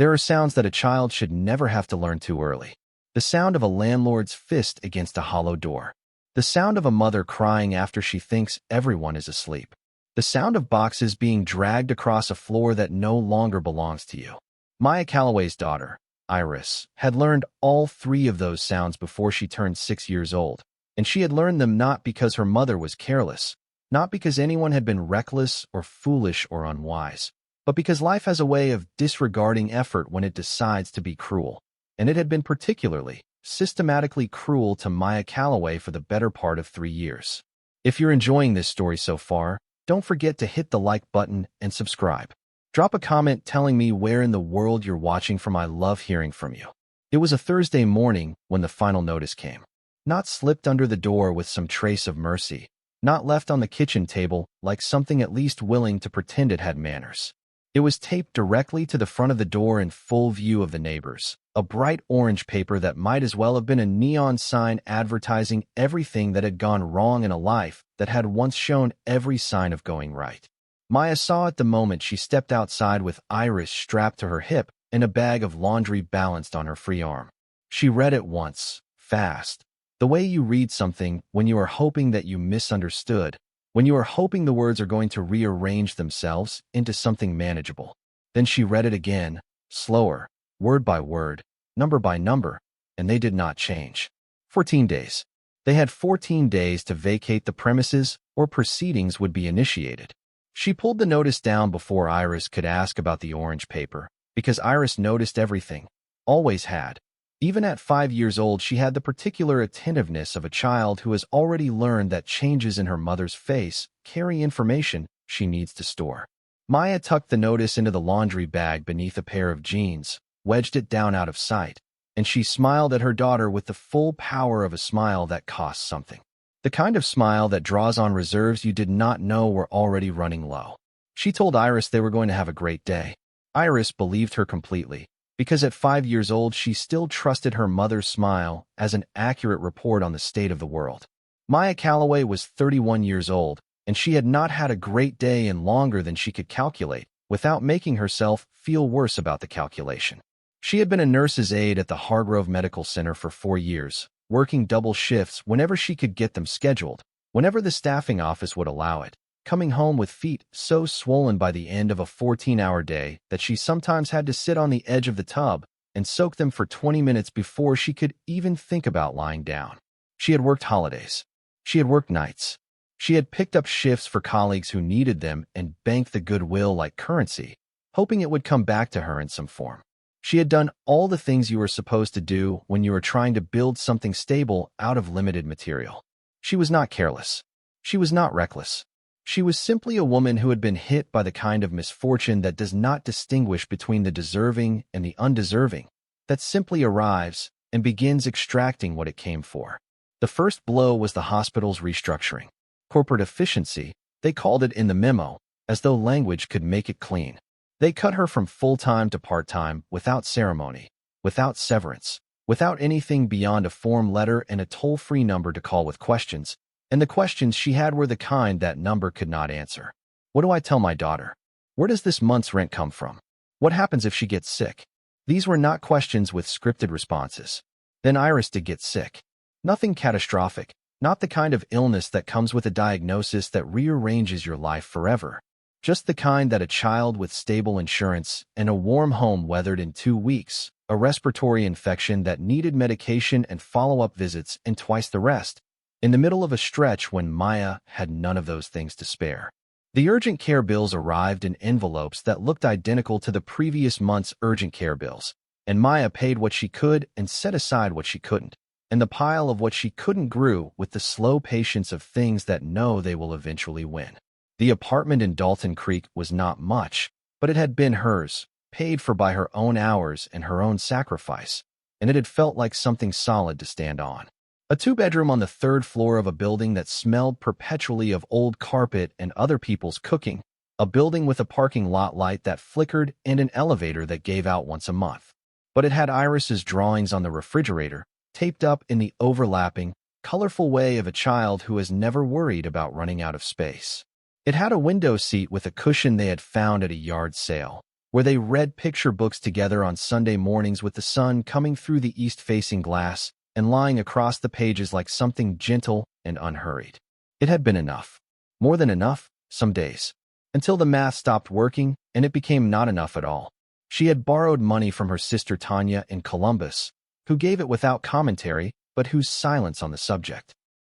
There are sounds that a child should never have to learn too early. The sound of a landlord's fist against a hollow door. The sound of a mother crying after she thinks everyone is asleep. The sound of boxes being dragged across a floor that no longer belongs to you. Maya Calloway's daughter, Iris, had learned all three of those sounds before she turned 6 years old, and she had learned them not because her mother was careless, not because anyone had been reckless or foolish or unwise, but because life has a way of disregarding effort when it decides to be cruel, and it had been particularly, systematically cruel to Maya Calloway for the better part of 3 years. If you're enjoying this story so far, don't forget to hit the like button and subscribe. Drop a comment telling me where in the world you're watching from. I love hearing from you. It was a Thursday morning when the final notice came. Not slipped under the door with some trace of mercy, not left on the kitchen table like something at least willing to pretend it had manners. It was taped directly to the front of the door in full view of the neighbors, a bright orange paper that might as well have been a neon sign advertising everything that had gone wrong in a life that had once shown every sign of going right. Maya saw it the moment she stepped outside with Iris strapped to her hip and a bag of laundry balanced on her free arm. She read it once, fast, the way you read something when you are hoping that you misunderstood, when you are hoping the words are going to rearrange themselves into something manageable. Then she read it again, slower, word by word, number by number, and they did not change. 14 days. They had 14 days to vacate the premises or proceedings would be initiated. She pulled the notice down before Iris could ask about the orange paper, because Iris noticed everything, always had. Even at 5 years old, she had the particular attentiveness of a child who has already learned that changes in her mother's face carry information she needs to store. Maya tucked the notice into the laundry bag beneath a pair of jeans, wedged it down out of sight, and she smiled at her daughter with the full power of a smile that costs something. The kind of smile that draws on reserves you did not know were already running low. She told Iris they were going to have a great day. Iris believed her completely, because at 5 years old she still trusted her mother's smile as an accurate report on the state of the world. Maya Calloway was 31 years old, and she had not had a great day in longer than she could calculate, without making herself feel worse about the calculation. She had been a nurse's aide at the Hargrove Medical Center for 4 years, working double shifts whenever she could get them scheduled, whenever the staffing office would allow it, coming home with feet so swollen by the end of a 14-hour day that she sometimes had to sit on the edge of the tub and soak them for 20 minutes before she could even think about lying down. She had worked holidays. She had worked nights. She had picked up shifts for colleagues who needed them and banked the goodwill like currency, hoping it would come back to her in some form. She had done all the things you were supposed to do when you were trying to build something stable out of limited material. She was not careless. She was not reckless. She was simply a woman who had been hit by the kind of misfortune that does not distinguish between the deserving and the undeserving, that simply arrives and begins extracting what it came for. The first blow was the hospital's restructuring. Corporate efficiency, they called it in the memo, as though language could make it clean. They cut her from full-time to part-time without ceremony, without severance, without anything beyond a form letter and a toll-free number to call with questions, and the questions she had were the kind that number could not answer. What do I tell my daughter? Where does this month's rent come from? What happens if she gets sick? These were not questions with scripted responses. Then Iris did get sick. Nothing catastrophic, not the kind of illness that comes with a diagnosis that rearranges your life forever. Just the kind that a child with stable insurance and a warm home weathered in 2 weeks, a respiratory infection that needed medication and follow-up visits and twice the rest, in the middle of a stretch when Maya had none of those things to spare. The urgent care bills arrived in envelopes that looked identical to the previous month's urgent care bills, and Maya paid what she could and set aside what she couldn't, and the pile of what she couldn't grew with the slow patience of things that know they will eventually win. The apartment in Dalton Creek was not much, but it had been hers, paid for by her own hours and her own sacrifice, and it had felt like something solid to stand on. A 2-bedroom on the 3rd floor of a building that smelled perpetually of old carpet and other people's cooking, a building with a parking lot light that flickered and an elevator that gave out once a month. But it had Iris's drawings on the refrigerator, taped up in the overlapping, colorful way of a child who has never worried about running out of space. It had a window seat with a cushion they had found at a yard sale, where they read picture books together on Sunday mornings with the sun coming through the east-facing glass and lying across the pages like something gentle and unhurried. It had been enough. More than enough, some days. Until the math stopped working and it became not enough at all. She had borrowed money from her sister Tanya in Columbus, who gave it without commentary, but whose silence on the subject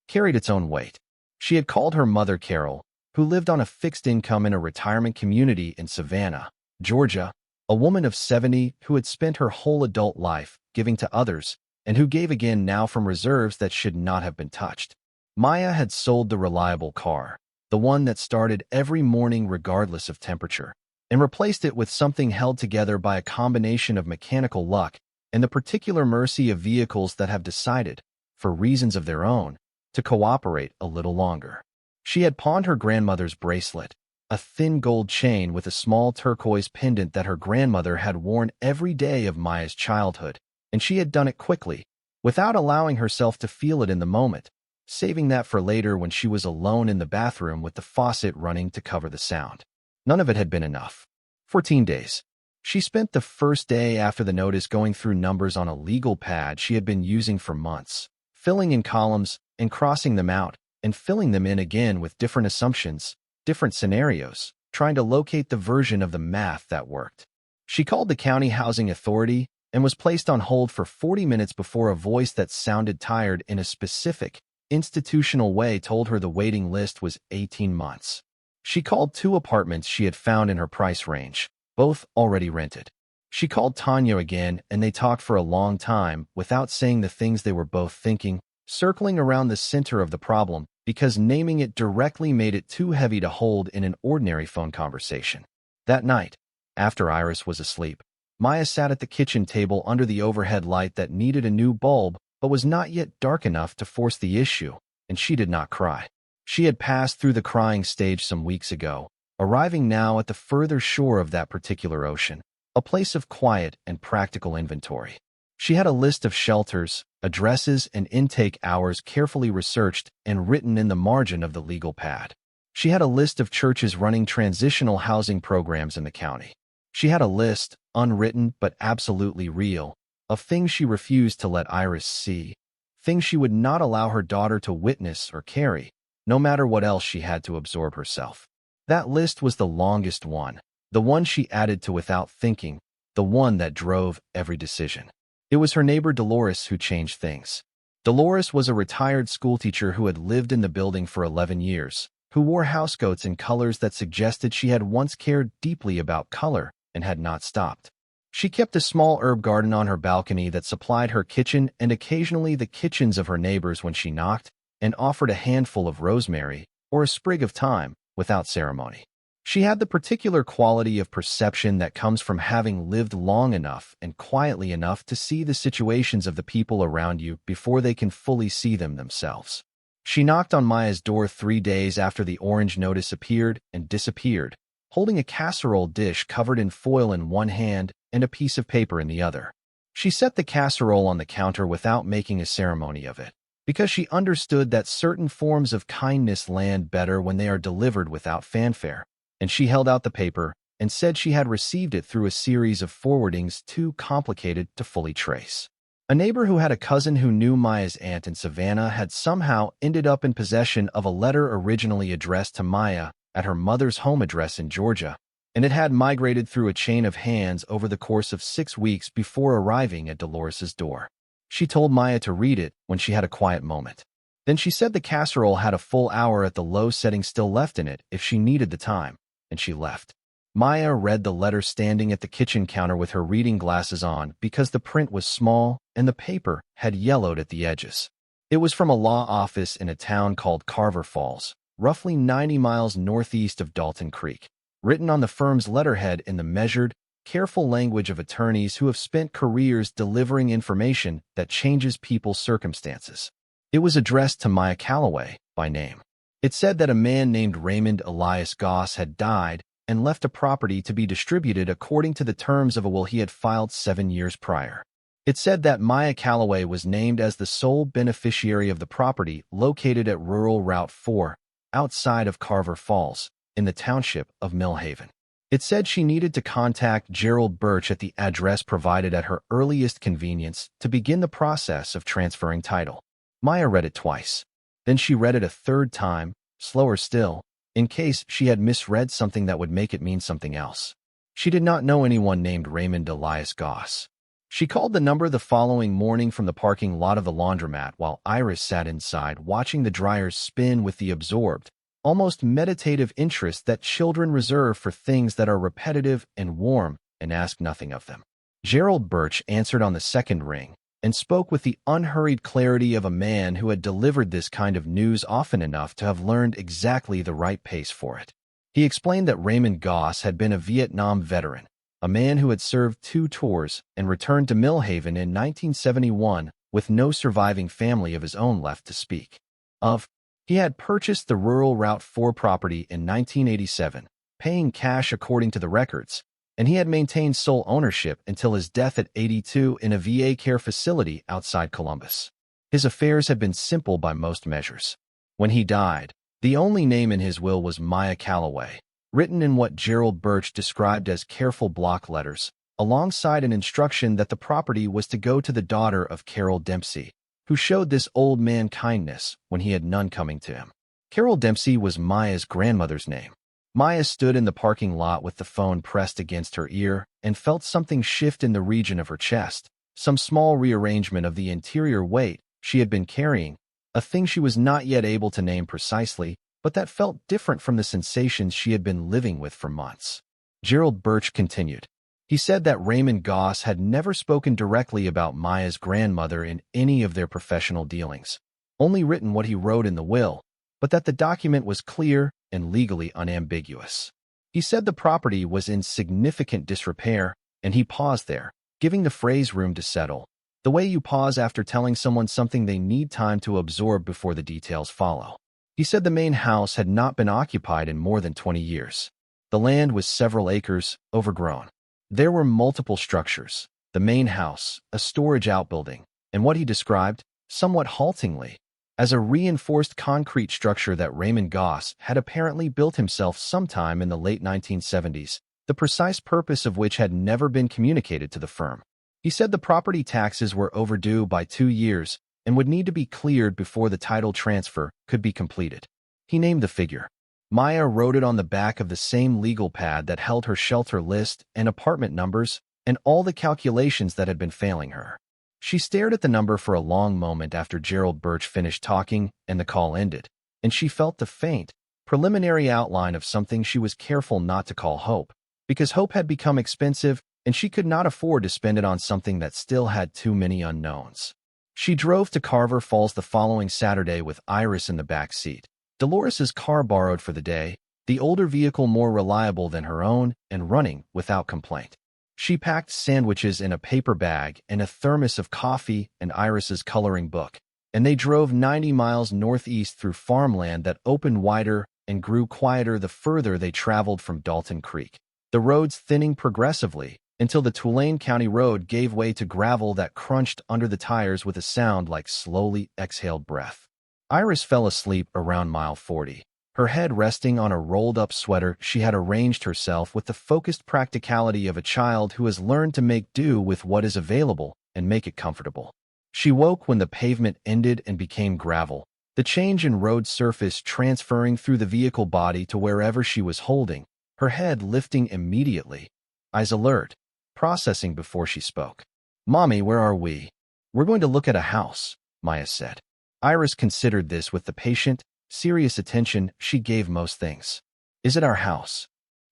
carried its own weight. She had called her mother Carol, who lived on a fixed income in a retirement community in Savannah, Georgia, a woman of 70 who had spent her whole adult life giving to others and who gave again now from reserves that should not have been touched. Maya had sold the reliable car, the one that started every morning regardless of temperature, and replaced it with something held together by a combination of mechanical luck and the particular mercy of vehicles that have decided, for reasons of their own, to cooperate a little longer. She had pawned her grandmother's bracelet, a thin gold chain with a small turquoise pendant that her grandmother had worn every day of Maya's childhood, and she had done it quickly, without allowing herself to feel it in the moment, saving that for later when she was alone in the bathroom with the faucet running to cover the sound. None of it had been enough. 14 days. She spent the first day after the notice going through numbers on a legal pad she had been using for months, filling in columns and crossing them out, and filling them in again with different assumptions, different scenarios, trying to locate the version of the math that worked. She called the county housing authority and was placed on hold for 40 minutes before a voice that sounded tired in a specific, institutional way told her the waiting list was 18 months. She called 2 apartments she had found in her price range, both already rented. She called Tanya again, and they talked for a long time without saying the things they were both thinking, circling around the center of the problem, because naming it directly made it too heavy to hold in an ordinary phone conversation. That night, after Iris was asleep, Maya sat at the kitchen table under the overhead light that needed a new bulb but was not yet dark enough to force the issue, and she did not cry. She had passed through the crying stage some weeks ago, arriving now at the further shore of that particular ocean, a place of quiet and practical inventory. She had a list of shelters, addresses, and intake hours carefully researched and written in the margin of the legal pad. She had a list of churches running transitional housing programs in the county. She had a list, unwritten but absolutely real, of things she refused to let Iris see, things she would not allow her daughter to witness or carry, no matter what else she had to absorb herself. That list was the longest one, the one she added to without thinking, the one that drove every decision. It was her neighbor Dolores who changed things. Dolores was a retired schoolteacher who had lived in the building for 11 years, who wore housecoats in colors that suggested she had once cared deeply about color and had not stopped. She kept a small herb garden on her balcony that supplied her kitchen and occasionally the kitchens of her neighbors when she knocked, and offered a handful of rosemary or a sprig of thyme without ceremony. She had the particular quality of perception that comes from having lived long enough and quietly enough to see the situations of the people around you before they can fully see them themselves. She knocked on Maya's door 3 days after the orange notice appeared and disappeared, holding a casserole dish covered in foil in one hand and a piece of paper in the other. She set the casserole on the counter without making a ceremony of it, because she understood that certain forms of kindness land better when they are delivered without fanfare, and she held out the paper and said she had received it through a series of forwardings too complicated to fully trace. A neighbor who had a cousin who knew Maya's aunt in Savannah had somehow ended up in possession of a letter originally addressed to Maya at her mother's home address in Georgia, and it had migrated through a chain of hands over the course of 6 weeks before arriving at Dolores's door. She told Maya to read it when she had a quiet moment. Then she said the casserole had a full hour at the low setting still left in it if she needed the time, and she left. Maya read the letter standing at the kitchen counter with her reading glasses on because the print was small and the paper had yellowed at the edges. It was from a law office in a town called Carver Falls, roughly 90 miles northeast of Dalton Creek, written on the firm's letterhead in the measured, careful language of attorneys who have spent careers delivering information that changes people's circumstances. It was addressed to Maya Calloway by name. It said that a man named Raymond Elias Goss had died and left a property to be distributed according to the terms of a will he had filed 7 years prior. It said that Maya Calloway was named as the sole beneficiary of the property located at Rural Route 4, outside of Carver Falls, in the township of Millhaven. It said she needed to contact Gerald Birch at the address provided at her earliest convenience to begin the process of transferring title. Maya read it twice. Then she read it a third time, slower still, in case she had misread something that would make it mean something else. She did not know anyone named Raymond Elias Goss. She called the number the following morning from the parking lot of the laundromat while Iris sat inside watching the dryers spin with the absorbed, almost meditative interest that children reserve for things that are repetitive and warm and ask nothing of them. Gerald Birch answered on the second ring and spoke with the unhurried clarity of a man who had delivered this kind of news often enough to have learned exactly the right pace for it. He explained that Raymond Goss had been a Vietnam veteran, a man who had served 2 tours and returned to Millhaven in 1971 with no surviving family of his own left to speak of. He had purchased the rural Route 4 property in 1987, paying cash according to the records, and he had maintained sole ownership until his death at 82 in a VA care facility outside Columbus. His affairs had been simple by most measures. When he died, the only name in his will was Maya Calloway, written in what Gerald Birch described as careful block letters, alongside an instruction that the property was to go to the daughter of Carol Dempsey, who showed this old man kindness when he had none coming to him. Carol Dempsey was Maya's grandmother's name. Maya stood in the parking lot with the phone pressed against her ear and felt something shift in the region of her chest, some small rearrangement of the interior weight she had been carrying, a thing she was not yet able to name precisely, but that felt different from the sensations she had been living with for months. Gerald Birch continued. He said that Raymond Goss had never spoken directly about Maya's grandmother in any of their professional dealings, only written what he wrote in the will, but that the document was clear and legally unambiguous. He said the property was in significant disrepair, and he paused there, giving the phrase room to settle, the way you pause after telling someone something they need time to absorb before the details follow. He said the main house had not been occupied in more than 20 years. The land was several acres, overgrown. There were multiple structures, the main house, a storage outbuilding, and what he described, somewhat haltingly, as a reinforced concrete structure that Raymond Goss had apparently built himself sometime in the late 1970s, the precise purpose of which had never been communicated to the firm. He said the property taxes were overdue by 2 years and would need to be cleared before the title transfer could be completed. He named the figure. Maya wrote it on the back of the same legal pad that held her shelter list and apartment numbers and all the calculations that had been failing her. She stared at the number for a long moment after Gerald Birch finished talking and the call ended, and she felt the faint, preliminary outline of something she was careful not to call hope, because hope had become expensive and she could not afford to spend it on something that still had too many unknowns. She drove to Carver Falls the following Saturday with Iris in the back seat, Dolores's car borrowed for the day, the older vehicle more reliable than her own and running without complaint. She packed sandwiches in a paper bag and a thermos of coffee and Iris's coloring book, and they drove 90 miles northeast through farmland that opened wider and grew quieter the further they traveled from Dalton Creek, the roads thinning progressively until the Tulane County Road gave way to gravel that crunched under the tires with a sound like slowly exhaled breath. Iris fell asleep around mile 40, her head resting on a rolled-up sweater she had arranged herself with the focused practicality of a child who has learned to make do with what is available and make it comfortable. She woke when the pavement ended and became gravel, the change in road surface transferring through the vehicle body to wherever she was holding, her head lifting immediately, eyes alert, processing before she spoke. "Mommy, where are we?" "We're going to look at a house," Maya said. Iris considered this with the patient, serious attention she gave most things. "Is it our house?"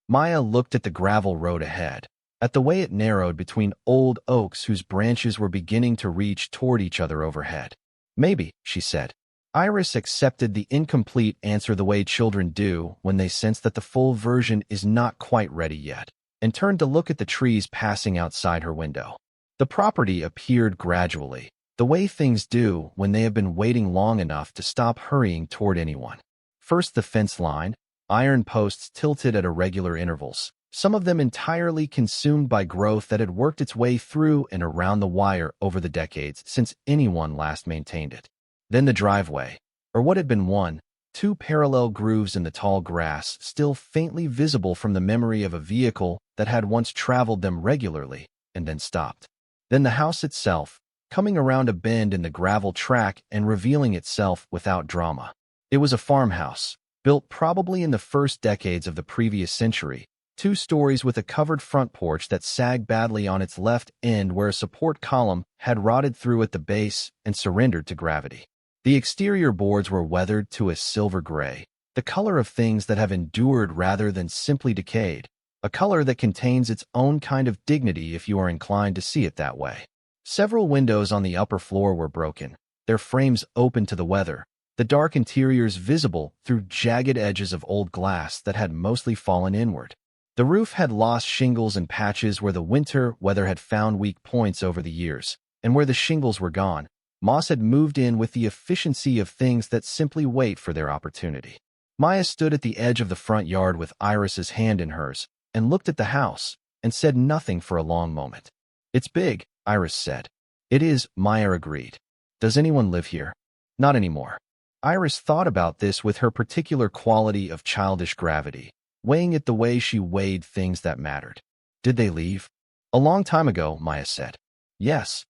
Maya looked at the gravel road ahead, at the way it narrowed between old oaks whose branches were beginning to reach toward each other overhead. "Maybe," she said. Iris accepted the incomplete answer the way children do when they sense that the full version is not quite ready yet, and turned to look at the trees passing outside her window. The property appeared gradually, the way things do when they have been waiting long enough to stop hurrying toward anyone. First the fence line, iron posts tilted at irregular intervals, some of them entirely consumed by growth that had worked its way through and around the wire over the decades since anyone last maintained it. Then the driveway, or what had been one, two parallel grooves in the tall grass still faintly visible from the memory of a vehicle that had once traveled them regularly and then stopped. Then the house itself, coming around a bend in the gravel track and revealing itself without drama. It was a farmhouse, built probably in the first decades of the previous century, 2 stories with a covered front porch that sagged badly on its left end where a support column had rotted through at the base and surrendered to gravity. The exterior boards were weathered to a silver gray, the color of things that have endured rather than simply decayed, a color that contains its own kind of dignity if you are inclined to see it that way. Several windows on the upper floor were broken, their frames open to the weather, the dark interiors visible through jagged edges of old glass that had mostly fallen inward. The roof had lost shingles and patches where the winter weather had found weak points over the years, and where the shingles were gone, moss had moved in with the efficiency of things that simply wait for their opportunity. Maya stood at the edge of the front yard with Iris's hand in hers, and looked at the house, and said nothing for a long moment. "It's big," Iris said. "It is," Maya agreed. "Does anyone live here?" "Not anymore." Iris thought about this with her particular quality of childish gravity, weighing it the way she weighed things that mattered. "Did they leave?" "A long time ago," Maya said. "Yes."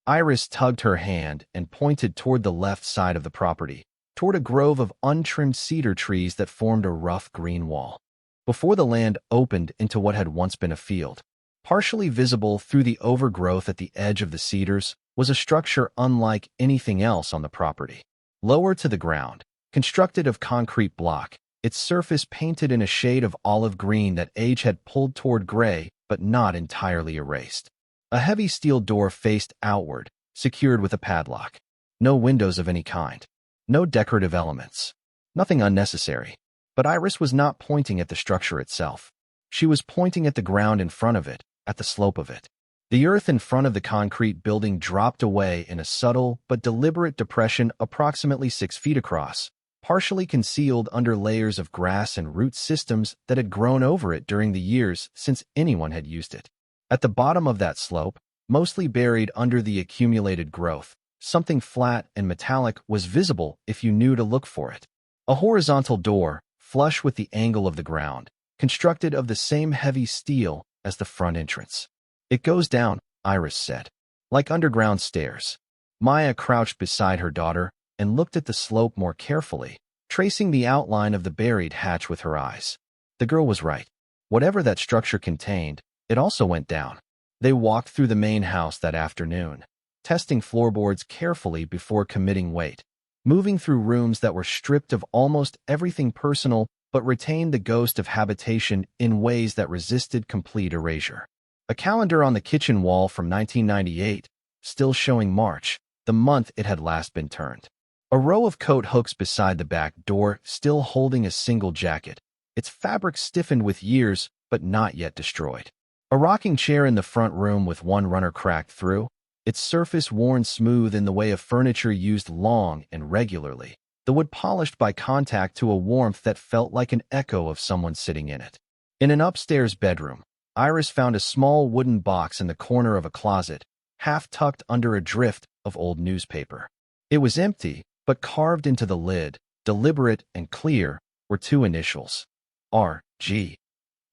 Iris tugged her hand and pointed toward the left side of the property, toward a grove of untrimmed cedar trees that formed a rough green wall. Before the land opened into what had once been a field, partially visible through the overgrowth at the edge of the cedars, was a structure unlike anything else on the property. Lower to the ground, constructed of concrete block, its surface painted in a shade of olive green that age had pulled toward gray but not entirely erased. A heavy steel door faced outward, secured with a padlock. No windows of any kind. No decorative elements. Nothing unnecessary. But Iris was not pointing at the structure itself. She was pointing at the ground in front of it, at the slope of it. The earth in front of the concrete building dropped away in a subtle but deliberate depression approximately 6 feet across, partially concealed under layers of grass and root systems that had grown over it during the years since anyone had used it. At the bottom of that slope, mostly buried under the accumulated growth, something flat and metallic was visible if you knew to look for it. A horizontal door, flush with the angle of the ground, constructed of the same heavy steel as the front entrance. "It goes down," Iris said, "like underground stairs." Maya crouched beside her daughter and looked at the slope more carefully, tracing the outline of the buried hatch with her eyes. The girl was right. Whatever that structure contained, it also went down. They walked through the main house that afternoon, testing floorboards carefully before committing weight, moving through rooms that were stripped of almost everything personal but retained the ghost of habitation in ways that resisted complete erasure. A calendar on the kitchen wall from 1998, still showing March, the month it had last been turned. A row of coat hooks beside the back door, still holding a single jacket, its fabric stiffened with years but not yet destroyed. A rocking chair in the front room with one runner cracked through, its surface worn smooth in the way of furniture used long and regularly, the wood polished by contact to a warmth that felt like an echo of someone sitting in it. In an upstairs bedroom, Iris found a small wooden box in the corner of a closet, half tucked under a drift of old newspaper. It was empty, but carved into the lid, deliberate and clear, were 2 initials. R.G.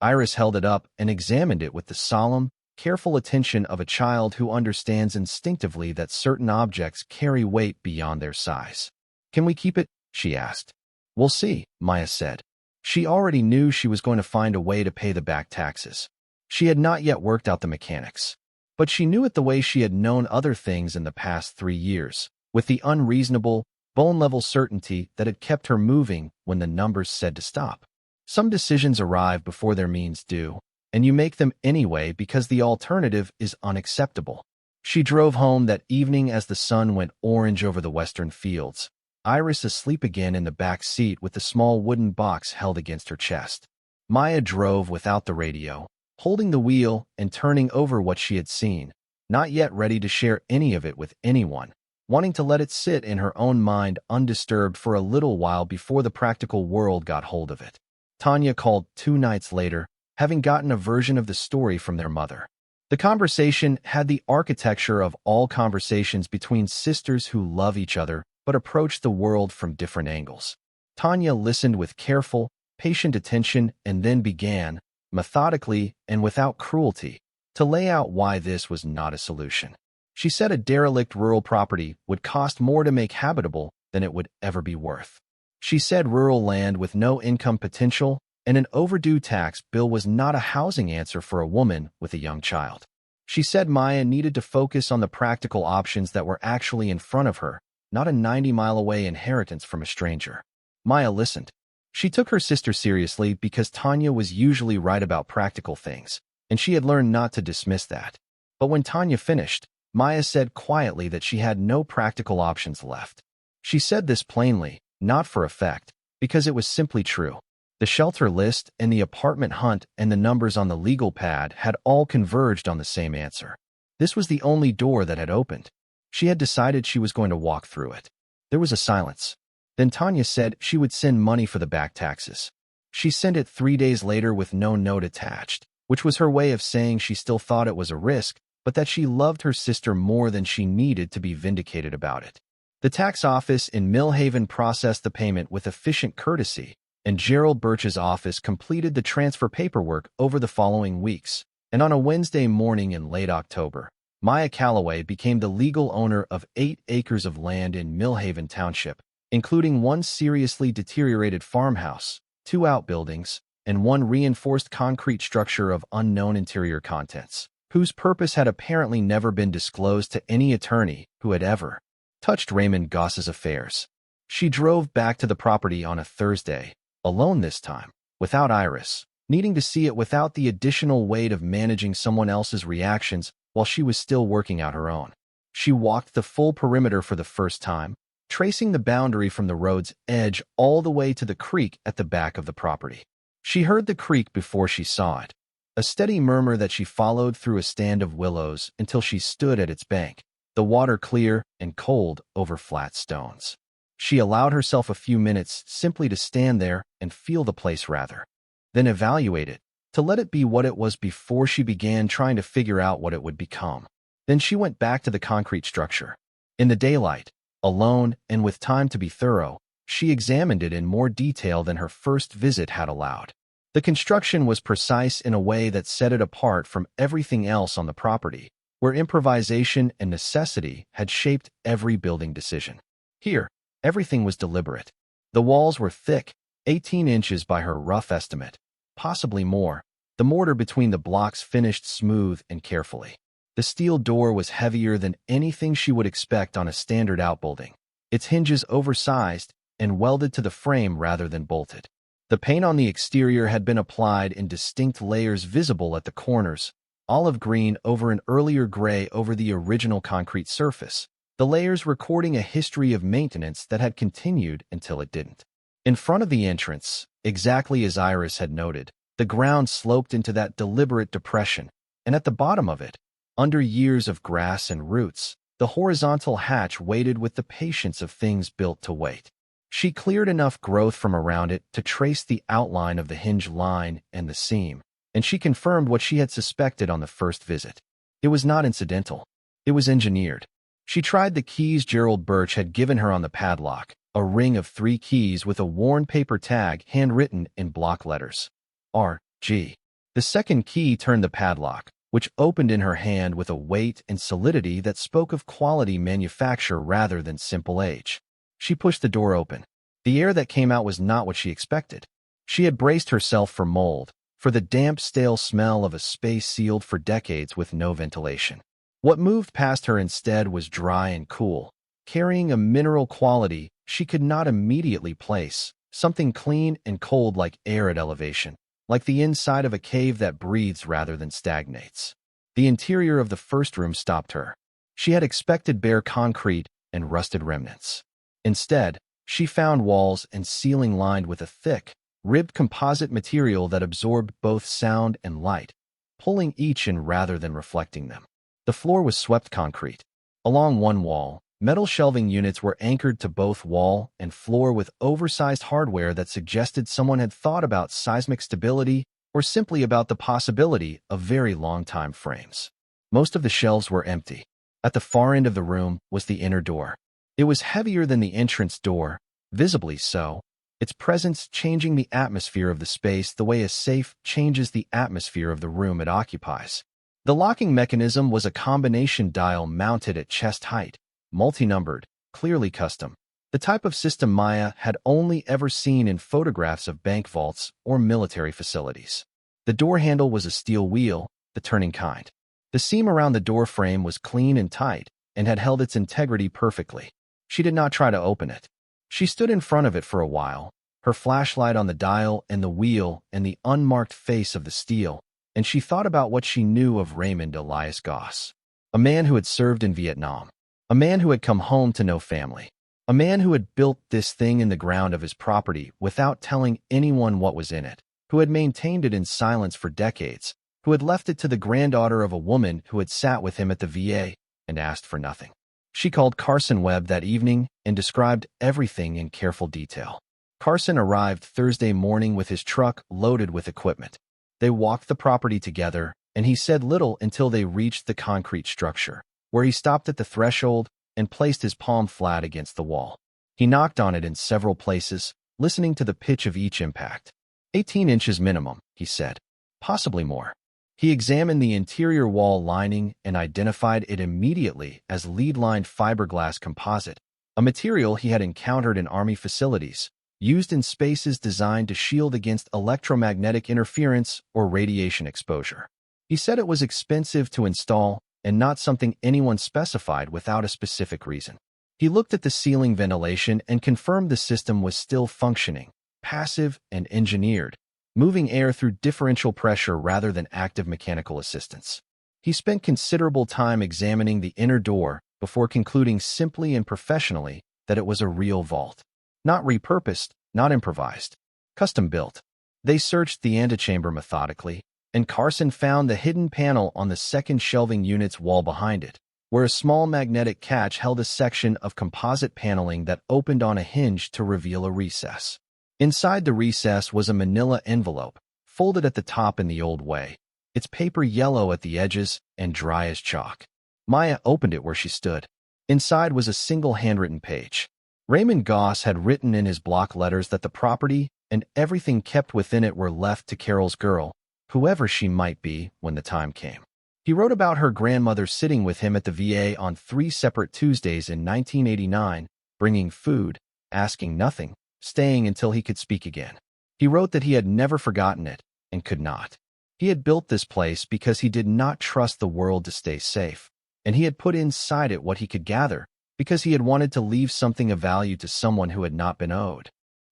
Iris held it up and examined it with the solemn, careful attention of a child who understands instinctively that certain objects carry weight beyond their size. "Can we keep it?" she asked. "We'll see," Maya said. She already knew she was going to find a way to pay the back taxes. She had not yet worked out the mechanics. But she knew it the way she had known other things in the past 3 years, with the unreasonable, bone-level certainty that had kept her moving when the numbers said to stop. Some decisions arrive before their means do, and you make them anyway because the alternative is unacceptable. She drove home that evening as the sun went orange over the western fields, Iris asleep again in the back seat with the small wooden box held against her chest. Maya drove without the radio, holding the wheel and turning over what she had seen, not yet ready to share any of it with anyone, wanting to let it sit in her own mind undisturbed for a little while before the practical world got hold of it. Tanya called 2 nights later, having gotten a version of the story from their mother. The conversation had the architecture of all conversations between sisters who love each other but approach the world from different angles. Tanya listened with careful, patient attention and then began, methodically and without cruelty, to lay out why this was not a solution. She said a derelict rural property would cost more to make habitable than it would ever be worth. She said rural land with no income potential and an overdue tax bill was not a housing answer for a woman with a young child. She said Maya needed to focus on the practical options that were actually in front of her, not a 90-mile-away inheritance from a stranger. Maya listened. She took her sister seriously because Tanya was usually right about practical things, and she had learned not to dismiss that. But when Tanya finished, Maya said quietly that she had no practical options left. She said this plainly, not for effect, because it was simply true. The shelter list and the apartment hunt and the numbers on the legal pad had all converged on the same answer. This was the only door that had opened. She had decided she was going to walk through it. There was a silence. Then Tanya said she would send money for the back taxes. She sent it 3 days later with no note attached, which was her way of saying she still thought it was a risk, but that she loved her sister more than she needed to be vindicated about it. The tax office in Millhaven processed the payment with efficient courtesy, and Gerald Birch's office completed the transfer paperwork over the following weeks, and on a Wednesday morning in late October, Maya Calloway became the legal owner of 8 acres of land in Millhaven Township, including 1 seriously deteriorated farmhouse, 2 outbuildings, and 1 reinforced concrete structure of unknown interior contents, whose purpose had apparently never been disclosed to any attorney who had ever touched Raymond Goss's affairs. She drove back to the property on a Thursday, alone this time, without Iris, needing to see it without the additional weight of managing someone else's reactions while she was still working out her own. She walked the full perimeter for the first time, tracing the boundary from the road's edge all the way to the creek at the back of the property. She heard the creek before she saw it, a steady murmur that she followed through a stand of willows until she stood at its bank, the water clear and cold over flat stones. She allowed herself a few minutes simply to stand there and feel the place rather, then evaluate it, to let it be what it was before she began trying to figure out what it would become. Then she went back to the concrete structure. In the daylight, alone and with time to be thorough, she examined it in more detail than her first visit had allowed. The construction was precise in a way that set it apart from everything else on the property, where improvisation and necessity had shaped every building decision. Here, everything was deliberate. The walls were thick, 18 inches by her rough estimate, possibly more. The mortar between the blocks finished smooth and carefully. The steel door was heavier than anything she would expect on a standard outbuilding, its hinges oversized and welded to the frame rather than bolted. The paint on the exterior had been applied in distinct layers visible at the corners, olive green over an earlier gray over the original concrete surface, the layers recording a history of maintenance that had continued until it didn't. In front of the entrance, exactly as Iris had noted, the ground sloped into that deliberate depression, and at the bottom of it, under years of grass and roots, the horizontal hatch waited with the patience of things built to wait. She cleared enough growth from around it to trace the outline of the hinge line and the seam, and she confirmed what she had suspected on the first visit. It was not incidental. It was engineered. She tried the keys Gerald Birch had given her on the padlock, a ring of 3 keys with a worn paper tag handwritten in block letters. R.G. The second key turned the padlock, which opened in her hand with a weight and solidity that spoke of quality manufacture rather than simple age. She pushed the door open. The air that came out was not what she expected. She had braced herself for mold, for the damp, stale smell of a space sealed for decades with no ventilation. What moved past her instead was dry and cool, carrying a mineral quality she could not immediately place, something clean and cold like air at elevation, like the inside of a cave that breathes rather than stagnates. The interior of the first room stopped her. She had expected bare concrete and rusted remnants. Instead, she found walls and ceiling lined with a thick, ribbed composite material that absorbed both sound and light, pulling each in rather than reflecting them. The floor was swept concrete. Along one wall, metal shelving units were anchored to both wall and floor with oversized hardware that suggested someone had thought about seismic stability or simply about the possibility of very long time frames. Most of the shelves were empty. At the far end of the room was the inner door. It was heavier than the entrance door, visibly so, its presence changing the atmosphere of the space the way a safe changes the atmosphere of the room it occupies. The locking mechanism was a combination dial mounted at chest height, multi-numbered, clearly custom. The type of system Maya had only ever seen in photographs of bank vaults or military facilities. The door handle was a steel wheel, the turning kind. The seam around the door frame was clean and tight and had held its integrity perfectly. She did not try to open it. She stood in front of it for a while, her flashlight on the dial and the wheel and the unmarked face of the steel, and she thought about what she knew of Raymond Elias Goss. A man who had served in Vietnam. A man who had come home to no family. A man who had built this thing in the ground of his property without telling anyone what was in it, who had maintained it in silence for decades, who had left it to the granddaughter of a woman who had sat with him at the VA and asked for nothing. She called Carson Webb that evening and described everything in careful detail. Carson arrived Thursday morning with his truck loaded with equipment. They walked the property together, and he said little until they reached the concrete structure, where he stopped at the threshold and placed his palm flat against the wall. He knocked on it in several places, listening to the pitch of each impact. 18 inches minimum, he said. Possibly more. He examined the interior wall lining and identified it immediately as lead-lined fiberglass composite, a material he had encountered in Army facilities, used in spaces designed to shield against electromagnetic interference or radiation exposure. He said it was expensive to install and not something anyone specified without a specific reason. He looked at the ceiling ventilation and confirmed the system was still functioning, passive and engineered, moving air through differential pressure rather than active mechanical assistance. He spent considerable time examining the inner door before concluding simply and professionally that it was a real vault. Not repurposed, not improvised. Custom-built. They searched the antechamber methodically, and Carson found the hidden panel on the second shelving unit's wall behind it, where a small magnetic catch held a section of composite paneling that opened on a hinge to reveal a recess. Inside the recess was a manila envelope, folded at the top in the old way, its paper yellow at the edges and dry as chalk. Maya opened it where she stood. Inside was a single handwritten page. Raymond Goss had written in his block letters that the property and everything kept within it were left to Carol's girl, whoever she might be when the time came. He wrote about her grandmother sitting with him at the VA on 3 separate Tuesdays in 1989, bringing food, asking nothing, staying until he could speak again. He wrote that he had never forgotten it and could not. He had built this place because he did not trust the world to stay safe, and he had put inside it what he could gather because he had wanted to leave something of value to someone who had not been owed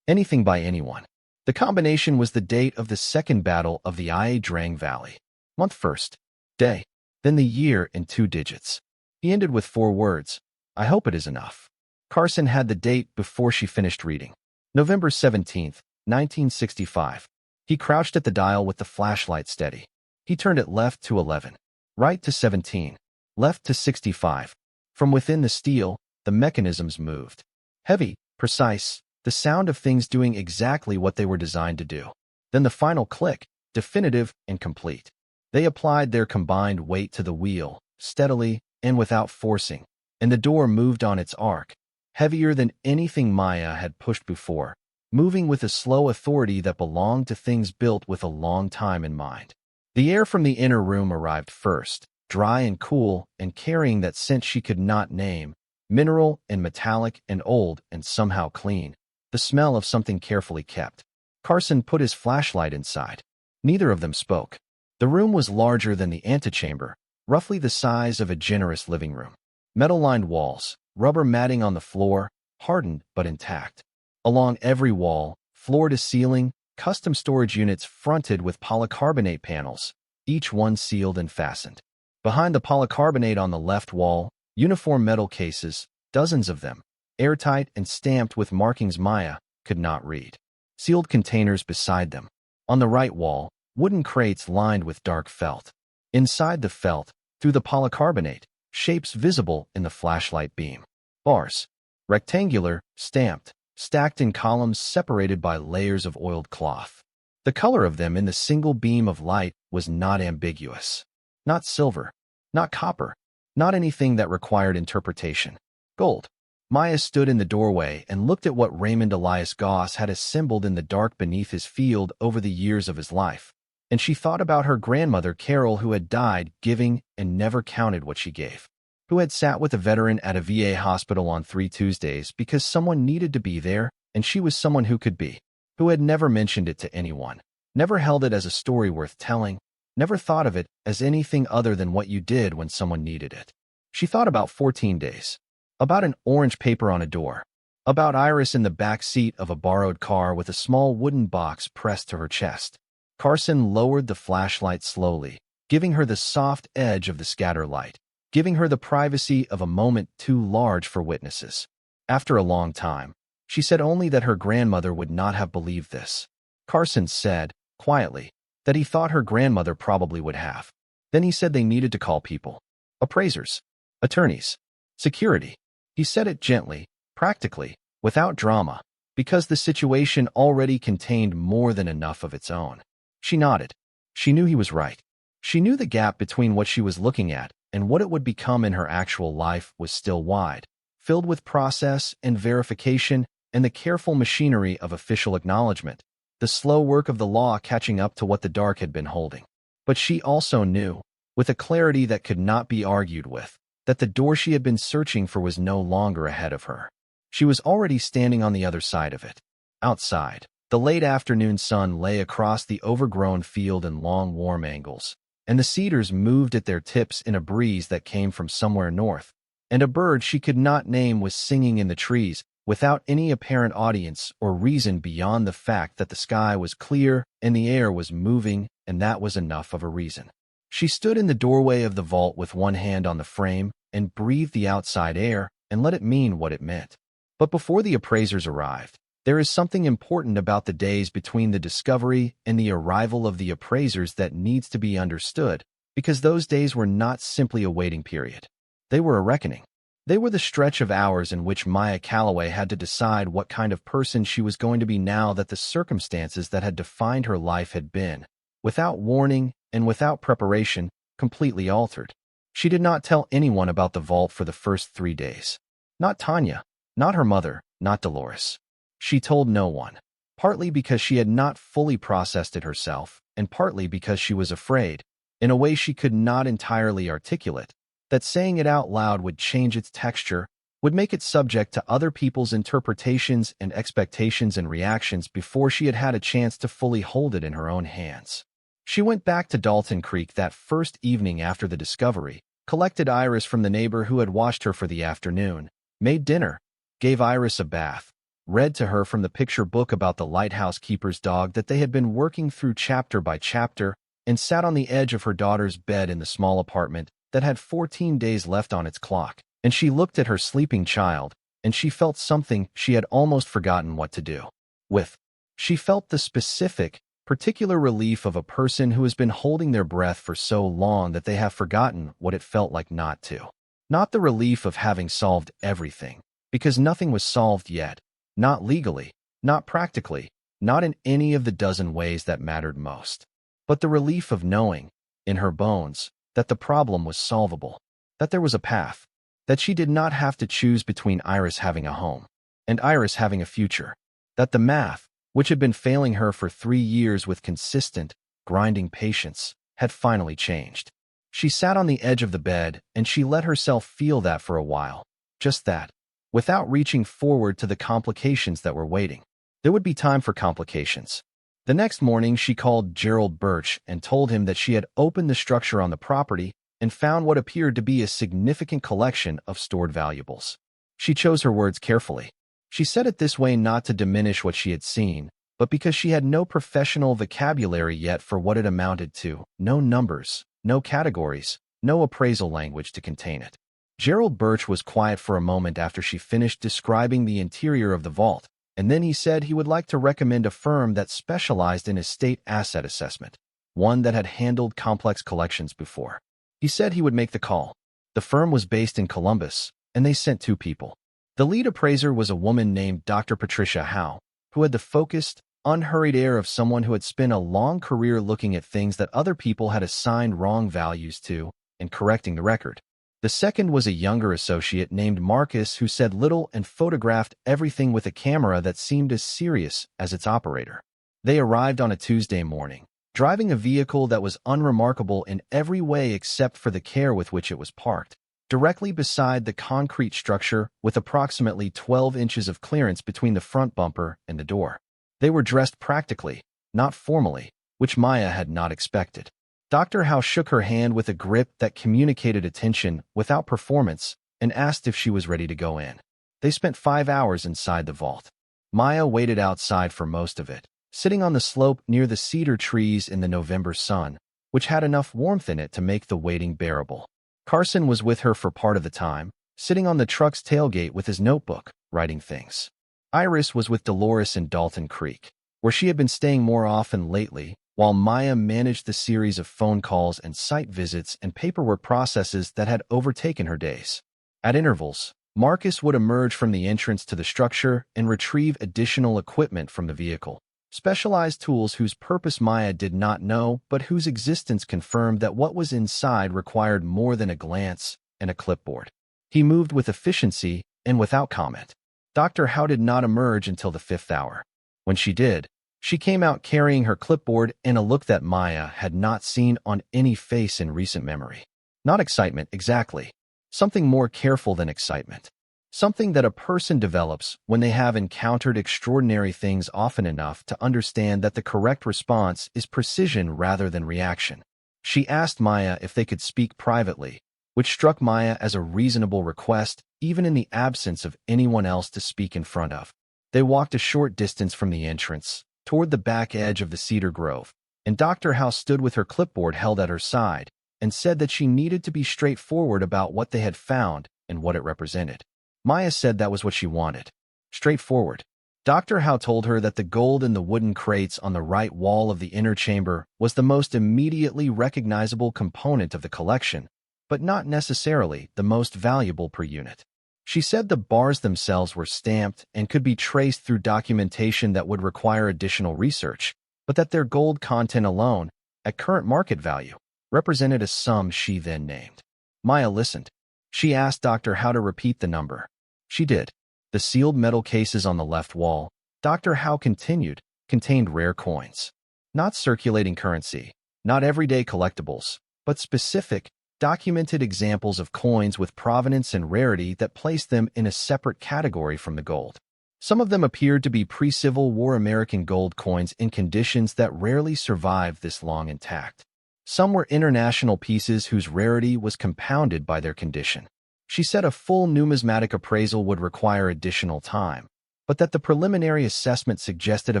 anything by anyone. The combination was the date of the second battle of the Ia Drang Valley. Month first, day, then the year in 2 digits. He ended with 4 words. I hope it is enough. Carson had the date before she finished reading. November 17th, 1965. He crouched at the dial with the flashlight steady. He turned it left to 11, right to 17, left to 65. From within the steel, the mechanisms moved. Heavy, precise, the sound of things doing exactly what they were designed to do. Then the final click, definitive and complete. They applied their combined weight to the wheel, steadily and without forcing, and the door moved on its arc, heavier than anything Maya had pushed before, moving with a slow authority that belonged to things built with a long time in mind. The air from the inner room arrived first, dry and cool and carrying that scent she could not name, mineral and metallic and old and somehow clean, the smell of something carefully kept. Carson put his flashlight inside. Neither of them spoke. The room was larger than the antechamber, roughly the size of a generous living room. Metal-lined walls, rubber matting on the floor, hardened but intact. Along every wall, floor to ceiling, custom storage units fronted with polycarbonate panels, each one sealed and fastened. Behind the polycarbonate on the left wall, uniform metal cases, dozens of them, airtight and stamped with markings Maya could not read. Sealed containers beside them. On the right wall, wooden crates lined with dark felt. Inside the felt, through the polycarbonate, shapes visible in the flashlight beam. Bars. Rectangular, stamped, stacked in columns separated by layers of oiled cloth. The color of them in the single beam of light was not ambiguous. Not silver. Not copper. Not anything that required interpretation. Gold. Maya stood in the doorway and looked at what Raymond Elias Goss had assembled in the dark beneath his field over the years of his life. And she thought about her grandmother Carol, who had died giving and never counted what she gave, who had sat with a veteran at a VA hospital on 3 Tuesdays because someone needed to be there and she was someone who could be, who had never mentioned it to anyone, never held it as a story worth telling, never thought of it as anything other than what you did when someone needed it. She thought about 14 days, about an orange paper on a door, about Iris in the back seat of a borrowed car with a small wooden box pressed to her chest. Carson lowered the flashlight slowly, giving her the soft edge of the scatter light, giving her the privacy of a moment too large for witnesses. After a long time, she said only that her grandmother would not have believed this. Carson said, quietly, that he thought her grandmother probably would have. Then he said they needed to call people. Appraisers, attorneys, security. He said it gently, practically, without drama, because the situation already contained more than enough of its own. She nodded. She knew he was right. She knew the gap between what she was looking at and what it would become in her actual life was still wide, filled with process and verification and the careful machinery of official acknowledgement, the slow work of the law catching up to what the dark had been holding. But she also knew, with a clarity that could not be argued with, that the door she had been searching for was no longer ahead of her. She was already standing on the other side of it. Outside, the late afternoon sun lay across the overgrown field in long, warm angles, and the cedars moved at their tips in a breeze that came from somewhere north, and a bird she could not name was singing in the trees without any apparent audience or reason beyond the fact that the sky was clear and the air was moving, and that was enough of a reason. She stood in the doorway of the vault with one hand on the frame and breathed the outside air and let it mean what it meant. But before the appraisers arrived, there is something important about the days between the discovery and the arrival of the appraisers that needs to be understood, because those days were not simply a waiting period. They were a reckoning. They were the stretch of hours in which Maya Calloway had to decide what kind of person she was going to be now that the circumstances that had defined her life had been, without warning and without preparation, completely altered. She did not tell anyone about the vault for the first 3 days. Not Tanya, not her mother, not Dolores. She told no one, partly because she had not fully processed it herself, and partly because she was afraid, in a way she could not entirely articulate, that saying it out loud would change its texture, would make it subject to other people's interpretations and expectations and reactions before she had had a chance to fully hold it in her own hands. She went back to Dalton Creek that first evening after the discovery, collected Iris from the neighbor who had watched her for the afternoon, made dinner, gave Iris a bath, read to her from the picture book about the lighthouse keeper's dog that they had been working through chapter by chapter, and sat on the edge of her daughter's bed in the small apartment that had 14 days left on its clock, and she looked at her sleeping child, and she felt something she had almost forgotten what to do with. She felt the specific, particular relief of a person who has been holding their breath for so long that they have forgotten what it felt like not to. Not the relief of having solved everything, because nothing was solved yet, not legally, not practically, not in any of the dozen ways that mattered most, but the relief of knowing, in her bones, that the problem was solvable, that there was a path, that she did not have to choose between Iris having a home and Iris having a future, that the math, which had been failing her for 3 years with consistent, grinding patience, had finally changed. She sat on the edge of the bed and she let herself feel that for a while, just that, without reaching forward to the complications that were waiting. There would be time for complications. The next morning, she called Gerald Birch and told him that she had opened the structure on the property and found what appeared to be a significant collection of stored valuables. She chose her words carefully. She said it this way not to diminish what she had seen, but because she had no professional vocabulary yet for what it amounted to, no numbers, no categories, no appraisal language to contain it. Gerald Birch was quiet for a moment after she finished describing the interior of the vault, and then he said he would like to recommend a firm that specialized in estate asset assessment, one that had handled complex collections before. He said he would make the call. The firm was based in Columbus, and they sent 2 people. The lead appraiser was a woman named Dr. Patricia Howe, who had the focused, unhurried air of someone who had spent a long career looking at things that other people had assigned wrong values to and correcting the record. The second was a younger associate named Marcus who said little and photographed everything with a camera that seemed as serious as its operator. They arrived on a Tuesday morning, driving a vehicle that was unremarkable in every way except for the care with which it was parked, directly beside the concrete structure with approximately 12 inches of clearance between the front bumper and the door. They were dressed practically, not formally, which Maya had not expected. Dr. Howe shook her hand with a grip that communicated attention without performance and asked if she was ready to go in. They spent 5 hours inside the vault. Maya waited outside for most of it, sitting on the slope near the cedar trees in the November sun, which had enough warmth in it to make the waiting bearable. Carson was with her for part of the time, sitting on the truck's tailgate with his notebook, writing things. Iris was with Dolores in Dalton Creek, where she had been staying more often lately, while Maya managed the series of phone calls and site visits and paperwork processes that had overtaken her days. At intervals, Marcus would emerge from the entrance to the structure and retrieve additional equipment from the vehicle, specialized tools whose purpose Maya did not know but whose existence confirmed that what was inside required more than a glance and a clipboard. He moved with efficiency and without comment. Dr. Howe did not emerge until the 5th hour. When she did, she came out carrying her clipboard and a look that Maya had not seen on any face in recent memory. Not excitement, exactly. Something more careful than excitement. Something that a person develops when they have encountered extraordinary things often enough to understand that the correct response is precision rather than reaction. She asked Maya if they could speak privately, which struck Maya as a reasonable request, even in the absence of anyone else to speak in front of. They walked a short distance from the entrance, toward the back edge of the cedar grove, and Dr. Howe stood with her clipboard held at her side and said that she needed to be straightforward about what they had found and what it represented. Maya said that was what she wanted. Straightforward. Dr. Howe told her that the gold in the wooden crates on the right wall of the inner chamber was the most immediately recognizable component of the collection, but not necessarily the most valuable per unit. She said the bars themselves were stamped and could be traced through documentation that would require additional research, but that their gold content alone, at current market value, represented a sum she then named. Maya listened. She asked Dr. Howe to repeat the number. She did. The sealed metal cases on the left wall, Dr. Howe continued, contained rare coins. Not circulating currency, not everyday collectibles, but specific, documented examples of coins with provenance and rarity that placed them in a separate category from the gold. Some of them appeared to be pre-Civil War American gold coins in conditions that rarely survived this long intact. Some were international pieces whose rarity was compounded by their condition. She said a full numismatic appraisal would require additional time, but that the preliminary assessment suggested a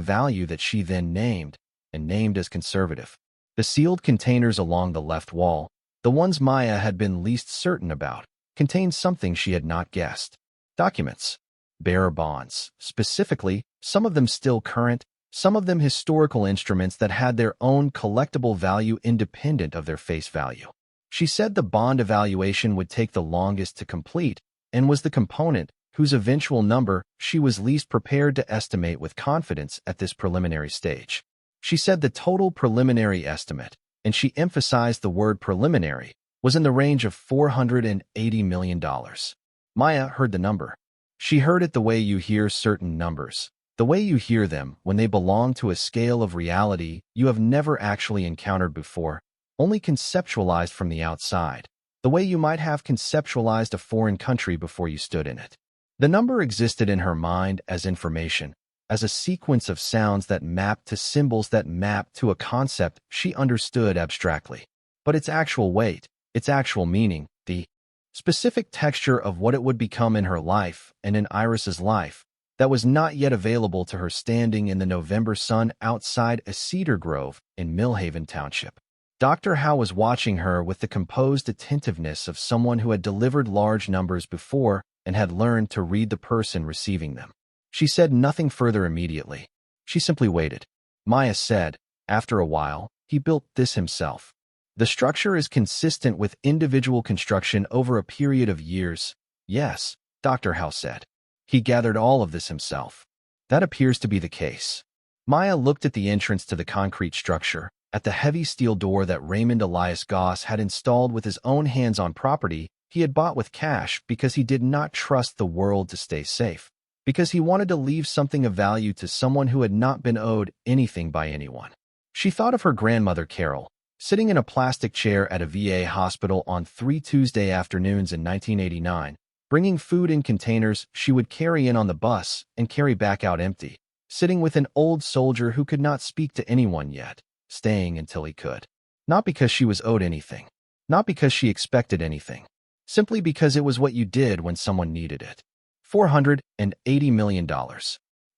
value that she then named, and named as conservative. The sealed containers along the left wall, the ones Maya had been least certain about, contained something she had not guessed. Documents. Bearer bonds. Specifically, some of them still current, some of them historical instruments that had their own collectible value independent of their face value. She said the bond evaluation would take the longest to complete and was the component whose eventual number she was least prepared to estimate with confidence at this preliminary stage. She said the total preliminary estimate, and she emphasized the word preliminary, was in the range of $480 million. Maya heard the number. She heard it the way you hear certain numbers, the way you hear them when they belong to a scale of reality you have never actually encountered before, only conceptualized from the outside, the way you might have conceptualized a foreign country before you stood in it. The number existed in her mind as information, as a sequence of sounds that mapped to symbols that mapped to a concept she understood abstractly. But its actual weight, its actual meaning, the specific texture of what it would become in her life and in Iris's life, that was not yet available to her standing in the November sun outside a cedar grove in Millhaven Township. Dr. Howe was watching her with the composed attentiveness of someone who had delivered large numbers before and had learned to read the person receiving them. She said nothing further immediately. She simply waited. Maya said, after a while, he built this himself. The structure is consistent with individual construction over a period of years. Yes, Dr. Howe said. He gathered all of this himself. That appears to be the case. Maya looked at the entrance to the concrete structure, at the heavy steel door that Raymond Elias Goss had installed with his own hands on property, He had bought with cash because he did not trust the world to stay safe, because he wanted to leave something of value to someone who had not been owed anything by anyone. She thought of her grandmother, Carol, sitting in a plastic chair at a VA hospital on 3 Tuesday afternoons in 1989, bringing food in containers she would carry in on the bus and carry back out empty, sitting with an old soldier who could not speak to anyone yet, staying until he could. Not because she was owed anything, not because she expected anything, simply because it was what you did when someone needed it. $480 million.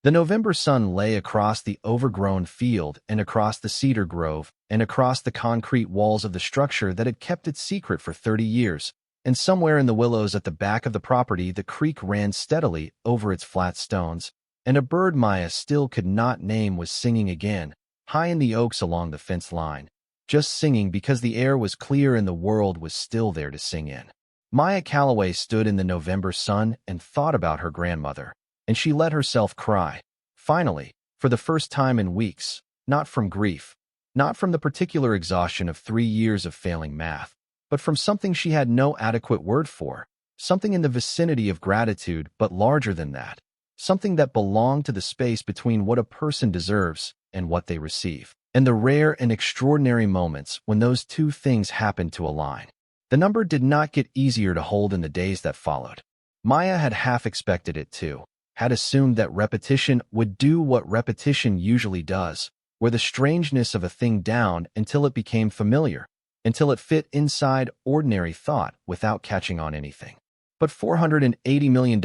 The November sun lay across the overgrown field and across the cedar grove and across the concrete walls of the structure that had kept its secret for 30 years, and somewhere in the willows at the back of the property the creek ran steadily over its flat stones, and a bird Maya still could not name was singing again, high in the oaks along the fence line, just singing because the air was clear and the world was still there to sing in. Maya Calloway stood in the November sun and thought about her grandmother, and she let herself cry, finally, for the first time in weeks, not from grief, not from the particular exhaustion of 3 years of failing math, but from something she had no adequate word for, something in the vicinity of gratitude but larger than that, something that belonged to the space between what a person deserves and what they receive, and the rare and extraordinary moments when those two things happened to align. The number did not get easier to hold in the days that followed. Maya had half expected it too, had assumed that repetition would do what repetition usually does, wear the strangeness of a thing down until it became familiar, until it fit inside ordinary thought without catching on anything. But $480 million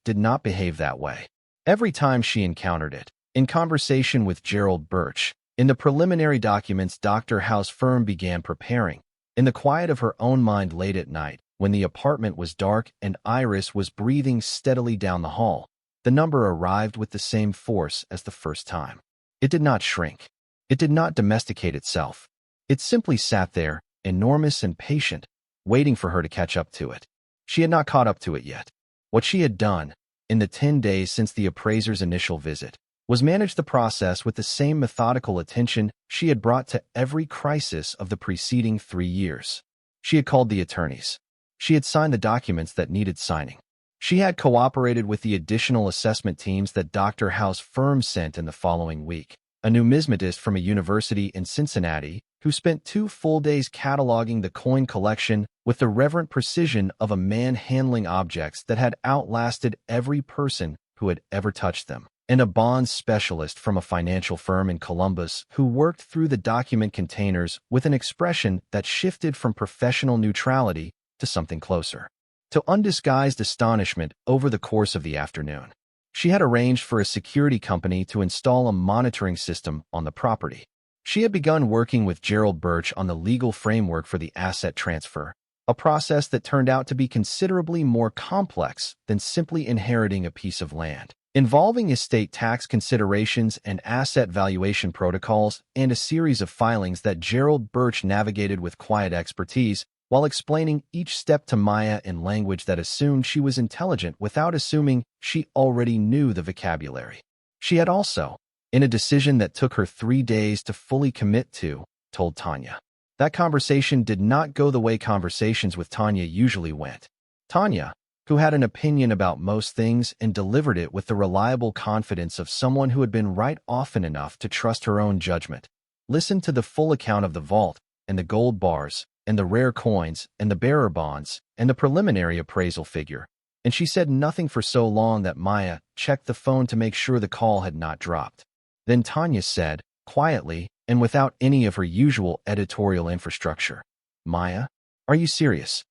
did not behave that way. Every time she encountered it, in conversation with Gerald Birch, in the preliminary documents Dr. Howe's firm began preparing, in the quiet of her own mind late at night, when the apartment was dark and Iris was breathing steadily down the hall, the number arrived with the same force as the first time. It did not shrink. It did not domesticate itself. It simply sat there, enormous and patient, waiting for her to catch up to it. She had not caught up to it yet. What she had done, in the 10 days since the appraiser's initial visit, was manage the process with the same methodical attention she had brought to every crisis of the preceding 3 years. She had called the attorneys. She had signed the documents that needed signing. She had cooperated with the additional assessment teams that Dr. Howe's firm sent in the following week, a numismatist from a university in Cincinnati who spent 2 full days cataloging the coin collection with the reverent precision of a man handling objects that had outlasted every person who had ever touched them, and a bonds specialist from a financial firm in Columbus who worked through the document containers with an expression that shifted from professional neutrality to something closer, to undisguised astonishment over the course of the afternoon. She had arranged for a security company to install a monitoring system on the property. She had begun working with Gerald Birch on the legal framework for the asset transfer, a process that turned out to be considerably more complex than simply inheriting a piece of land, involving estate tax considerations and asset valuation protocols and a series of filings that Gerald Birch navigated with quiet expertise while explaining each step to Maya in language that assumed she was intelligent without assuming she already knew the vocabulary. She had also, in a decision that took her 3 days to fully commit to, told Tanya. That conversation did not go the way conversations with Tanya usually went. Tanya, who had an opinion about most things and delivered it with the reliable confidence of someone who had been right often enough to trust her own judgment, listened to the full account of the vault and the gold bars and the rare coins and the bearer bonds and the preliminary appraisal figure, and she said nothing for so long that Maya checked the phone to make sure the call had not dropped. Then Tanya said, quietly and without any of her usual editorial infrastructure, "Maya, are you serious?"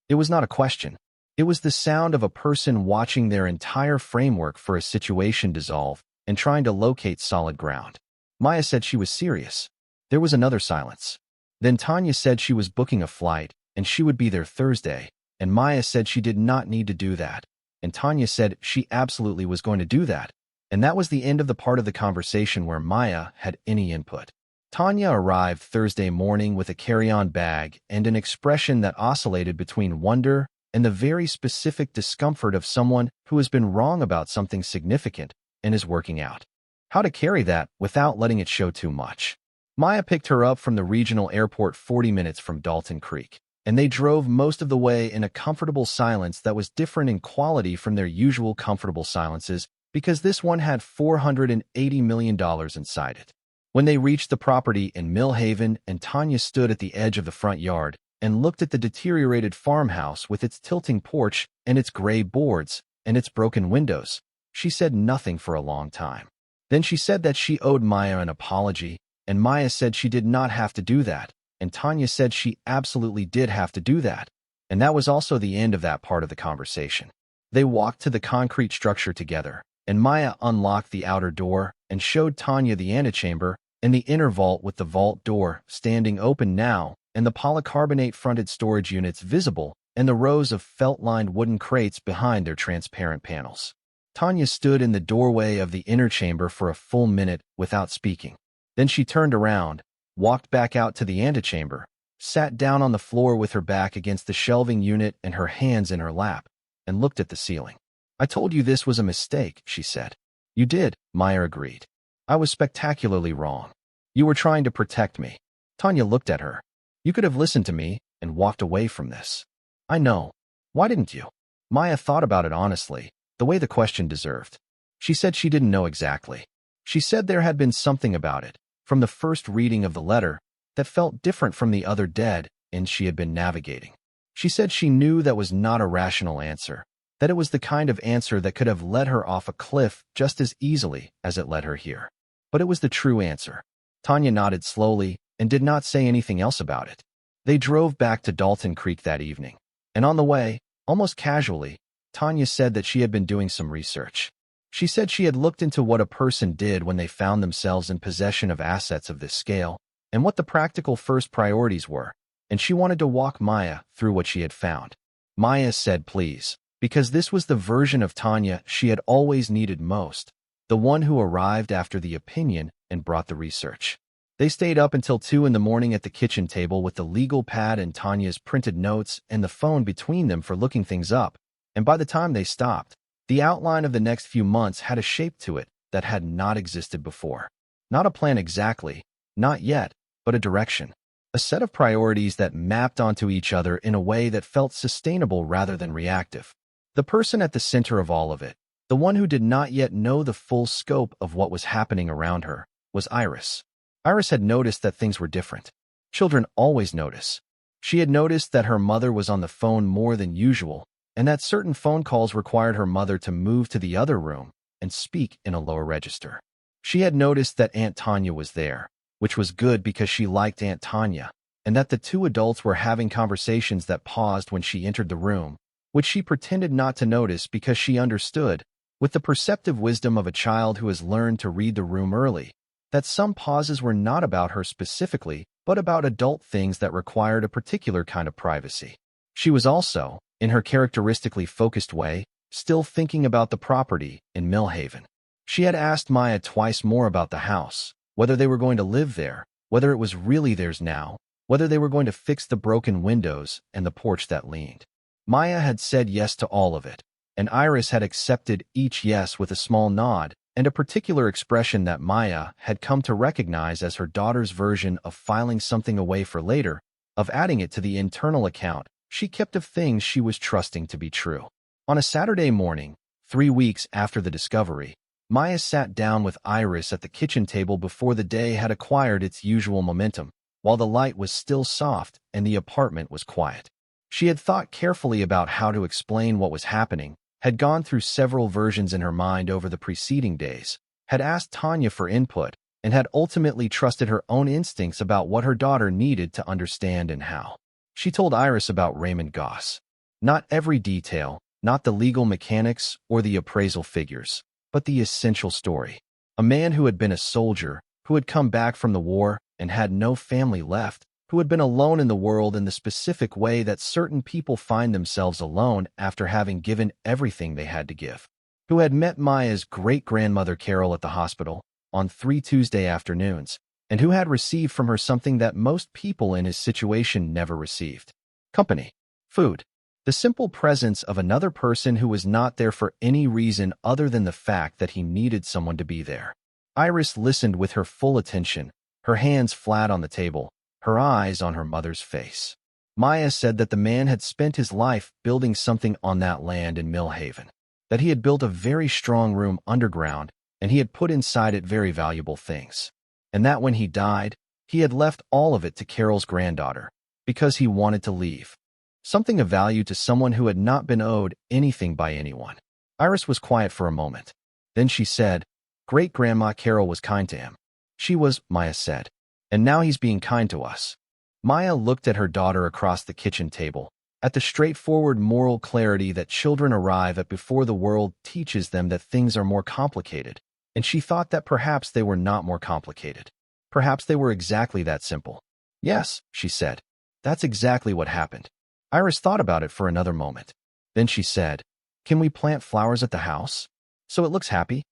It was not a question. It was the sound of a person watching their entire framework for a situation dissolve and trying to locate solid ground. Maya said she was serious. There was another silence. Then Tanya said she was booking a flight and she would be there Thursday, and Maya said she did not need to do that, and Tanya said she absolutely was going to do that, and that was the end of the part of the conversation where Maya had any input. Tanya arrived Thursday morning with a carry-on bag and an expression that oscillated between wonder and the very specific discomfort of someone who has been wrong about something significant and is working out how to carry that without letting it show too much. Maya picked her up from the regional airport 40 minutes from Dalton Creek, and they drove most of the way in a comfortable silence that was different in quality from their usual comfortable silences because this one had $480 million inside it. When they reached the property in Millhaven and Tanya stood at the edge of the front yard and looked at the deteriorated farmhouse with its tilting porch and its gray boards and its broken windows, she said nothing for a long time. Then she said that she owed Maya an apology, and Maya said she did not have to do that, and Tanya said she absolutely did have to do that, and that was also the end of that part of the conversation. They walked to the concrete structure together, and Maya unlocked the outer door and showed Tanya the antechamber and the inner vault with the vault door standing open now and the polycarbonate-fronted storage units visible and the rows of felt-lined wooden crates behind their transparent panels. Tanya stood in the doorway of the inner chamber for a full minute without speaking. Then she turned around, walked back out to the antechamber, sat down on the floor with her back against the shelving unit and her hands in her lap, and looked at the ceiling. "I told you this was a mistake," she said. "You did," Maya agreed. "I was spectacularly wrong. You were trying to protect me." Tanya looked at her. "You could have listened to me and walked away from this." "I know. Why didn't you?" Maya thought about it honestly, the way the question deserved. She said she didn't know exactly. She said there had been something about it, from the first reading of the letter, that felt different from the other dead ends she had been navigating. She said she knew that was not a rational answer, that it was the kind of answer that could have led her off a cliff just as easily as it led her here. But it was the true answer. Tanya nodded slowly and did not say anything else about it. They drove back to Dalton Creek that evening, and on the way, almost casually, Tanya said that she had been doing some research. She said she had looked into what a person did when they found themselves in possession of assets of this scale and what the practical first priorities were, and she wanted to walk Maya through what she had found. Maya said please, because this was the version of Tanya she had always needed most, the one who arrived after the opinion and brought the research. They stayed up until 2 in the morning at the kitchen table with the legal pad and Tanya's printed notes and the phone between them for looking things up, and by the time they stopped, the outline of the next few months had a shape to it that had not existed before. Not a plan exactly, not yet, but a direction. A set of priorities that mapped onto each other in a way that felt sustainable rather than reactive. The person at the center of all of it, the one who did not yet know the full scope of what was happening around her, was Iris. Iris had noticed that things were different. Children always notice. She had noticed that her mother was on the phone more than usual, and that certain phone calls required her mother to move to the other room and speak in a lower register. She had noticed that Aunt Tanya was there, which was good because she liked Aunt Tanya, and that the two adults were having conversations that paused when she entered the room, which she pretended not to notice because she understood, with the perceptive wisdom of a child who has learned to read the room early, that some pauses were not about her specifically, but about adult things that required a particular kind of privacy. She was also, in her characteristically focused way, still thinking about the property in Millhaven. She had asked Maya twice more about the house, whether they were going to live there, whether it was really theirs now, whether they were going to fix the broken windows and the porch that leaned. Maya had said yes to all of it, and Iris had accepted each yes with a small nod and a particular expression that Maya had come to recognize as her daughter's version of filing something away for later, of adding it to the internal account she kept of things she was trusting to be true. On a Saturday morning, 3 weeks after the discovery, Maya sat down with Iris at the kitchen table before the day had acquired its usual momentum, while the light was still soft and the apartment was quiet. She had thought carefully about how to explain what was happening, had gone through several versions in her mind over the preceding days, had asked Tanya for input, and had ultimately trusted her own instincts about what her daughter needed to understand and how. She told Iris about Raymond Goss. Not every detail, not the legal mechanics or the appraisal figures, but the essential story. A man who had been a soldier, who had come back from the war and had no family left, who had been alone in the world in the specific way that certain people find themselves alone after having given everything they had to give, who had met Maya's great-grandmother Carol at the hospital on 3 Tuesday afternoons, and who had received from her something that most people in his situation never received. Company. Food. The simple presence of another person who was not there for any reason other than the fact that he needed someone to be there. Iris listened with her full attention, her hands flat on the table, her eyes on her mother's face. Maya said that the man had spent his life building something on that land in Millhaven, that he had built a very strong room underground and he had put inside it very valuable things, and that when he died, he had left all of it to Carol's granddaughter because he wanted to leave something of value to someone who had not been owed anything by anyone. Iris was quiet for a moment. Then she said, "Great-grandma Carol was kind to him." "She was," Maya said. "And now he's being kind to us." Maya looked at her daughter across the kitchen table, at the straightforward moral clarity that children arrive at before the world teaches them that things are more complicated, and she thought that perhaps they were not more complicated. Perhaps they were exactly that simple. "Yes," she said. "That's exactly what happened." Iris thought about it for another moment. Then she said, "Can we plant flowers at the house so it looks happy?"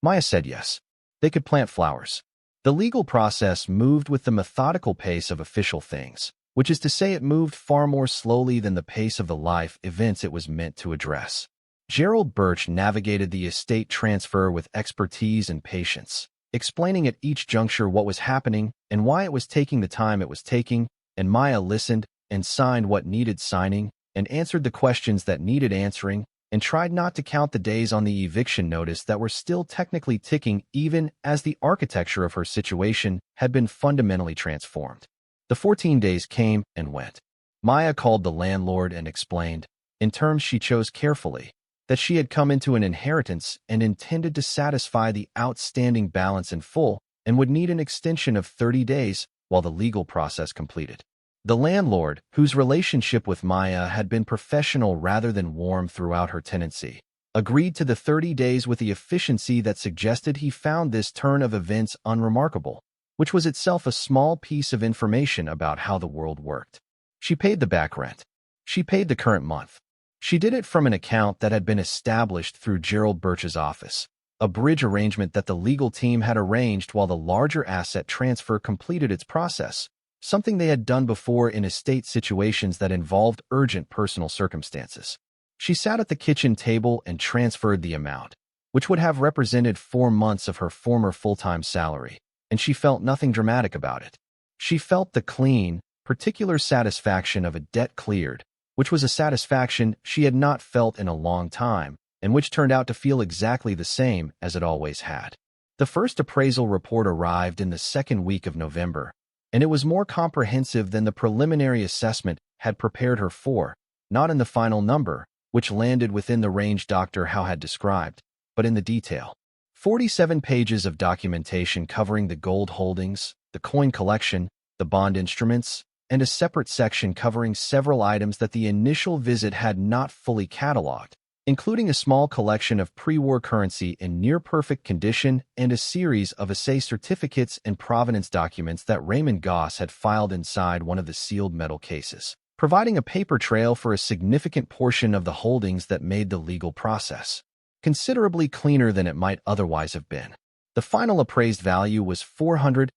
Maya said yes. They could plant flowers. The legal process moved with the methodical pace of official things, which is to say it moved far more slowly than the pace of the life events it was meant to address. Gerald Birch navigated the estate transfer with expertise and patience, explaining at each juncture what was happening and why it was taking the time it was taking, and Maya listened and signed what needed signing and answered the questions that needed answering and tried not to count the days on the eviction notice that were still technically ticking even as the architecture of her situation had been fundamentally transformed. The 14 days came and went. Maya called the landlord and explained, in terms she chose carefully, that she had come into an inheritance and intended to satisfy the outstanding balance in full and would need an extension of 30 days while the legal process completed. The landlord, whose relationship with Maya had been professional rather than warm throughout her tenancy, agreed to the 30 days with the efficiency that suggested he found this turn of events unremarkable, which was itself a small piece of information about how the world worked. She paid the back rent. She paid the current month. She did it from an account that had been established through Gerald Birch's office, a bridge arrangement that the legal team had arranged while the larger asset transfer completed its process, something they had done before in estate situations that involved urgent personal circumstances. She sat at the kitchen table and transferred the amount, which would have represented 4 months of her former full-time salary, and she felt nothing dramatic about it. She felt the clean, particular satisfaction of a debt cleared, which was a satisfaction she had not felt in a long time, and which turned out to feel exactly the same as it always had. The first appraisal report arrived in the second week of November, and it was more comprehensive than the preliminary assessment had prepared her for, not in the final number, which landed within the range Dr. Howe had described, but in the detail. 47 pages of documentation covering the gold holdings, the coin collection, the bond instruments, and a separate section covering several items that the initial visit had not fully cataloged, including a small collection of pre-war currency in near-perfect condition and a series of assay certificates and provenance documents that Raymond Goss had filed inside one of the sealed metal cases, providing a paper trail for a significant portion of the holdings that made the legal process considerably cleaner than it might otherwise have been. The final appraised value was $483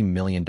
million.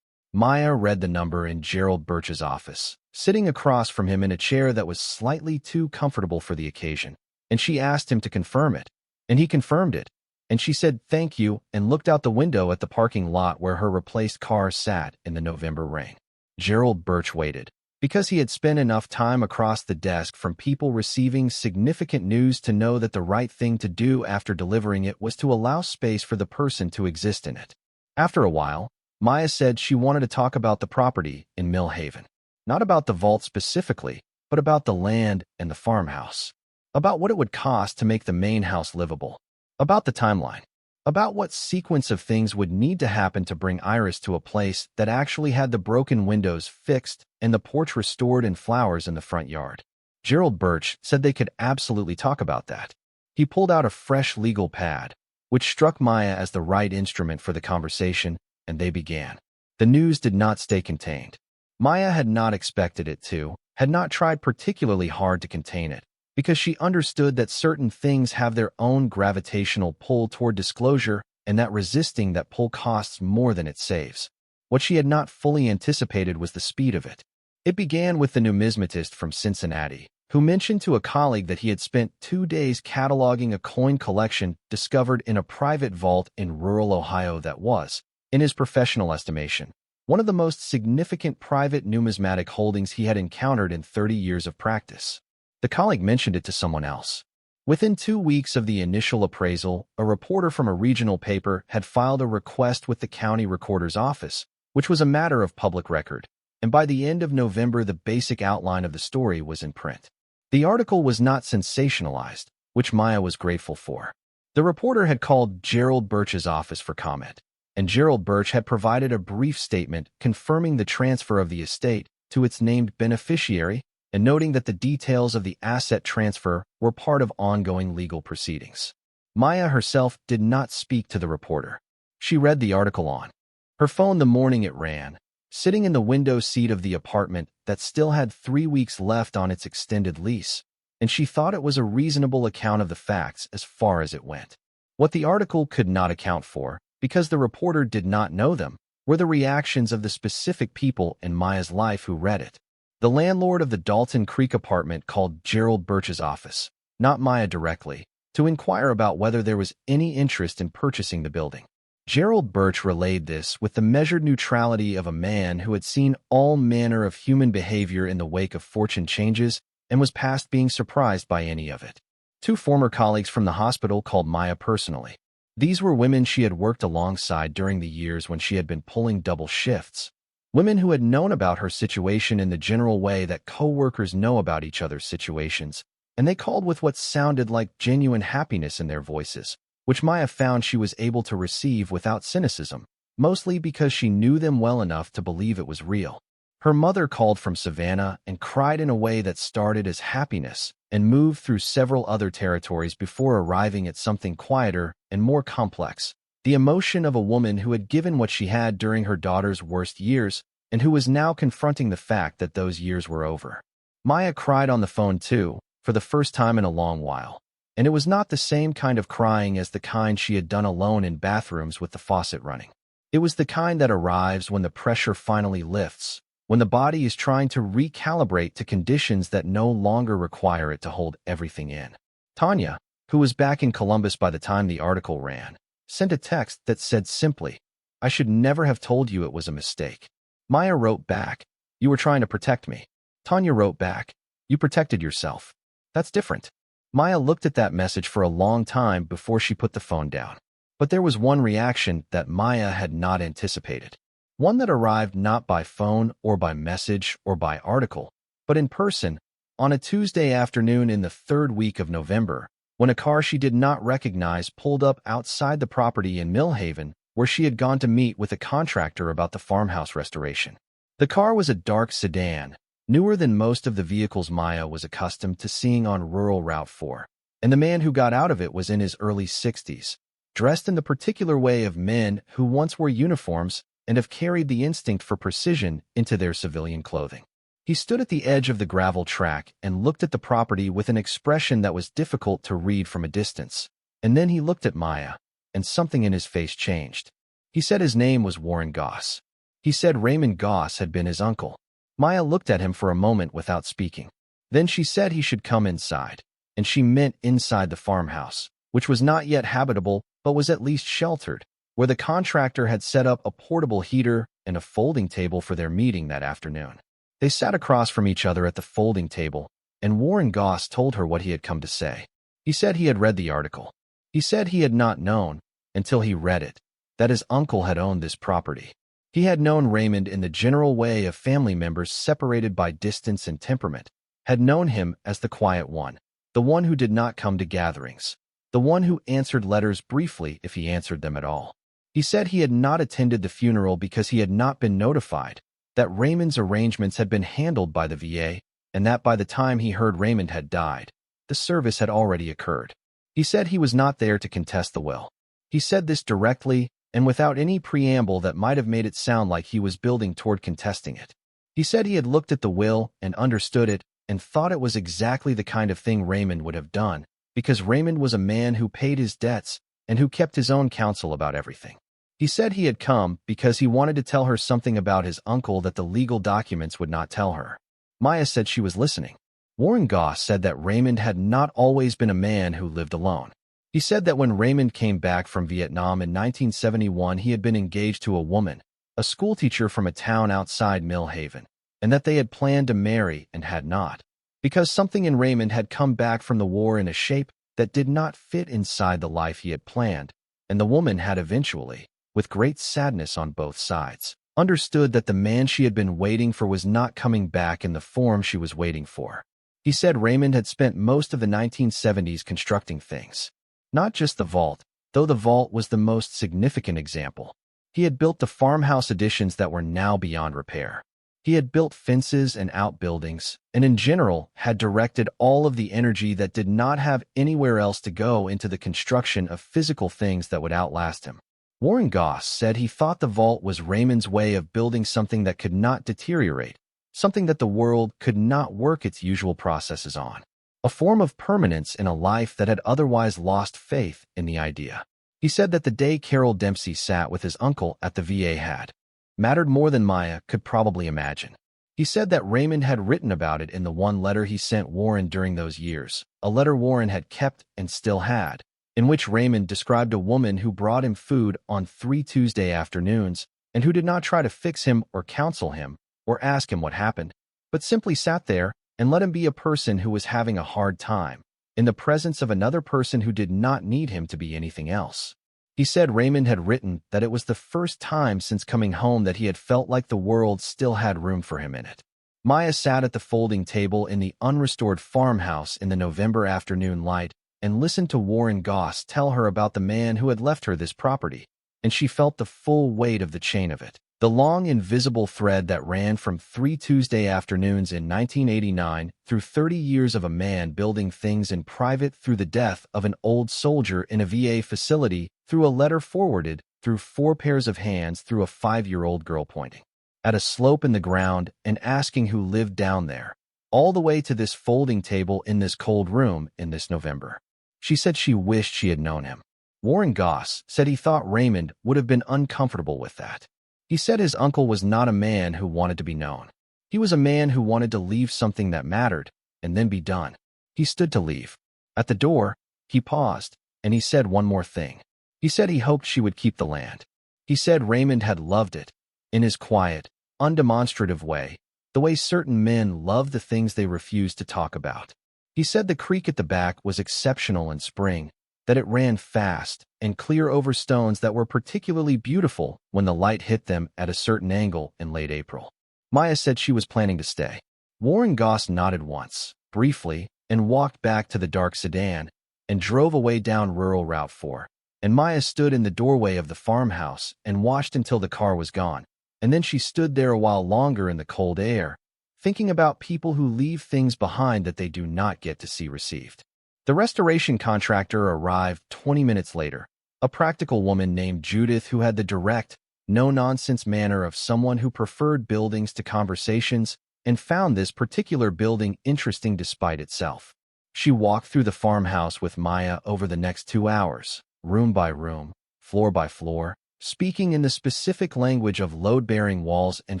Maya read the number in Gerald Birch's office, sitting across from him in a chair that was slightly too comfortable for the occasion, and she asked him to confirm it, and he confirmed it, and she said thank you and looked out the window at the parking lot where her replaced car sat in the November rain. Gerald Birch waited, because he had spent enough time across the desk from people receiving significant news to know that the right thing to do after delivering it was to allow space for the person to exist in it. After a while, Maya said she wanted to talk about the property in Millhaven. Not about the vault specifically, but about the land and the farmhouse. About what it would cost to make the main house livable. About the timeline. About what sequence of things would need to happen to bring Iris to a place that actually had the broken windows fixed and the porch restored and flowers in the front yard. Gerald Birch said they could absolutely talk about that. He pulled out a fresh legal pad, which struck Maya as the right instrument for the conversation, and they began. The news did not stay contained. Maya had not expected it to, had not tried particularly hard to contain it, because she understood that certain things have their own gravitational pull toward disclosure and that resisting that pull costs more than it saves. What she had not fully anticipated was the speed of it. It began with the numismatist from Cincinnati, who mentioned to a colleague that he had spent 2 days cataloging a coin collection discovered in a private vault in rural Ohio that was, in his professional estimation, one of the most significant private numismatic holdings he had encountered in 30 years of practice. The colleague mentioned it to someone else. Within 2 weeks of the initial appraisal, a reporter from a regional paper had filed a request with the county recorder's office, which was a matter of public record, and by the end of November the basic outline of the story was in print. The article was not sensationalized, which Maya was grateful for. The reporter had called Gerald Birch's office for comment, and Gerald Birch had provided a brief statement confirming the transfer of the estate to its named beneficiary and noting that the details of the asset transfer were part of ongoing legal proceedings. Maya herself did not speak to the reporter. She read the article on her phone the morning it ran, sitting in the window seat of the apartment that still had 3 weeks left on its extended lease, and she thought it was a reasonable account of the facts as far as it went. What the article could not account for, because the reporter did not know them, were the reactions of the specific people in Maya's life who read it. The landlord of the Dalton Creek apartment called Gerald Birch's office, not Maya directly, to inquire about whether there was any interest in purchasing the building. Gerald Birch relayed this with the measured neutrality of a man who had seen all manner of human behavior in the wake of fortune changes and was past being surprised by any of it. 2 former colleagues from the hospital called Maya personally. These were women she had worked alongside during the years when she had been pulling double shifts. Women who had known about her situation in the general way that co-workers know about each other's situations, and they called with what sounded like genuine happiness in their voices, which Maya found she was able to receive without cynicism, mostly because she knew them well enough to believe it was real. Her mother called from Savannah and cried in a way that started as happiness and moved through several other territories before arriving at something quieter and more complex. The emotion of a woman who had given what she had during her daughter's worst years and who was now confronting the fact that those years were over. Maya cried on the phone too, for the first time in a long while, and it was not the same kind of crying as the kind she had done alone in bathrooms with the faucet running. It was the kind that arrives when the pressure finally lifts, when the body is trying to recalibrate to conditions that no longer require it to hold everything in. Tanya, who was back in Columbus by the time the article ran, sent a text that said simply, "I should never have told you it was a mistake." Maya wrote back, "You were trying to protect me." Tanya wrote back, "You protected yourself. That's different." Maya looked at that message for a long time before she put the phone down. But there was one reaction that Maya had not anticipated. One that arrived not by phone or by message or by article, but in person, on a Tuesday afternoon in the 3rd week of November, when a car she did not recognize pulled up outside the property in Millhaven, where she had gone to meet with a contractor about the farmhouse restoration. The car was a dark sedan, newer than most of the vehicles Maya was accustomed to seeing on rural Route 4, and the man who got out of it was in his early 60s, dressed in the particular way of men who once wore uniforms and have carried the instinct for precision into their civilian clothing. He stood at the edge of the gravel track and looked at the property with an expression that was difficult to read from a distance, and then he looked at Maya, and something in his face changed. He said his name was Warren Goss. He said Raymond Goss had been his uncle. Maya looked at him for a moment without speaking. Then she said he should come inside, and she meant inside the farmhouse, which was not yet habitable but was at least sheltered, where the contractor had set up a portable heater and a folding table for their meeting that afternoon. They sat across from each other at the folding table, and Warren Goss told her what he had come to say. He said he had read the article. He said he had not known, until he read it, that his uncle had owned this property. He had known Raymond in the general way of family members separated by distance and temperament, had known him as the quiet one, the one who did not come to gatherings, the one who answered letters briefly if he answered them at all. He said he had not attended the funeral because he had not been notified, that Raymond's arrangements had been handled by the VA, and that by the time he heard Raymond had died, the service had already occurred. He said he was not there to contest the will. He said this directly and without any preamble that might have made it sound like he was building toward contesting it. He said he had looked at the will and understood it and thought it was exactly the kind of thing Raymond would have done, because Raymond was a man who paid his debts and who kept his own counsel about everything. He said he had come because he wanted to tell her something about his uncle that the legal documents would not tell her. Maya said she was listening. Warren Goss said that Raymond had not always been a man who lived alone. He said that when Raymond came back from Vietnam in 1971, he had been engaged to a woman, a schoolteacher from a town outside Millhaven, and that they had planned to marry and had not, because something in Raymond had come back from the war in a shape that did not fit inside the life he had planned, and the woman had eventually, with great sadness on both sides, understood that the man she had been waiting for was not coming back in the form she was waiting for. He said Raymond had spent most of the 1970s constructing things. Not just the vault, though the vault was the most significant example. He had built the farmhouse additions that were now beyond repair. He had built fences and outbuildings, and in general had directed all of the energy that did not have anywhere else to go into the construction of physical things that would outlast him. Warren Goss said he thought the vault was Raymond's way of building something that could not deteriorate, something that the world could not work its usual processes on, a form of permanence in a life that had otherwise lost faith in the idea. He said that the day Carol Dempsey sat with his uncle at the VA had mattered more than Maya could probably imagine. He said that Raymond had written about it in the one letter he sent Warren during those years, a letter Warren had kept and still had, in which Raymond described a woman who brought him food on 3 Tuesday afternoons and who did not try to fix him or counsel him or ask him what happened, but simply sat there and let him be a person who was having a hard time, in the presence of another person who did not need him to be anything else. He said Raymond had written that it was the first time since coming home that he had felt like the world still had room for him in it. Maya sat at the folding table in the unrestored farmhouse in the November afternoon light and listened to Warren Goss tell her about the man who had left her this property, and she felt the full weight of the chain of it. The long invisible thread that ran from 3 Tuesday afternoons in 1989 through 30 years of a man building things in private, through the death of an old soldier in a VA facility, through a letter forwarded, through 4 pairs of hands, through a 5-year-old girl pointing at a slope in the ground and asking who lived down there, all the way to this folding table in this cold room in this November. She said she wished she had known him. Warren Goss said he thought Raymond would have been uncomfortable with that. He said his uncle was not a man who wanted to be known. He was a man who wanted to leave something that mattered and then be done. He stood to leave. At the door, he paused, and he said one more thing. He said he hoped she would keep the land. He said Raymond had loved it, in his quiet, undemonstrative way, the way certain men love the things they refuse to talk about. He said the creek at the back was exceptional in spring, that it ran fast and clear over stones that were particularly beautiful when the light hit them at a certain angle in late April. Maya said she was planning to stay. Warren Goss nodded once, briefly, and walked back to the dark sedan and drove away down rural Route 4. And Maya stood in the doorway of the farmhouse and watched until the car was gone, and then she stood there a while longer in the cold air, thinking about people who leave things behind that they do not get to see received. The restoration contractor arrived 20 minutes later, a practical woman named Judith who had the direct, no-nonsense manner of someone who preferred buildings to conversations and found this particular building interesting despite itself. She walked through the farmhouse with Maya over the next 2 hours, room by room, floor by floor, speaking in the specific language of load-bearing walls and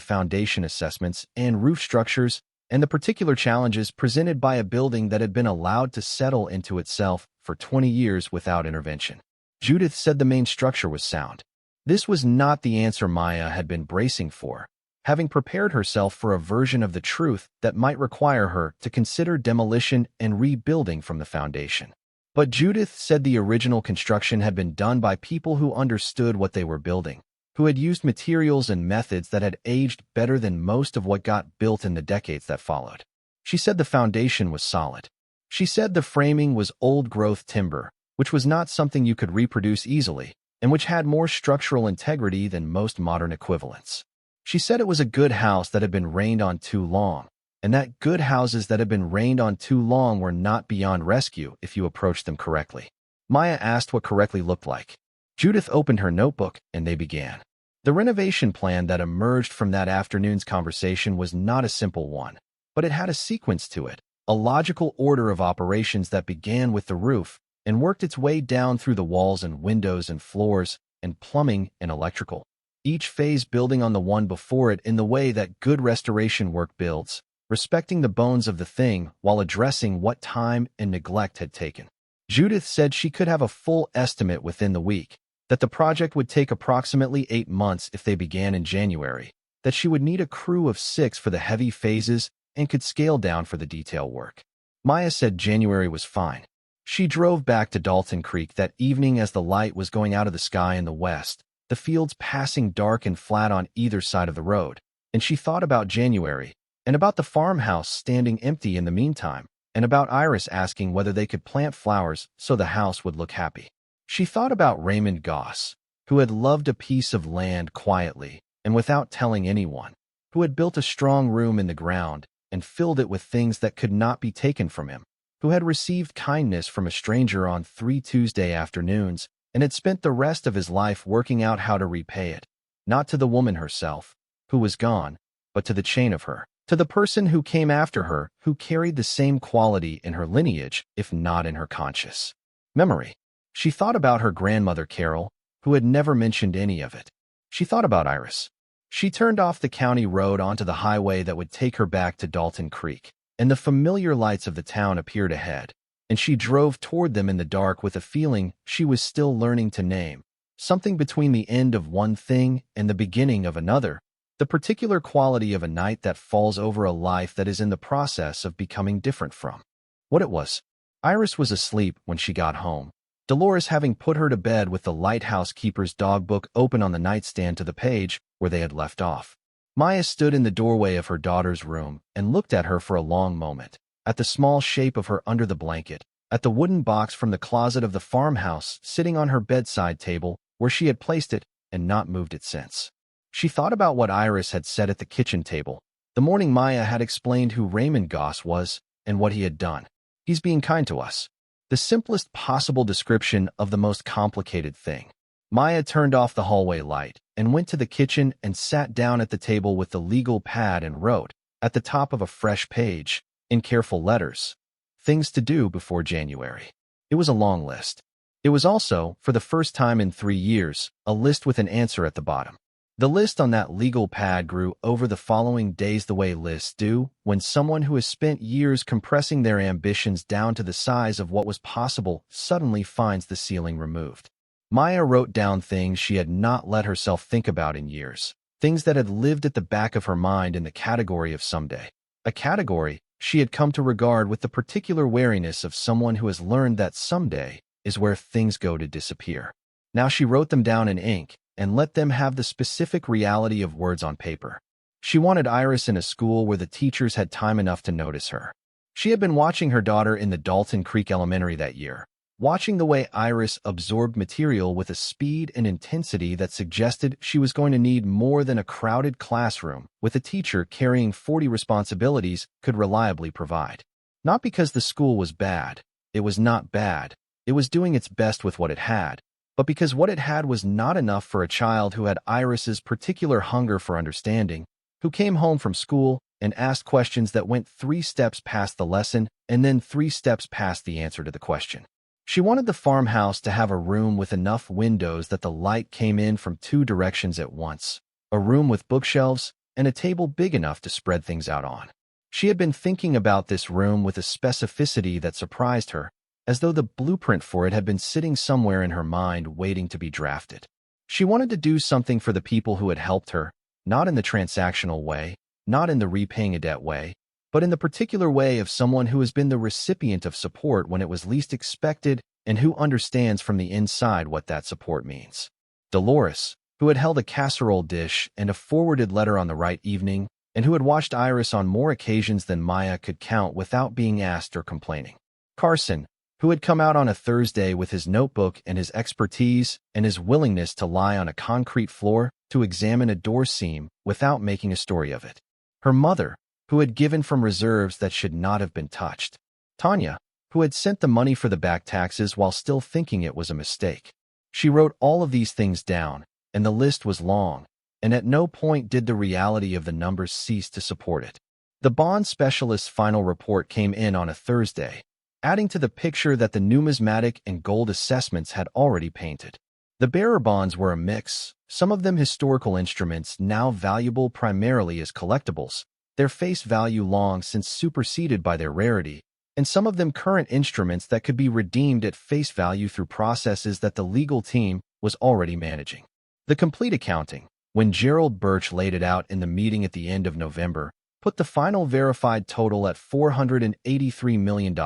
foundation assessments and roof structures, and the particular challenges presented by a building that had been allowed to settle into itself for 20 years without intervention. Judith said the main structure was sound. This was not the answer Maya had been bracing for, having prepared herself for a version of the truth that might require her to consider demolition and rebuilding from the foundation. But Judith said the original construction had been done by people who understood what they were building, who had used materials and methods that had aged better than most of what got built in the decades that followed. She said the foundation was solid. She said the framing was old-growth timber, which was not something you could reproduce easily, and which had more structural integrity than most modern equivalents. She said it was a good house that had been rained on too long, and that good houses that had been rained on too long were not beyond rescue if you approached them correctly. Maya asked what correctly looked like. Judith opened her notebook, and they began. The renovation plan that emerged from that afternoon's conversation was not a simple one, but it had a sequence to it, a logical order of operations that began with the roof and worked its way down through the walls and windows and floors and plumbing and electrical, each phase building on the one before it in the way that good restoration work builds, respecting the bones of the thing while addressing what time and neglect had taken. Judith said she could have a full estimate within the week, that the project would take approximately 8 months if they began in January, that she would need a crew of 6 for the heavy phases and could scale down for the detail work. Maya said January was fine. She drove back to Dalton Creek that evening as the light was going out of the sky in the west, the fields passing dark and flat on either side of the road, and she thought about January, and about the farmhouse standing empty in the meantime, and about Iris asking whether they could plant flowers so the house would look happy. She thought about Raymond Goss, who had loved a piece of land quietly and without telling anyone, who had built a strong room in the ground and filled it with things that could not be taken from him, who had received kindness from a stranger on 3 Tuesday afternoons and had spent the rest of his life working out how to repay it, not to the woman herself, who was gone, but to the chain of her, to the person who came after her, who carried the same quality in her lineage, if not in her conscious memory. She thought about her grandmother Carol, who had never mentioned any of it. She thought about Iris. She turned off the county road onto the highway that would take her back to Dalton Creek, and the familiar lights of the town appeared ahead, and she drove toward them in the dark with a feeling she was still learning to name, something between the end of one thing and the beginning of another, the particular quality of a night that falls over a life that is in the process of becoming different from what it was. Iris was asleep when she got home, Dolores having put her to bed with the lighthouse keeper's dog book open on the nightstand to the page where they had left off. Maya stood in the doorway of her daughter's room and looked at her for a long moment, at the small shape of her under the blanket, at the wooden box from the closet of the farmhouse sitting on her bedside table where she had placed it and not moved it since. She thought about what Iris had said at the kitchen table, the morning Maya had explained who Raymond Goss was and what he had done. He's being kind to us. The simplest possible description of the most complicated thing. Maya turned off the hallway light and went to the kitchen and sat down at the table with the legal pad and wrote, at the top of a fresh page, in careful letters, things to do before January. It was a long list. It was also, for the first time in 3 years, a list with an answer at the bottom. The list on that legal pad grew over the following days the way lists do when someone who has spent years compressing their ambitions down to the size of what was possible suddenly finds the ceiling removed. Maya wrote down things she had not let herself think about in years, things that had lived at the back of her mind in the category of someday, a category she had come to regard with the particular wariness of someone who has learned that someday is where things go to disappear. Now she wrote them down in ink and let them have the specific reality of words on paper. She wanted Iris in a school where the teachers had time enough to notice her. She had been watching her daughter in the Dalton Creek Elementary that year, watching the way Iris absorbed material with a speed and intensity that suggested she was going to need more than a crowded classroom with a teacher carrying 40 responsibilities could reliably provide. Not because the school was bad. It was not bad. It was doing its best with what it had, but because what it had was not enough for a child who had Iris's particular hunger for understanding, who came home from school and asked questions that went 3 steps past the lesson and then 3 steps past the answer to the question. She wanted the farmhouse to have a room with enough windows that the light came in from 2 directions at once, a room with bookshelves, and a table big enough to spread things out on. She had been thinking about this room with a specificity that surprised her, as though the blueprint for it had been sitting somewhere in her mind waiting to be drafted. She wanted to do something for the people who had helped her, not in the transactional way, not in the repaying a debt way, but in the particular way of someone who has been the recipient of support when it was least expected and who understands from the inside what that support means. Dolores, who had held a casserole dish and a forwarded letter on the right evening, and who had watched Iris on more occasions than Maya could count without being asked or complaining. Carson, who had come out on a Thursday with his notebook and his expertise and his willingness to lie on a concrete floor to examine a door seam without making a story of it. Her mother, who had given from reserves that should not have been touched. Tanya, who had sent the money for the back taxes while still thinking it was a mistake. She wrote all of these things down, and the list was long, and at no point did the reality of the numbers cease to support it. The bond specialist's final report came in on a Thursday, adding to the picture that the numismatic and gold assessments had already painted. The bearer bonds were a mix, some of them historical instruments now valuable primarily as collectibles, their face value long since superseded by their rarity, and some of them current instruments that could be redeemed at face value through processes that the legal team was already managing. The complete accounting, when Gerald Birch laid it out in the meeting at the end of November, put the final verified total at $483 million.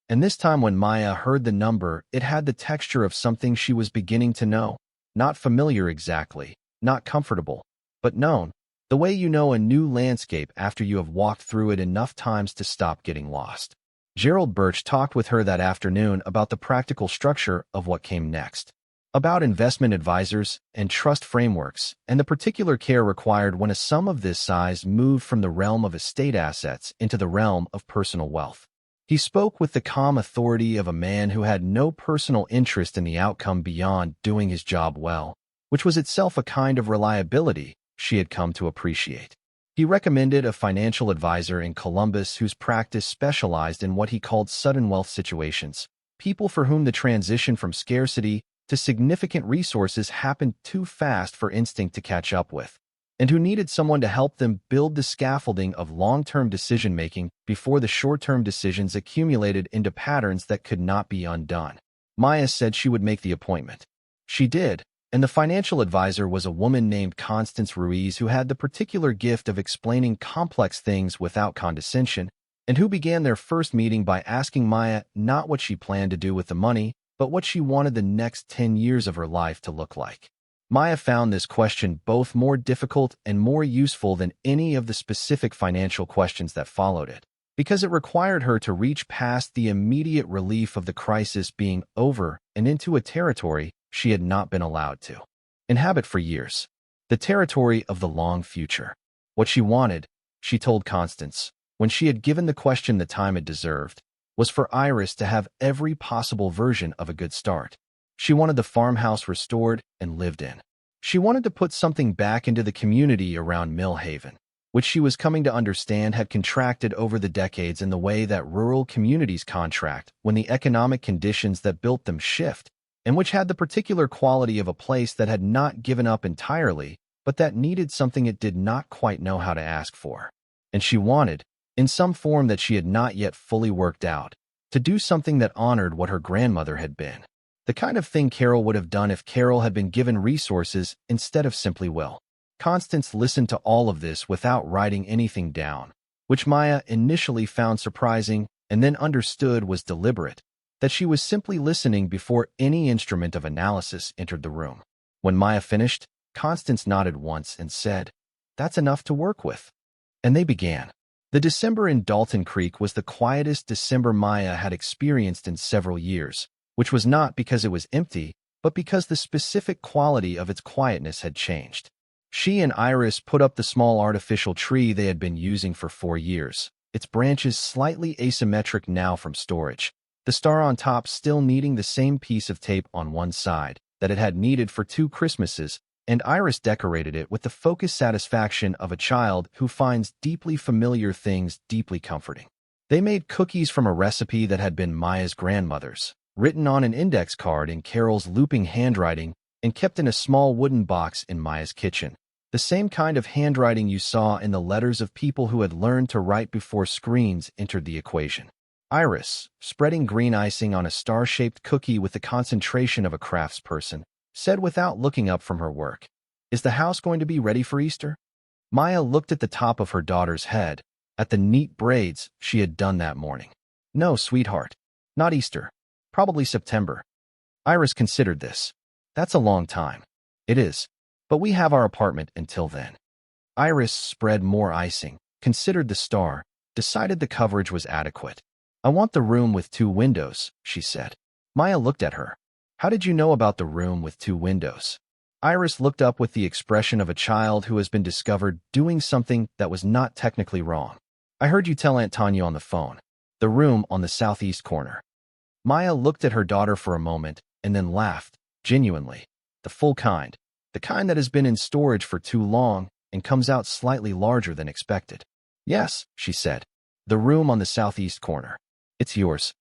And this time when Maya heard the number, it had the texture of something she was beginning to know. Not familiar exactly, not comfortable, but known. The way you know a new landscape after you have walked through it enough times to stop getting lost. Gerald Birch talked with her that afternoon about the practical structure of what came next, about investment advisors and trust frameworks, and the particular care required when a sum of this size moved from the realm of estate assets into the realm of personal wealth. He spoke with the calm authority of a man who had no personal interest in the outcome beyond doing his job well, which was itself a kind of reliability she had come to appreciate. He recommended a financial advisor in Columbus whose practice specialized in what he called sudden wealth situations, people for whom the transition from scarcity to significant resources happened too fast for instinct to catch up with, and who needed someone to help them build the scaffolding of long-term decision-making before the short-term decisions accumulated into patterns that could not be undone. Maya said she would make the appointment. She did, and the financial advisor was a woman named Constance Ruiz who had the particular gift of explaining complex things without condescension, and who began their first meeting by asking Maya not what she planned to do with the money, but what she wanted the next 10 years of her life to look like. Maya found this question both more difficult and more useful than any of the specific financial questions that followed it, because it required her to reach past the immediate relief of the crisis being over and into a territory she had not been allowed to inhabit for years, the territory of the long future. What she wanted, she told Constance, when she had given the question the time it deserved, was for Iris to have every possible version of a good start. She wanted the farmhouse restored and lived in. She wanted to put something back into the community around Millhaven, which she was coming to understand had contracted over the decades in the way that rural communities contract when the economic conditions that built them shift, and which had the particular quality of a place that had not given up entirely, but that needed something it did not quite know how to ask for. And she wanted, in some form that she had not yet fully worked out, to do something that honored what her grandmother had been. The kind of thing Carol would have done if Carol had been given resources instead of simply will. Constance listened to all of this without writing anything down, which Maya initially found surprising and then understood was deliberate, that she was simply listening before any instrument of analysis entered the room. When Maya finished, Constance nodded once and said, "That's enough to work with." And they began. The December in Dalton Creek was the quietest December Maya had experienced in several years, which was not because it was empty, but because the specific quality of its quietness had changed. She and Iris put up the small artificial tree they had been using for 4 years, its branches slightly asymmetric now from storage, the star on top still needing the same piece of tape on one side that it had needed for 2 Christmases, and Iris decorated it with the focused satisfaction of a child who finds deeply familiar things deeply comforting. They made cookies from a recipe that had been Maya's grandmother's, written on an index card in Carol's looping handwriting and kept in a small wooden box in Maya's kitchen, the same kind of handwriting you saw in the letters of people who had learned to write before screens entered the equation. Iris, spreading green icing on a star-shaped cookie with the concentration of a craftsperson, said without looking up from her work, "Is the house going to be ready for Easter?" Maya looked at the top of her daughter's head, at the neat braids she had done that morning. "No, sweetheart. Not Easter. Probably September." Iris considered this. "That's a long time." "It is. But we have our apartment until then." Iris spread more icing, considered the star, decided the coverage was adequate. "I want the room with 2 windows," she said. Maya looked at her. "How did you know about the room with 2 windows?" Iris looked up with the expression of a child who has been discovered doing something that was not technically wrong. "I heard you tell Aunt Tanya on the phone. The room on the southeast corner." Maya looked at her daughter for a moment and then laughed, genuinely. "The full kind. The kind that has been in storage for too long and comes out slightly larger than expected." "Yes," she said. "The room on the southeast corner. It's yours."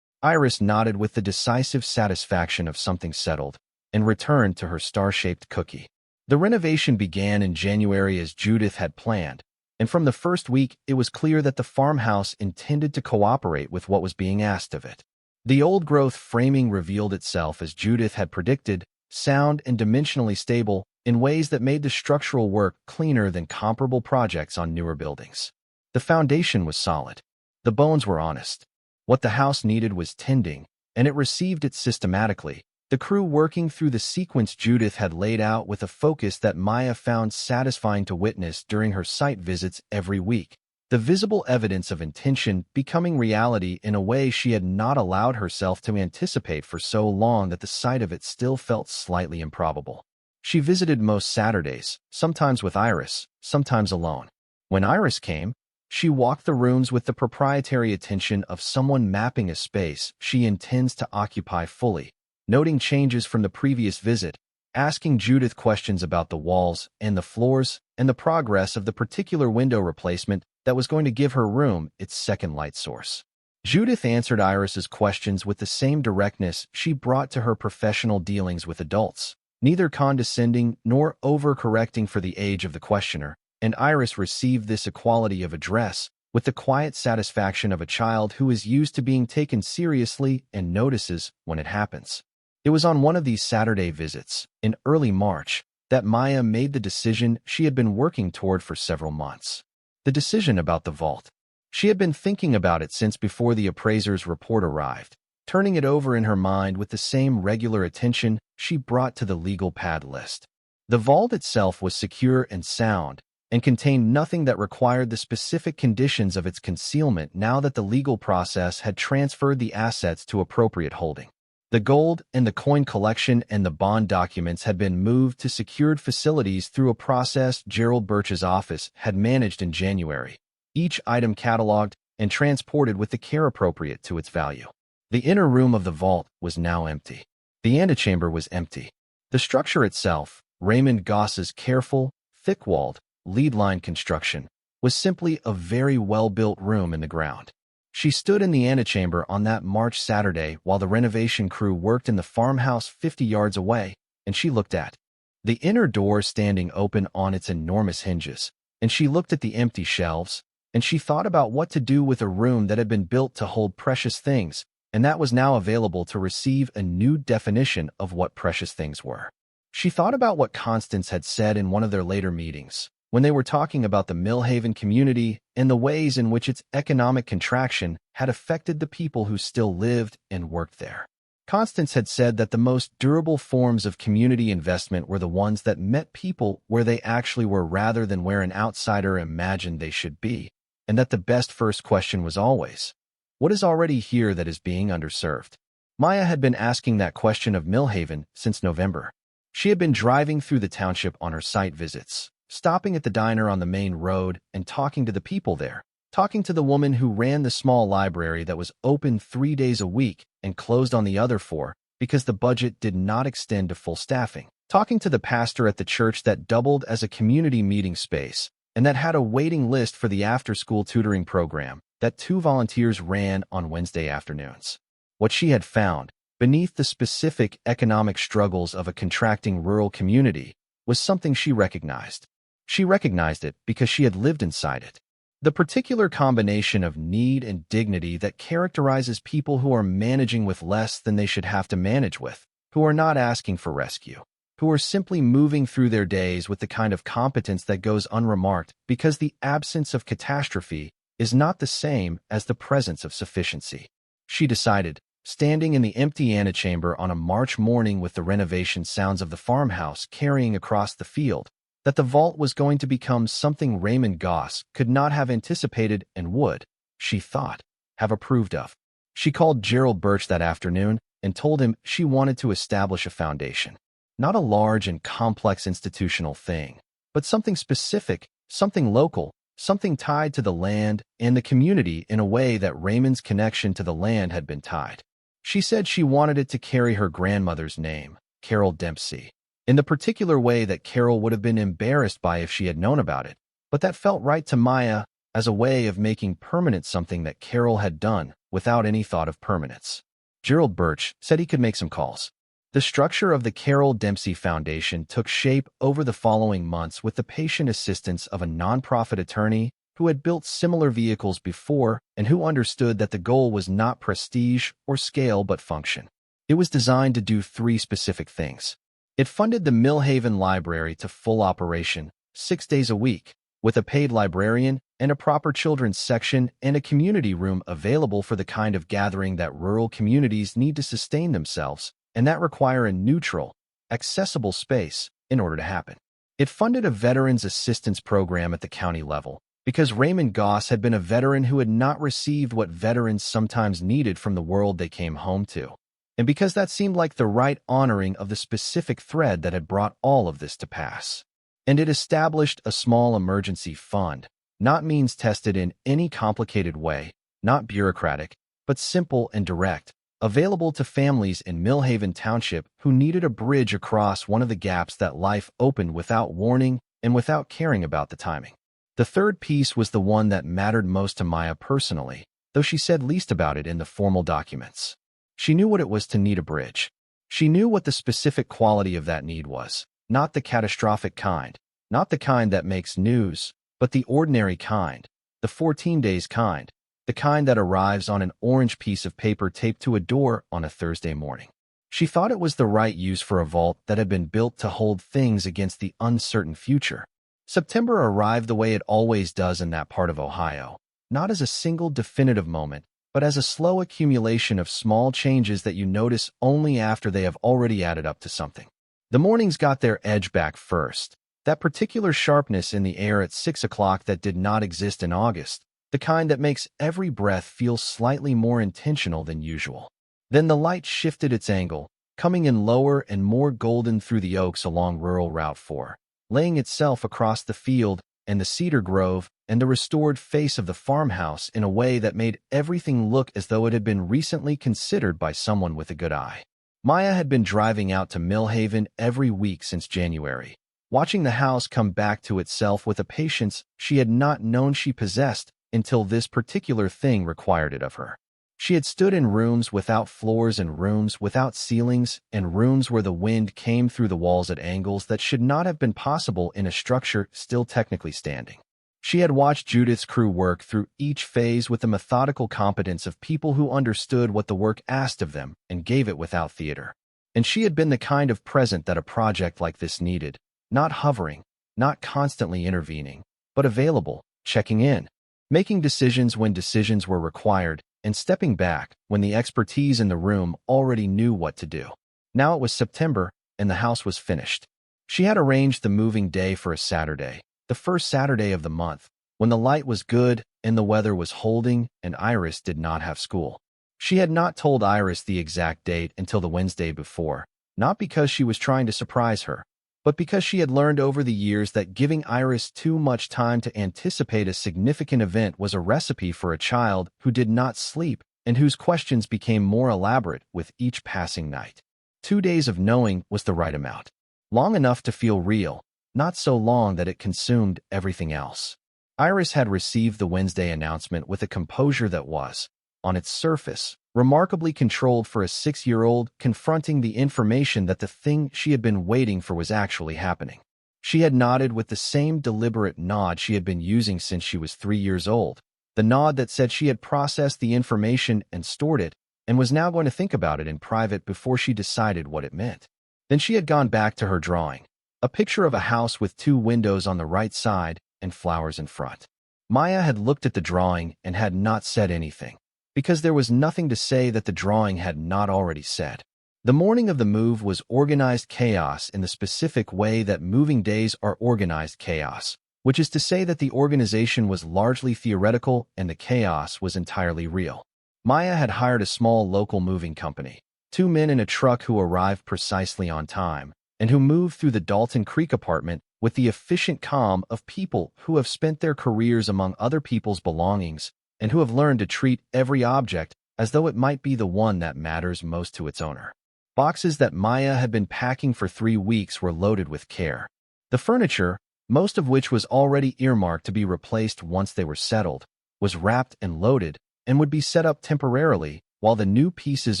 Iris nodded with the decisive satisfaction of something settled and returned to her star-shaped cookie. The renovation began in January as Judith had planned, and from the first week it was clear that the farmhouse intended to cooperate with what was being asked of it. The old-growth framing revealed itself as Judith had predicted, sound, and dimensionally stable in ways that made the structural work cleaner than comparable projects on newer buildings. The foundation was solid. The bones were honest. What the house needed was tending, and it received it systematically, the crew working through the sequence Judith had laid out with a focus that Maya found satisfying to witness during her site visits every week. The visible evidence of intention becoming reality in a way she had not allowed herself to anticipate for so long that the sight of it still felt slightly improbable. She visited most Saturdays, sometimes with Iris, sometimes alone. When Iris came, she walked the rooms with the proprietary attention of someone mapping a space she intends to occupy fully, noting changes from the previous visit, asking Judith questions about the walls and the floors and the progress of the particular window replacement that was going to give her room its second light source. Judith answered Iris's questions with the same directness she brought to her professional dealings with adults, neither condescending nor overcorrecting for the age of the questioner, and Iris received this equality of address with the quiet satisfaction of a child who is used to being taken seriously and notices when it happens. It was on one of these Saturday visits, in early March, that Maya made the decision she had been working toward for several months. The decision about the vault. She had been thinking about it since before the appraiser's report arrived, turning it over in her mind with the same regular attention she brought to the legal pad list. The vault itself was secure and sound, and contained nothing that required the specific conditions of its concealment now that the legal process had transferred the assets to appropriate holding. The gold and the coin collection and the bond documents had been moved to secured facilities through a process Gerald Birch's office had managed in January, each item cataloged and transported with the care appropriate to its value. The inner room of the vault was now empty. The antechamber was empty. The structure itself, Raymond Goss's careful, thick-walled, lead-line construction, was simply a very well-built room in the ground. She stood in the antechamber on that March Saturday while the renovation crew worked in the farmhouse 50 yards away, and she looked at the inner door standing open on its enormous hinges, and she looked at the empty shelves, and she thought about what to do with a room that had been built to hold precious things, and that was now available to receive a new definition of what precious things were. She thought about what Constance had said in one of their later meetings, when they were talking about the Millhaven community and the ways in which its economic contraction had affected the people who still lived and worked there. Constance had said that the most durable forms of community investment were the ones that met people where they actually were rather than where an outsider imagined they should be, and that the best first question was always, what is already here that is being underserved? Maya had been asking that question of Millhaven since November. She had been driving through the township on her site visits, stopping at the diner on the main road and talking to the people there, talking to the woman who ran the small library that was open 3 days a week and closed on the other 4 because the budget did not extend to full staffing, talking to the pastor at the church that doubled as a community meeting space and that had a waiting list for the after-school tutoring program that 2 volunteers ran on Wednesday afternoons. What she had found, beneath the specific economic struggles of a contracting rural community, was something she recognized. She recognized it because she had lived inside it. The particular combination of need and dignity that characterizes people who are managing with less than they should have to manage with, who are not asking for rescue, who are simply moving through their days with the kind of competence that goes unremarked because the absence of catastrophe is not the same as the presence of sufficiency. She decided, standing in the empty antechamber on a March morning with the renovation sounds of the farmhouse carrying across the field, that the vault was going to become something Raymond Goss could not have anticipated and would, she thought, have approved of. She called Gerald Birch that afternoon and told him she wanted to establish a foundation. Not a large and complex institutional thing, but something specific, something local, something tied to the land and the community in a way that Raymond's connection to the land had been tied. She said she wanted it to carry her grandmother's name, Carol Dempsey, in the particular way that Carol would have been embarrassed by if she had known about it, but that felt right to Maya as a way of making permanent something that Carol had done without any thought of permanence. Gerald Birch said he could make some calls. The structure of the Carol Dempsey Foundation took shape over the following months with the patient assistance of a nonprofit attorney who had built similar vehicles before and who understood that the goal was not prestige or scale but function. It was designed to do 3 specific things. It funded the Millhaven Library to full operation, 6 days a week, with a paid librarian and a proper children's section and a community room available for the kind of gathering that rural communities need to sustain themselves and that require a neutral, accessible space in order to happen. It funded a veterans assistance program at the county level because Raymond Goss had been a veteran who had not received what veterans sometimes needed from the world they came home to, and because that seemed like the right honoring of the specific thread that had brought all of this to pass. And it established a small emergency fund, not means-tested in any complicated way, not bureaucratic, but simple and direct, available to families in Millhaven Township who needed a bridge across one of the gaps that life opened without warning and without caring about the timing. The third piece was the one that mattered most to Maya personally, though she said least about it in the formal documents. She knew what it was to need a bridge. She knew what the specific quality of that need was, not the catastrophic kind, not the kind that makes news, but the ordinary kind, the 14 days kind, the kind that arrives on an orange piece of paper taped to a door on a Thursday morning. She thought it was the right use for a vault that had been built to hold things against the uncertain future. September arrived the way it always does in that part of Ohio, not as a single definitive moment, but as a slow accumulation of small changes that you notice only after they have already added up to something. The mornings got their edge back first, that particular sharpness in the air at 6 o'clock that did not exist in August, the kind that makes every breath feel slightly more intentional than usual. Then the light shifted its angle, coming in lower and more golden through the oaks along rural Route 4, laying itself across the field and the cedar grove and the restored face of the farmhouse in a way that made everything look as though it had been recently considered by someone with a good eye. Maya had been driving out to Millhaven every week since January, watching the house come back to itself with a patience she had not known she possessed until this particular thing required it of her. She had stood in rooms without floors and rooms without ceilings and rooms where the wind came through the walls at angles that should not have been possible in a structure still technically standing. She had watched Judith's crew work through each phase with the methodical competence of people who understood what the work asked of them and gave it without theater. And she had been the kind of present that a project like this needed, not hovering, not constantly intervening, but available, checking in, making decisions when decisions were required, and stepping back when the expertise in the room already knew what to do. Now it was September, and the house was finished. She had arranged the moving day for a Saturday, the first Saturday of the month, when the light was good and the weather was holding and Iris did not have school. She had not told Iris the exact date until the Wednesday before, not because she was trying to surprise her, but because she had learned over the years that giving Iris too much time to anticipate a significant event was a recipe for a child who did not sleep and whose questions became more elaborate with each passing night. 2 days of knowing was the right amount, long enough to feel real, not so long that it consumed everything else. Iris had received the Wednesday announcement with a composure that was, on its surface, remarkably controlled for a 6-year-old confronting the information that the thing she had been waiting for was actually happening. She had nodded with the same deliberate nod she had been using since she was 3 years old, the nod that said she had processed the information and stored it and was now going to think about it in private before she decided what it meant. Then she had gone back to her drawing, a picture of a house with 2 windows on the right side and flowers in front. Maya had looked at the drawing and had not said anything, because there was nothing to say that the drawing had not already said. The morning of the move was organized chaos in the specific way that moving days are organized chaos, which is to say that the organization was largely theoretical and the chaos was entirely real. Maya had hired a small local moving company, 2 men in a truck who arrived precisely on time, and who moved through the Dalton Creek apartment with the efficient calm of people who have spent their careers among other people's belongings and who have learned to treat every object as though it might be the one that matters most to its owner. Boxes that Maya had been packing for 3 weeks were loaded with care. The furniture, most of which was already earmarked to be replaced once they were settled, was wrapped and loaded and would be set up temporarily while the new pieces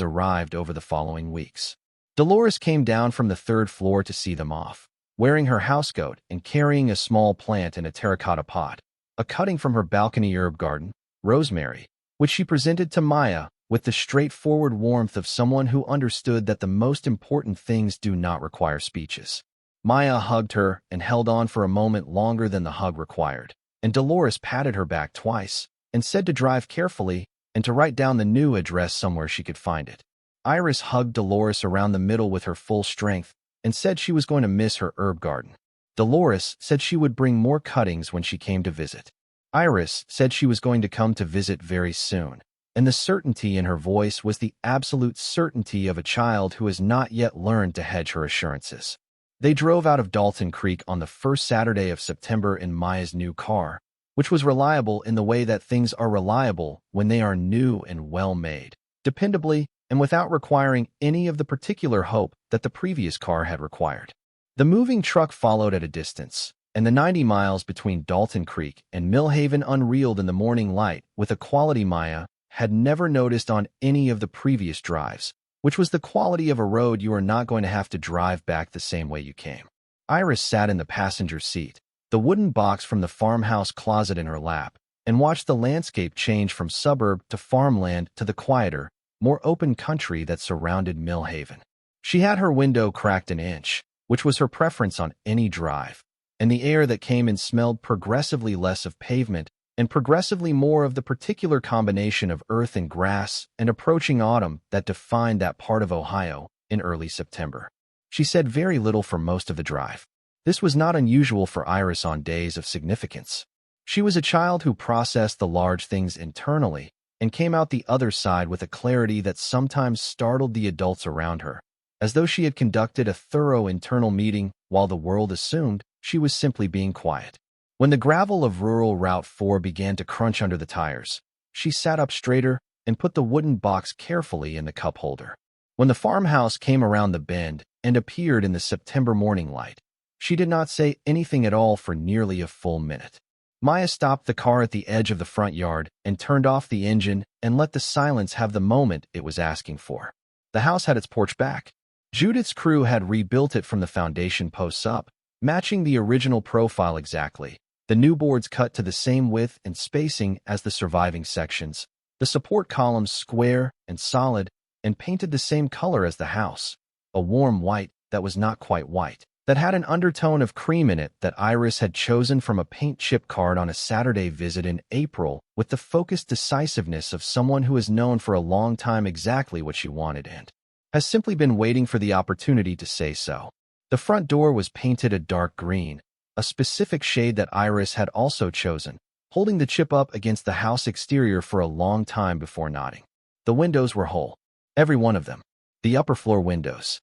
arrived over the following weeks. Dolores came down from the 3rd floor to see them off, wearing her housecoat and carrying a small plant in a terracotta pot, a cutting from her balcony herb garden, rosemary, which she presented to Maya with the straightforward warmth of someone who understood that the most important things do not require speeches. Maya hugged her and held on for a moment longer than the hug required, and Dolores patted her back twice and said to drive carefully and to write down the new address somewhere she could find it. Iris hugged Dolores around the middle with her full strength and said she was going to miss her herb garden. Dolores said she would bring more cuttings when she came to visit. Iris said she was going to come to visit very soon, and the certainty in her voice was the absolute certainty of a child who has not yet learned to hedge her assurances. They drove out of Dalton Creek on the first Saturday of September in Maya's new car, which was reliable in the way that things are reliable when they are new and well-made, dependably, and without requiring any of the particular hope that the previous car had required. The moving truck followed at a distance, and the 90 miles between Dalton Creek and Millhaven unreeled in the morning light with a quality Maya had never noticed on any of the previous drives, which was the quality of a road you are not going to have to drive back the same way you came. Iris sat in the passenger seat, the wooden box from the farmhouse closet in her lap, and watched the landscape change from suburb to farmland to the quieter, more open country that surrounded Millhaven. She had her window cracked an inch, which was her preference on any drive, and the air that came in smelled progressively less of pavement and progressively more of the particular combination of earth and grass and approaching autumn that defined that part of Ohio in early September. She said very little for most of the drive. This was not unusual for Iris on days of significance. She was a child who processed the large things internally and came out the other side with a clarity that sometimes startled the adults around her, as though she had conducted a thorough internal meeting while the world assumed she was simply being quiet. When the gravel of rural Route 4 began to crunch under the tires, she sat up straighter and put the wooden box carefully in the cup holder. When the farmhouse came around the bend and appeared in the September morning light, she did not say anything at all for nearly a full minute. Maya stopped the car at the edge of the front yard and turned off the engine and let the silence have the moment it was asking for. The house had its porch back. Judith's crew had rebuilt it from the foundation posts up, matching the original profile exactly. The new boards cut to the same width and spacing as the surviving sections, the support columns square and solid, and painted the same color as the house, a warm white that was not quite white, that had an undertone of cream in it that Iris had chosen from a paint chip card on a Saturday visit in April with the focused decisiveness of someone who has known for a long time exactly what she wanted and has simply been waiting for the opportunity to say so. The front door was painted a dark green, a specific shade that Iris had also chosen, holding the chip up against the house exterior for a long time before nodding. The windows were whole, every one of them. The upper floor windows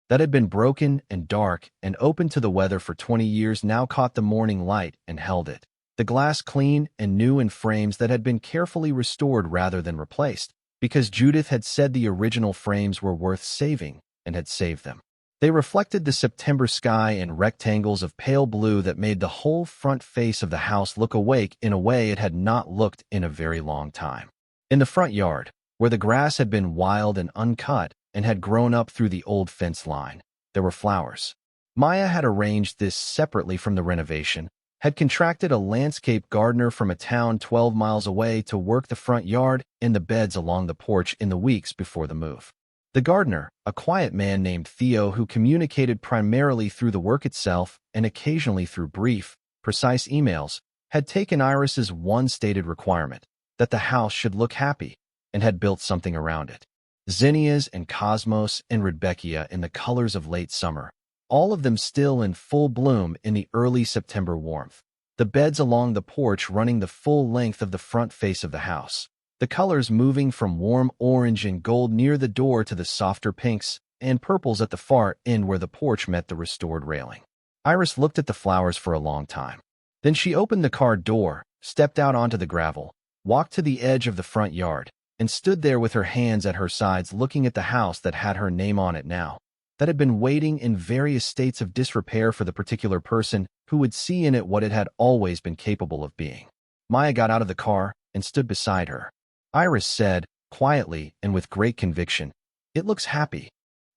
that had been broken and dark and open to the weather for 20 years now caught the morning light and held it. The glass clean and new in frames that had been carefully restored rather than replaced, because Judith had said the original frames were worth saving and had saved them. They reflected the September sky in rectangles of pale blue that made the whole front face of the house look awake in a way it had not looked in a very long time. In the front yard, where the grass had been wild and uncut and had grown up through the old fence line, there were flowers. Maya had arranged this separately from the renovation, had contracted a landscape gardener from a town 12 miles away to work the front yard and the beds along the porch in the weeks before the move. The gardener, a quiet man named Theo who communicated primarily through the work itself and occasionally through brief, precise emails, had taken Iris's one stated requirement, that the house should look happy, and had built something around it. Zinnias and cosmos and rudbeckia in the colors of late summer, all of them still in full bloom in the early September warmth. The beds along the porch running the full length of the front face of the house. The colors moving from warm orange and gold near the door to the softer pinks and purples at the far end where the porch met the restored railing. Iris looked at the flowers for a long time. Then she opened the car door, stepped out onto the gravel, walked to the edge of the front yard, and stood there with her hands at her sides looking at the house that had her name on it now, that had been waiting in various states of disrepair for the particular person who would see in it what it had always been capable of being. Maya got out of the car and stood beside her. Iris said, quietly and with great conviction, "It looks happy."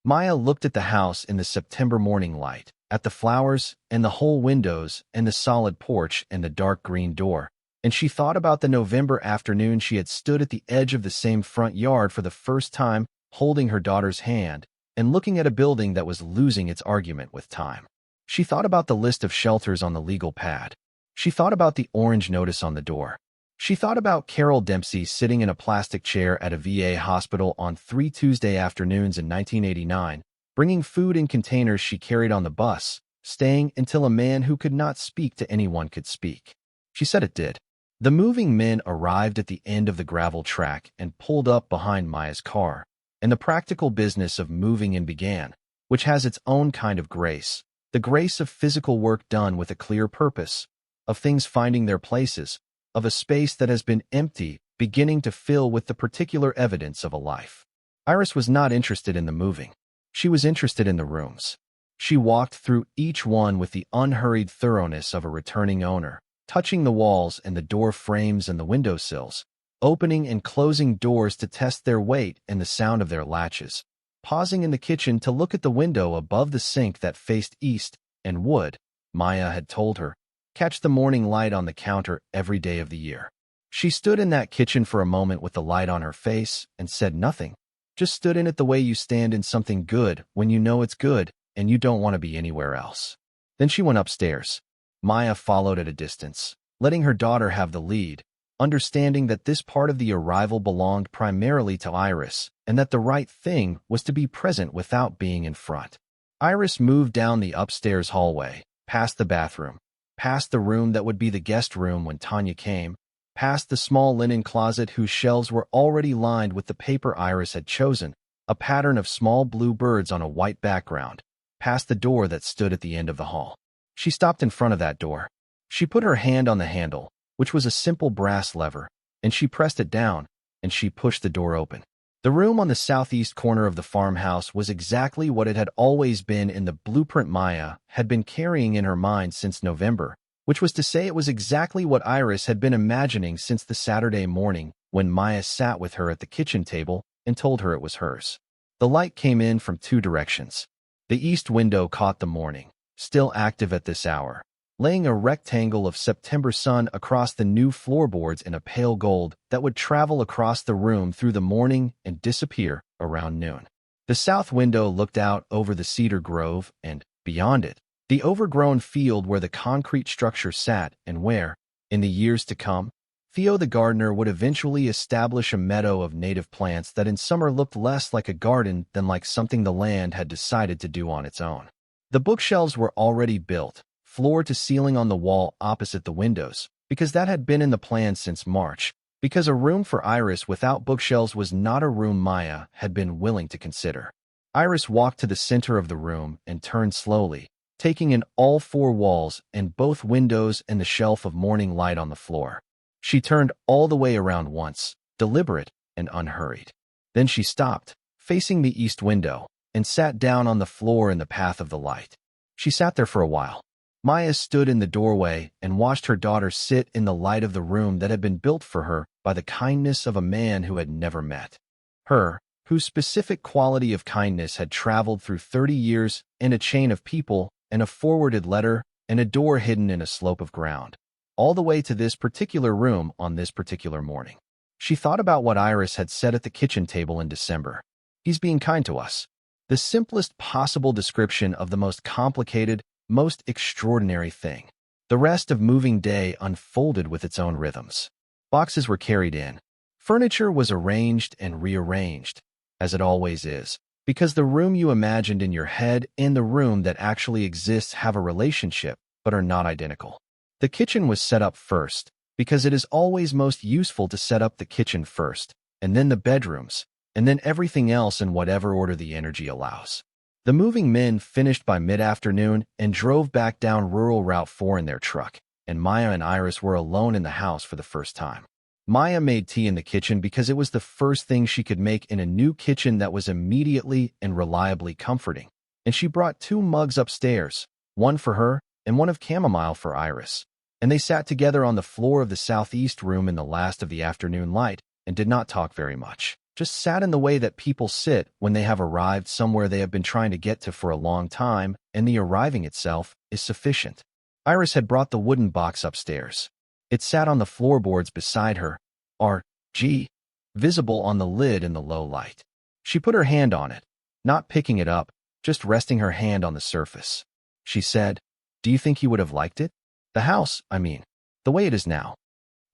Maya looked at the house in the September morning light, at the flowers and the whole windows and the solid porch and the dark green door, and she thought about the November afternoon she had stood at the edge of the same front yard for the first time, holding her daughter's hand and looking at a building that was losing its argument with time. She thought about the list of shelters on the legal pad. She thought about the orange notice on the door. She thought about Carol Dempsey sitting in a plastic chair at a VA hospital on 3 Tuesday afternoons in 1989, bringing food in containers she carried on the bus, staying until a man who could not speak to anyone could speak. She said it did. The moving men arrived at the end of the gravel track and pulled up behind Maya's car, and the practical business of moving in began, which has its own kind of grace, the grace of physical work done with a clear purpose, of things finding their places, of a space that has been empty beginning to fill with the particular evidence of a life. Iris was not interested in the moving. She was interested in the rooms. She walked through each one with the unhurried thoroughness of a returning owner, touching the walls and the door frames and the windowsills, opening and closing doors to test their weight and the sound of their latches, pausing in the kitchen to look at the window above the sink that faced east and would, Maya had told her, catch the morning light on the counter every day of the year. She stood in that kitchen for a moment with the light on her face and said nothing, just stood in it the way you stand in something good when you know it's good and you don't want to be anywhere else. Then she went upstairs. Maya followed at a distance, letting her daughter have the lead, understanding that this part of the arrival belonged primarily to Iris and that the right thing was to be present without being in front. Iris moved down the upstairs hallway, past the bathroom, past the room that would be the guest room when Tanya came, past the small linen closet whose shelves were already lined with the paper Iris had chosen, a pattern of small blue birds on a white background, past the door that stood at the end of the hall. She stopped in front of that door. She put her hand on the handle, which was a simple brass lever, and she pressed it down, and she pushed the door open. The room on the southeast corner of the farmhouse was exactly what it had always been in the blueprint Maya had been carrying in her mind since November, which was to say it was exactly what Iris had been imagining since the Saturday morning when Maya sat with her at the kitchen table and told her it was hers. The light came in from two directions. The east window caught the morning, still active at this hour, laying a rectangle of September sun across the new floorboards in a pale gold that would travel across the room through the morning and disappear around noon. The south window looked out over the cedar grove and, beyond it, the overgrown field where the concrete structure sat and where, in the years to come, Theo the gardener would eventually establish a meadow of native plants that in summer looked less like a garden than like something the land had decided to do on its own. The bookshelves were already built, floor to ceiling on the wall opposite the windows, because that had been in the plan since March, because a room for Iris without bookshelves was not a room Maya had been willing to consider. Iris walked to the center of the room and turned slowly, taking in all four walls and both windows and the shelf of morning light on the floor. She turned all the way around once, deliberate and unhurried. Then she stopped, facing the east window, and sat down on the floor in the path of the light. She sat there for a while. Maya stood in the doorway and watched her daughter sit in the light of the room that had been built for her by the kindness of a man who had never met her, whose specific quality of kindness had traveled through 30 years and a chain of people and a forwarded letter and a door hidden in a slope of ground, all the way to this particular room on this particular morning. She thought about what Iris had said at the kitchen table in December. He's being kind to us. The simplest possible description of the most complicated, most extraordinary thing. The rest of moving day unfolded with its own rhythms. Boxes were carried in. Furniture was arranged and rearranged, as it always is, because the room you imagined in your head and the room that actually exists have a relationship, but are not identical. The kitchen was set up first, because it is always most useful to set up the kitchen first, and then the bedrooms, and then everything else in whatever order the energy allows. The moving men finished by mid-afternoon and drove back down rural Route 4 in their truck, and Maya and Iris were alone in the house for the first time. Maya made tea in the kitchen because it was the first thing she could make in a new kitchen that was immediately and reliably comforting, and she brought 2 mugs upstairs, one for her and one of chamomile for Iris, and they sat together on the floor of the southeast room in the last of the afternoon light and did not talk very much. Just sat in the way that people sit when they have arrived somewhere they have been trying to get to for a long time, and the arriving itself is sufficient. Iris had brought the wooden box upstairs. It sat on the floorboards beside her, R.G. visible on the lid in the low light. She put her hand on it, not picking it up, just resting her hand on the surface. She said, "Do you think he would have liked it? The house, I mean, the way it is now."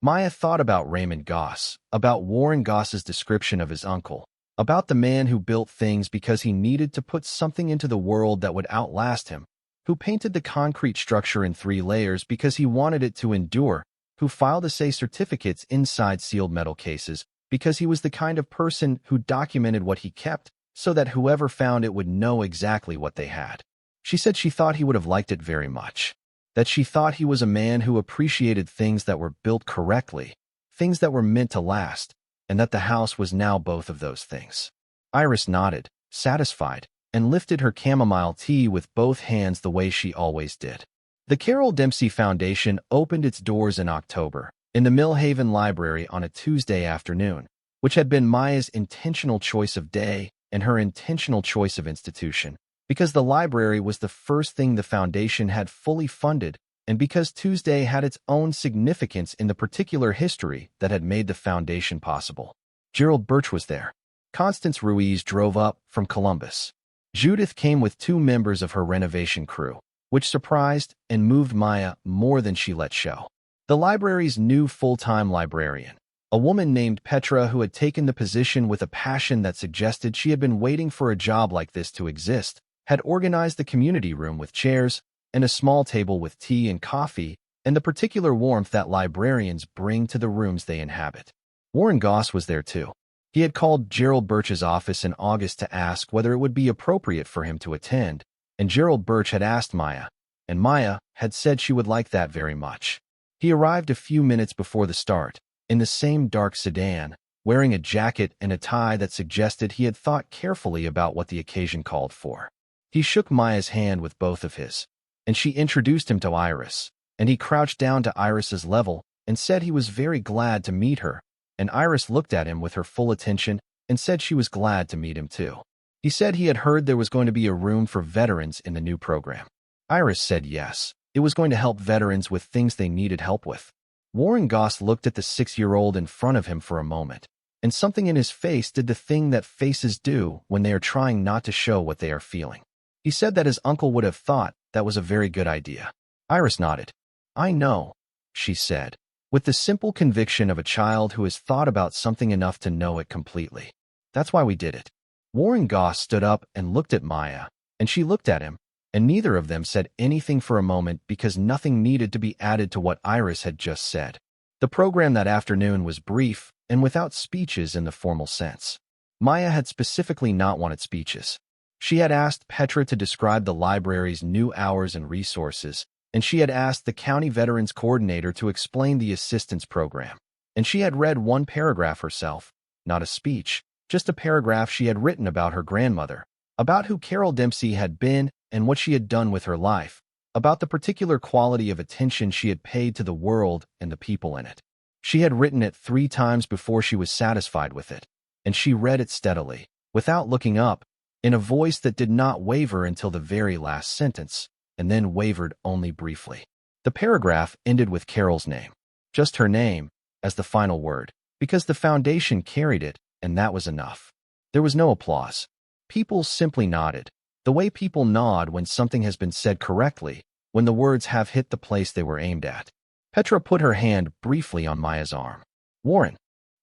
Maya thought about Raymond Goss, about Warren Goss's description of his uncle, about the man who built things because he needed to put something into the world that would outlast him, who painted the concrete structure in 3 layers because he wanted it to endure, who filed assay certificates inside sealed metal cases because he was the kind of person who documented what he kept so that whoever found it would know exactly what they had. She said she thought he would have liked it very much, that she thought he was a man who appreciated things that were built correctly, things that were meant to last, and that the house was now both of those things. Iris nodded, satisfied, and lifted her chamomile tea with both hands the way she always did. The Carol Dempsey Foundation opened its doors in October, in the Millhaven Library on a Tuesday afternoon, which had been Maya's intentional choice of day and her intentional choice of institution, because the library was the first thing the foundation had fully funded, and because Tuesday had its own significance in the particular history that had made the foundation possible. Gerald Birch was there. Constance Ruiz drove up from Columbus. Judith came with 2 members of her renovation crew, which surprised and moved Maya more than she let show. The library's new full-time librarian, a woman named Petra who had taken the position with a passion that suggested she had been waiting for a job like this to exist, had organized the community room with chairs and a small table with tea and coffee and the particular warmth that librarians bring to the rooms they inhabit. Warren Goss was there too. He had called Gerald Birch's office in August to ask whether it would be appropriate for him to attend, and Gerald Birch had asked Maya, and Maya had said she would like that very much. He arrived a few minutes before the start, in the same dark sedan, wearing a jacket and a tie that suggested he had thought carefully about what the occasion called for. He shook Maya's hand with both of his, and she introduced him to Iris, and he crouched down to Iris's level and said he was very glad to meet her, and Iris looked at him with her full attention and said she was glad to meet him too. He said he had heard there was going to be a room for veterans in the new program. Iris said yes, it was going to help veterans with things they needed help with. Warren Goss looked at the 6-year-old in front of him for a moment, and something in his face did the thing that faces do when they are trying not to show what they are feeling. He said that his uncle would have thought that was a very good idea. Iris nodded. "I know," she said, with the simple conviction of a child who has thought about something enough to know it completely. "That's why we did it." Warren Goss stood up and looked at Maya, and she looked at him, and neither of them said anything for a moment because nothing needed to be added to what Iris had just said. The program that afternoon was brief and without speeches in the formal sense. Maya had specifically not wanted speeches. She had asked Petra to describe the library's new hours and resources, and she had asked the county veterans coordinator to explain the assistance program. And she had read 1 paragraph herself, not a speech, just a paragraph she had written about her grandmother, about who Carol Dempsey had been and what she had done with her life, about the particular quality of attention she had paid to the world and the people in it. She had written it 3 times before she was satisfied with it, and she read it steadily, without looking up, in a voice that did not waver until the very last sentence, and then wavered only briefly. The paragraph ended with Carol's name, just her name, as the final word, because the foundation carried it, and that was enough. There was no applause. People simply nodded, the way people nod when something has been said correctly, when the words have hit the place they were aimed at. Petra put her hand briefly on Maya's arm. Warren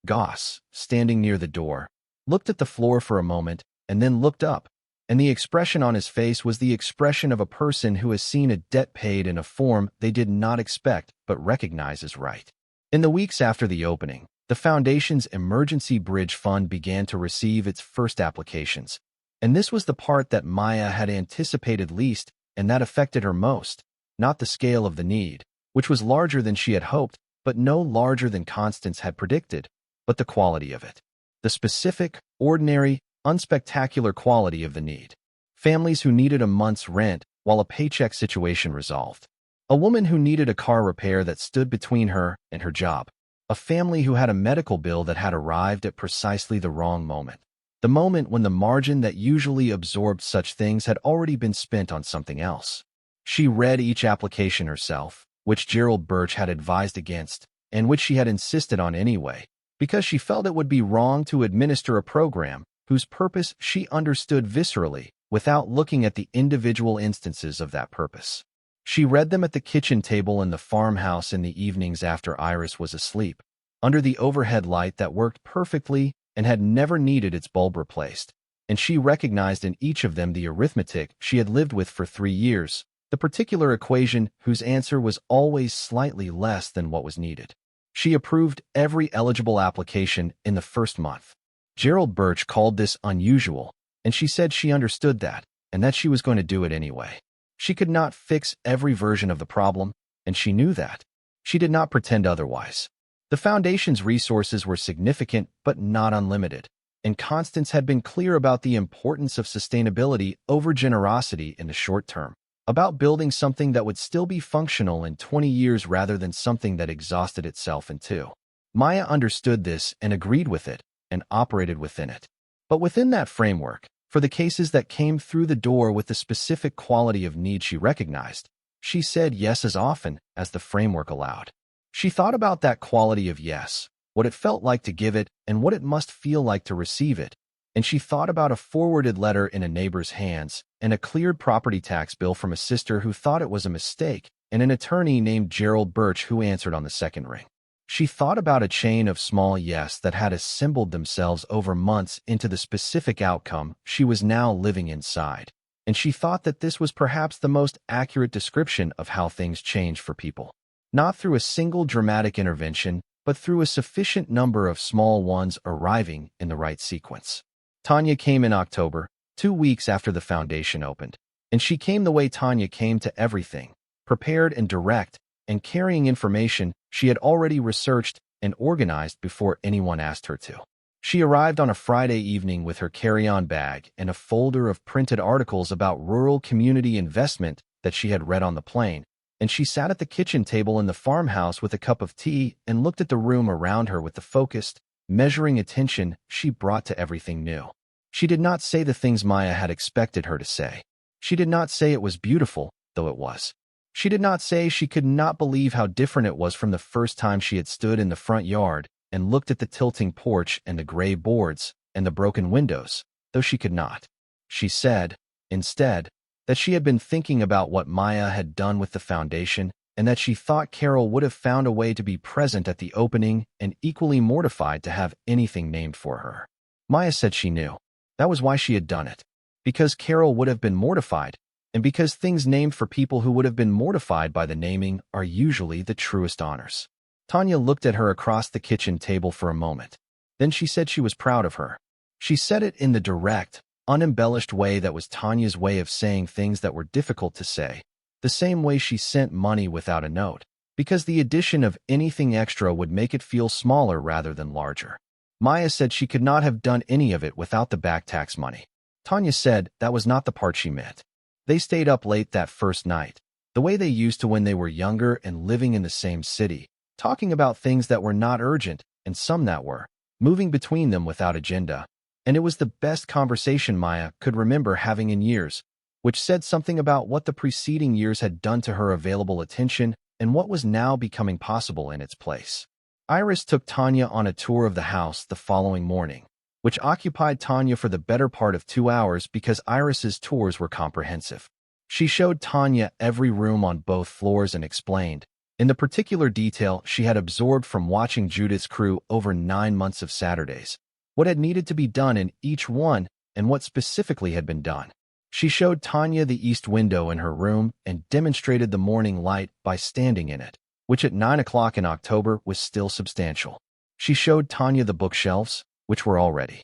Goss, standing near the door, looked at the floor for a moment, and then looked up, and the expression on his face was the expression of a person who has seen a debt paid in a form they did not expect but recognize as right. In the weeks after the opening, the Foundation's Emergency Bridge Fund began to receive its first applications, and this was the part that Maya had anticipated least and that affected her most, not the scale of the need, which was larger than she had hoped, but no larger than Constance had predicted, but the quality of it. The specific, ordinary, unspectacular quality of the need. Families who needed a month's rent while a paycheck situation resolved. A woman who needed a car repair that stood between her and her job. A family who had a medical bill that had arrived at precisely the wrong moment. The moment when the margin that usually absorbed such things had already been spent on something else. She read each application herself, which Gerald Birch had advised against, and which she had insisted on anyway, because she felt it would be wrong to administer a program whose purpose she understood viscerally without looking at the individual instances of that purpose. She read them at the kitchen table in the farmhouse in the evenings after Iris was asleep, under the overhead light that worked perfectly and had never needed its bulb replaced, and she recognized in each of them the arithmetic she had lived with for 3 years, the particular equation whose answer was always slightly less than what was needed. She approved every eligible application in the first month. Gerald Birch called this unusual, and she said she understood that, and that she was going to do it anyway. She could not fix every version of the problem, and she knew that. She did not pretend otherwise. The Foundation's resources were significant but not unlimited, and Constance had been clear about the importance of sustainability over generosity in the short term, about building something that would still be functional in 20 years rather than something that exhausted itself in 2. Maya understood this and agreed with it and operated within it. But within that framework, for the cases that came through the door with the specific quality of need she recognized, she said yes as often as the framework allowed. She thought about that quality of yes, what it felt like to give it and what it must feel like to receive it, and she thought about a forwarded letter in a neighbor's hands and a cleared property tax bill from a sister who thought it was a mistake and an attorney named Gerald Birch who answered on the second ring. She thought about a chain of small yes that had assembled themselves over months into the specific outcome she was now living inside, and she thought that this was perhaps the most accurate description of how things change for people. Not through a single dramatic intervention, but through a sufficient number of small ones arriving in the right sequence. Tanya came in October, 2 weeks after the foundation opened, and she came the way Tanya came to everything, prepared and direct, and carrying information she had already researched and organized before anyone asked her to. She arrived on a Friday evening with her carry-on bag and a folder of printed articles about rural community investment that she had read on the plane, and she sat at the kitchen table in the farmhouse with a cup of tea and looked at the room around her with the focused, measuring attention she brought to everything new. She did not say the things Maya had expected her to say. She did not say it was beautiful, though it was. She did not say she could not believe how different it was from the first time she had stood in the front yard and looked at the tilting porch and the gray boards and the broken windows, though she could not. She said, instead, that she had been thinking about what Maya had done with the foundation and that she thought Carol would have found a way to be present at the opening and equally mortified to have anything named for her. Maya said she knew. That was why she had done it. Because Carol would have been mortified, and because things named for people who would have been mortified by the naming are usually the truest honors. Tanya looked at her across the kitchen table for a moment. Then she said she was proud of her. She said it in the direct, unembellished way that was Tanya's way of saying things that were difficult to say, the same way she sent money without a note, because the addition of anything extra would make it feel smaller rather than larger. Maya said she could not have done any of it without the back tax money. Tanya said that was not the part she meant. They stayed up late that first night, the way they used to when they were younger and living in the same city, talking about things that were not urgent and some that were, moving between them without agenda. And it was the best conversation Maya could remember having in years, which said something about what the preceding years had done to her available attention and what was now becoming possible in its place. Iris took Tanya on a tour of the house the following morning, which occupied Tanya for the better part of 2 hours because Iris's tours were comprehensive. She showed Tanya every room on both floors and explained, in the particular detail she had absorbed from watching Judith's crew over 9 months of Saturdays, what had needed to be done in each one and what specifically had been done. She showed Tanya the east window in her room and demonstrated the morning light by standing in it, which at 9 o'clock in October was still substantial. She showed Tanya the bookshelves, which were already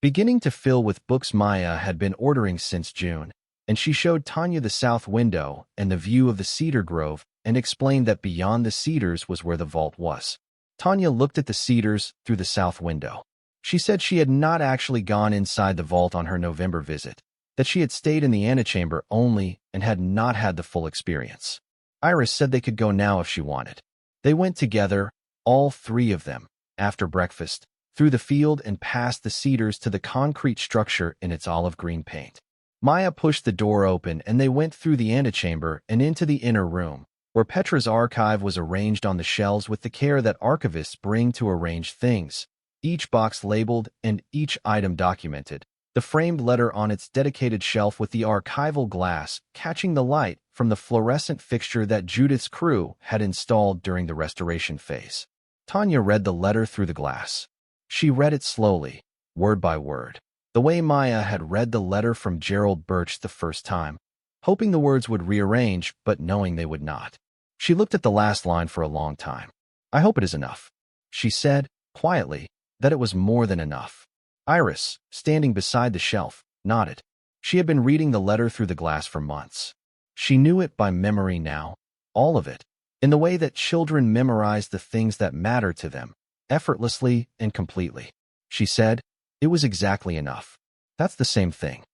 beginning to fill with books Maya had been ordering since June, and she showed Tanya the south window and the view of the cedar grove and explained that beyond the cedars was where the vault was. Tanya looked at the cedars through the south window. She said she had not actually gone inside the vault on her November visit, that she had stayed in the antechamber only and had not had the full experience. Iris said they could go now if she wanted. They went together, all 3 of them, after breakfast, through the field and past the cedars to the concrete structure in its olive green paint. Maya pushed the door open and they went through the antechamber and into the inner room, where Petra's archive was arranged on the shelves with the care that archivists bring to arrange things, each box labeled and each item documented, the framed letter on its dedicated shelf with the archival glass catching the light from the fluorescent fixture that Judith's crew had installed during the restoration phase. Tanya read the letter through the glass. She read it slowly, word by word, the way Maya had read the letter from Gerald Birch the first time, hoping the words would rearrange, but knowing they would not. She looked at the last line for a long time. "I hope it is enough," she said, quietly, that it was more than enough. Iris, standing beside the shelf, nodded. She had been reading the letter through the glass for months. She knew it by memory now, all of it, in the way that children memorize the things that matter to them, effortlessly and completely. She said, "It was exactly enough. That's the same thing."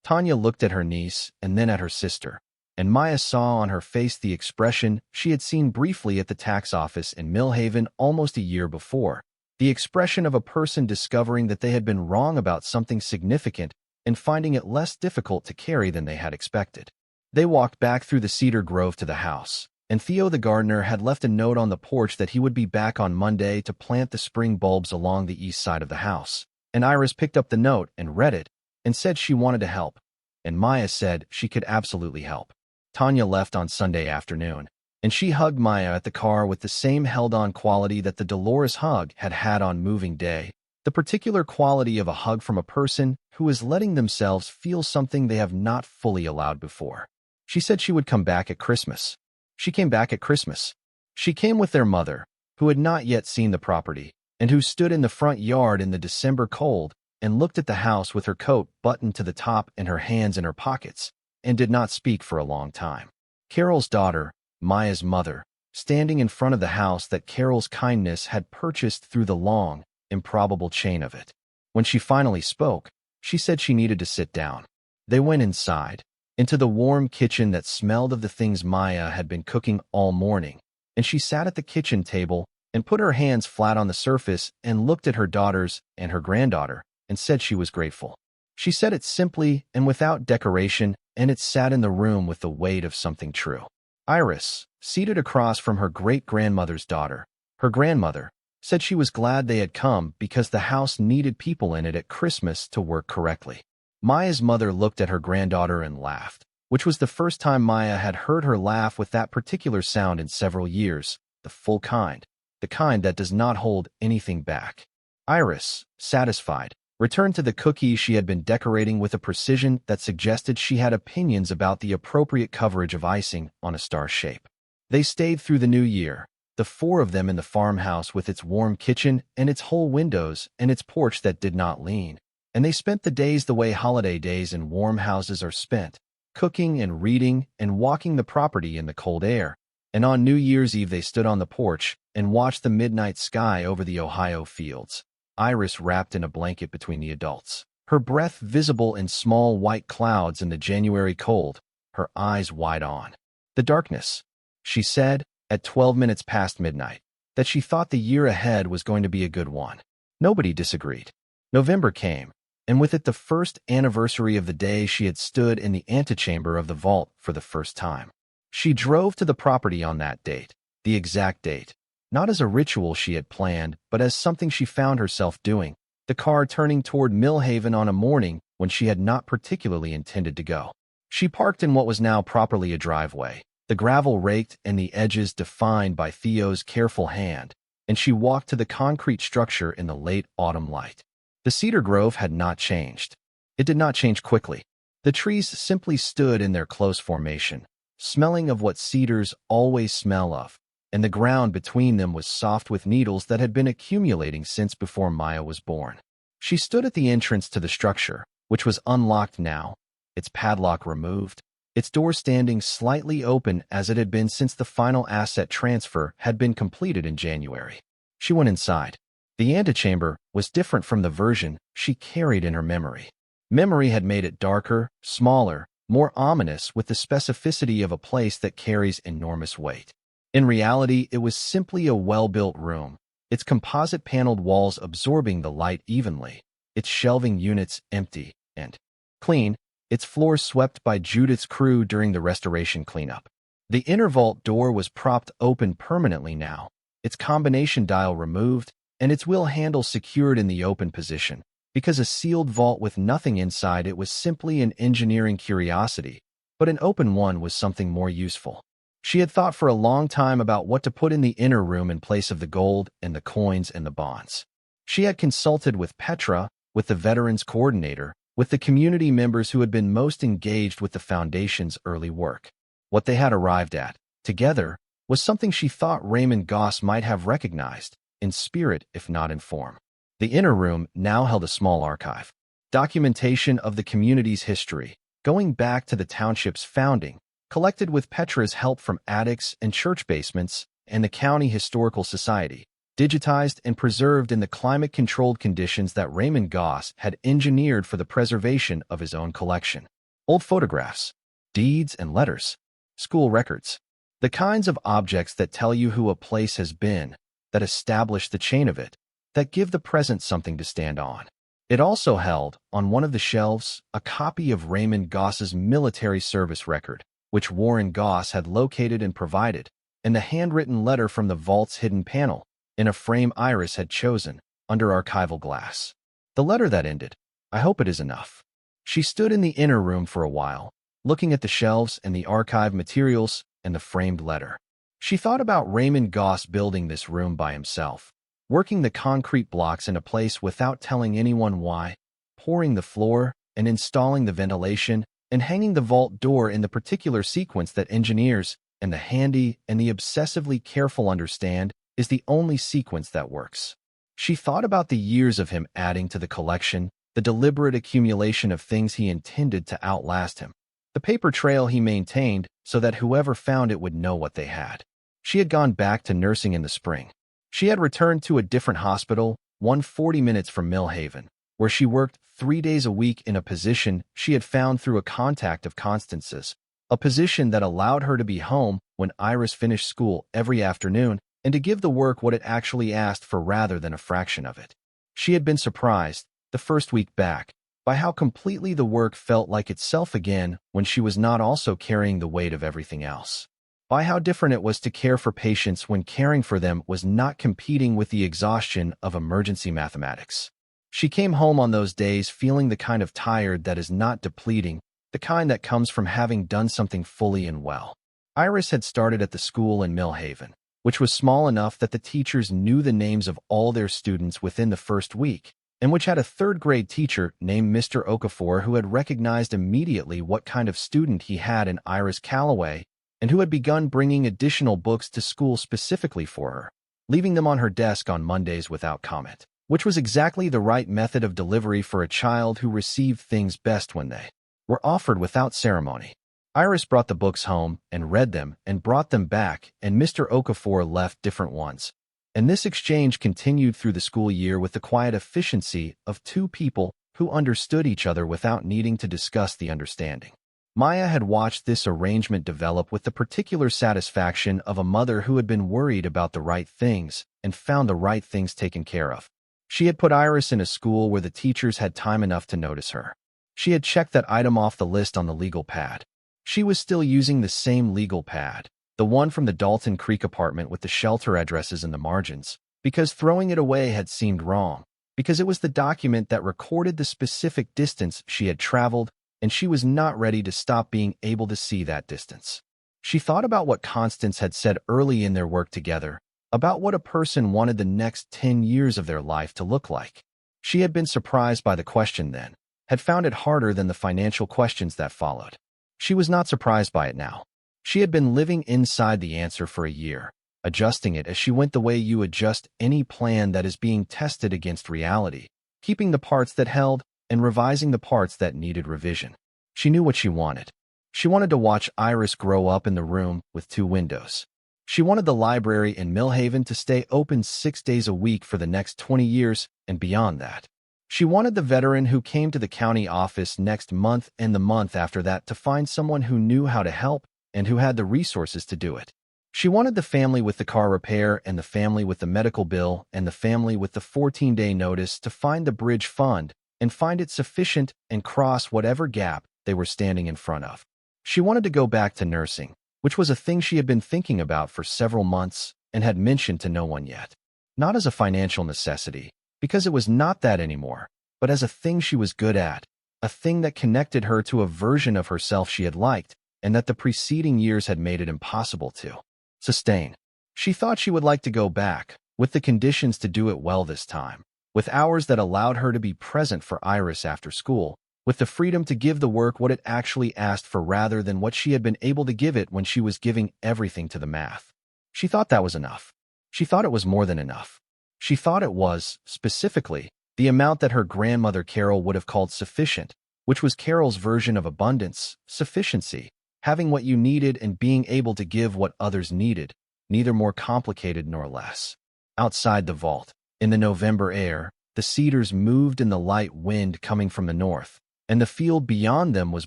Tanya looked at her niece and then at her sister, and Maya saw on her face the expression she had seen briefly at the tax office in Millhaven almost a year before, the expression of a person discovering that they had been wrong about something significant and finding it less difficult to carry than they had expected. They walked back through the cedar grove to the house, and Theo the gardener had left a note on the porch that he would be back on Monday to plant the spring bulbs along the east side of the house. And Iris picked up the note and read it and said she wanted to help, and Maya said she could absolutely help. Tanya left on Sunday afternoon, and she hugged Maya at the car with the same held-on quality that the Dolores hug had had on moving day, the particular quality of a hug from a person who is letting themselves feel something they have not fully allowed before. She said she would come back at Christmas. She came back at Christmas. She came with their mother, who had not yet seen the property, and who stood in the front yard in the December cold and looked at the house with her coat buttoned to the top and her hands in her pockets, and did not speak for a long time. Carol's daughter, Maya's mother, standing in front of the house that Carol's kindness had purchased through the long, improbable chain of it. When she finally spoke, she said she needed to sit down. They went inside, into the warm kitchen that smelled of the things Maya had been cooking all morning, and she sat at the kitchen table and put her hands flat on the surface and looked at her daughters and her granddaughter and said she was grateful. She said it simply and without decoration, and it sat in the room with the weight of something true. Iris, seated across from her great-grandmother's daughter, her grandmother, said she was glad they had come because the house needed people in it at Christmas to work correctly. Maya's mother looked at her granddaughter and laughed, which was the first time Maya had heard her laugh with that particular sound in several years, the full kind, the kind that does not hold anything back. Iris, satisfied, returned to the cookie she had been decorating with a precision that suggested she had opinions about the appropriate coverage of icing on a star shape. They stayed through the new year, the four of them in the farmhouse with its warm kitchen and its whole windows and its porch that did not lean, and they spent the days the way holiday days in warm houses are spent, cooking and reading and walking the property in the cold air. And on New Year's Eve they stood on the porch and watched the midnight sky over the Ohio fields, Iris wrapped in a blanket between the adults, her breath visible in small white clouds in the January cold, her eyes wide on the darkness. She said, at 12 minutes past midnight, that she thought the year ahead was going to be a good one. Nobody disagreed. November came, and with it the first anniversary of the day she had stood in the antechamber of the vault for the first time. She drove to the property on that date, the exact date, not as a ritual she had planned, but as something she found herself doing, the car turning toward Millhaven on a morning when she had not particularly intended to go. She parked in what was now properly a driveway, the gravel raked and the edges defined by Theo's careful hand, and she walked to the concrete structure in the late autumn light. The cedar grove had not changed. It did not change quickly. The trees simply stood in their close formation, smelling of what cedars always smell of, and the ground between them was soft with needles that had been accumulating since before Maya was born. She stood at the entrance to the structure, which was unlocked now, its padlock removed, its door standing slightly open as it had been since the final asset transfer had been completed in January. She went inside. The antechamber was different from the version she carried in her memory. Memory had made it darker, smaller, more ominous with the specificity of a place that carries enormous weight. In reality, it was simply a well-built room, its composite paneled walls absorbing the light evenly, its shelving units empty and clean, its floors swept by Judith's crew during the restoration cleanup. The inner vault door was propped open permanently now, its combination dial removed, and its wheel handle secured in the open position. Because a sealed vault with nothing inside it was simply an engineering curiosity, but an open one was something more useful. She had thought for a long time about what to put in the inner room in place of the gold and the coins and the bonds. She had consulted with Petra, with the Veterans Coordinator, with the community members who had been most engaged with the Foundation's early work. What they had arrived at, together, was something she thought Raymond Goss might have recognized, in spirit if not in form. The inner room now held a small archive. Documentation of the community's history, going back to the township's founding, collected with Petra's help from attics and church basements and the County Historical Society, digitized and preserved in the climate-controlled conditions that Raymond Goss had engineered for the preservation of his own collection. Old photographs, deeds and letters, school records, the kinds of objects that tell you who a place has been, that establish the chain of it, that give the present something to stand on. It also held, on one of the shelves, a copy of Raymond Goss's military service record, which Warren Goss had located and provided, and the handwritten letter from the vault's hidden panel, in a frame Iris had chosen, under archival glass. The letter that ended, "I hope it is enough." She stood in the inner room for a while, looking at the shelves and the archive materials and the framed letter. She thought about Raymond Goss building this room by himself, working the concrete blocks into place without telling anyone why, pouring the floor and installing the ventilation, and hanging the vault door in the particular sequence that engineers and the handy and the obsessively careful understand is the only sequence that works. She thought about the years of him adding to the collection, the deliberate accumulation of things he intended to outlast him, the paper trail he maintained so that whoever found it would know what they had. She had gone back to nursing in the spring. She had returned to a different hospital, 140 minutes from Millhaven, where she worked 3 days a week in a position she had found through a contact of Constance's, a position that allowed her to be home when Iris finished school every afternoon and to give the work what it actually asked for rather than a fraction of it. She had been surprised, the first week back, by how completely the work felt like itself again when she was not also carrying the weight of everything else. By how different it was to care for patients when caring for them was not competing with the exhaustion of emergency mathematics. She came home on those days feeling the kind of tired that is not depleting, the kind that comes from having done something fully and well. Iris had started at the school in Millhaven, which was small enough that the teachers knew the names of all their students within the first week, and which had a third-grade teacher named Mr. Okafor who had recognized immediately what kind of student he had in Iris Calloway, and who had begun bringing additional books to school specifically for her, leaving them on her desk on Mondays without comment, which was exactly the right method of delivery for a child who received things best when they were offered without ceremony. Iris brought the books home and read them and brought them back, and Mr. Okafor left different ones. And this exchange continued through the school year with the quiet efficiency of two people who understood each other without needing to discuss the understanding. Maya had watched this arrangement develop with the particular satisfaction of a mother who had been worried about the right things and found the right things taken care of. She had put Iris in a school where the teachers had time enough to notice her. She had checked that item off the list on the legal pad. She was still using the same legal pad, the one from the Dalton Creek apartment with the shelter addresses in the margins, because throwing it away had seemed wrong, because it was the document that recorded the specific distance she had traveled, and she was not ready to stop being able to see that distance. She thought about what Constance had said early in their work together, about what a person wanted the next 10 years of their life to look like. She had been surprised by the question then, had found it harder than the financial questions that followed. She was not surprised by it now. She had been living inside the answer for a year, adjusting it as she went the way you adjust any plan that is being tested against reality, keeping the parts that held and revising the parts that needed revision. She knew what she wanted. She wanted to watch Iris grow up in the room with 2 windows. She wanted the library in Millhaven to stay open 6 days a week for the next 20 years and beyond that. She wanted the veteran who came to the county office next month and the month after that to find someone who knew how to help and who had the resources to do it. She wanted the family with the car repair and the family with the medical bill and the family with the 14-day notice to find the bridge fund and find it sufficient and cross whatever gap they were standing in front of. She wanted to go back to nursing, which was a thing she had been thinking about for several months and had mentioned to no one yet. Not as a financial necessity, because it was not that anymore, but as a thing she was good at, a thing that connected her to a version of herself she had liked and that the preceding years had made it impossible to sustain. She thought she would like to go back, with the conditions to do it well this time, with hours that allowed her to be present for Iris after school, with the freedom to give the work what it actually asked for rather than what she had been able to give it when she was giving everything to the math. She thought that was enough. She thought it was more than enough. She thought it was, specifically, the amount that her grandmother Carol would have called sufficient, which was Carol's version of abundance, sufficiency, having what you needed and being able to give what others needed, neither more complicated nor less. Outside the vault, in the November air, the cedars moved in the light wind coming from the north, and the field beyond them was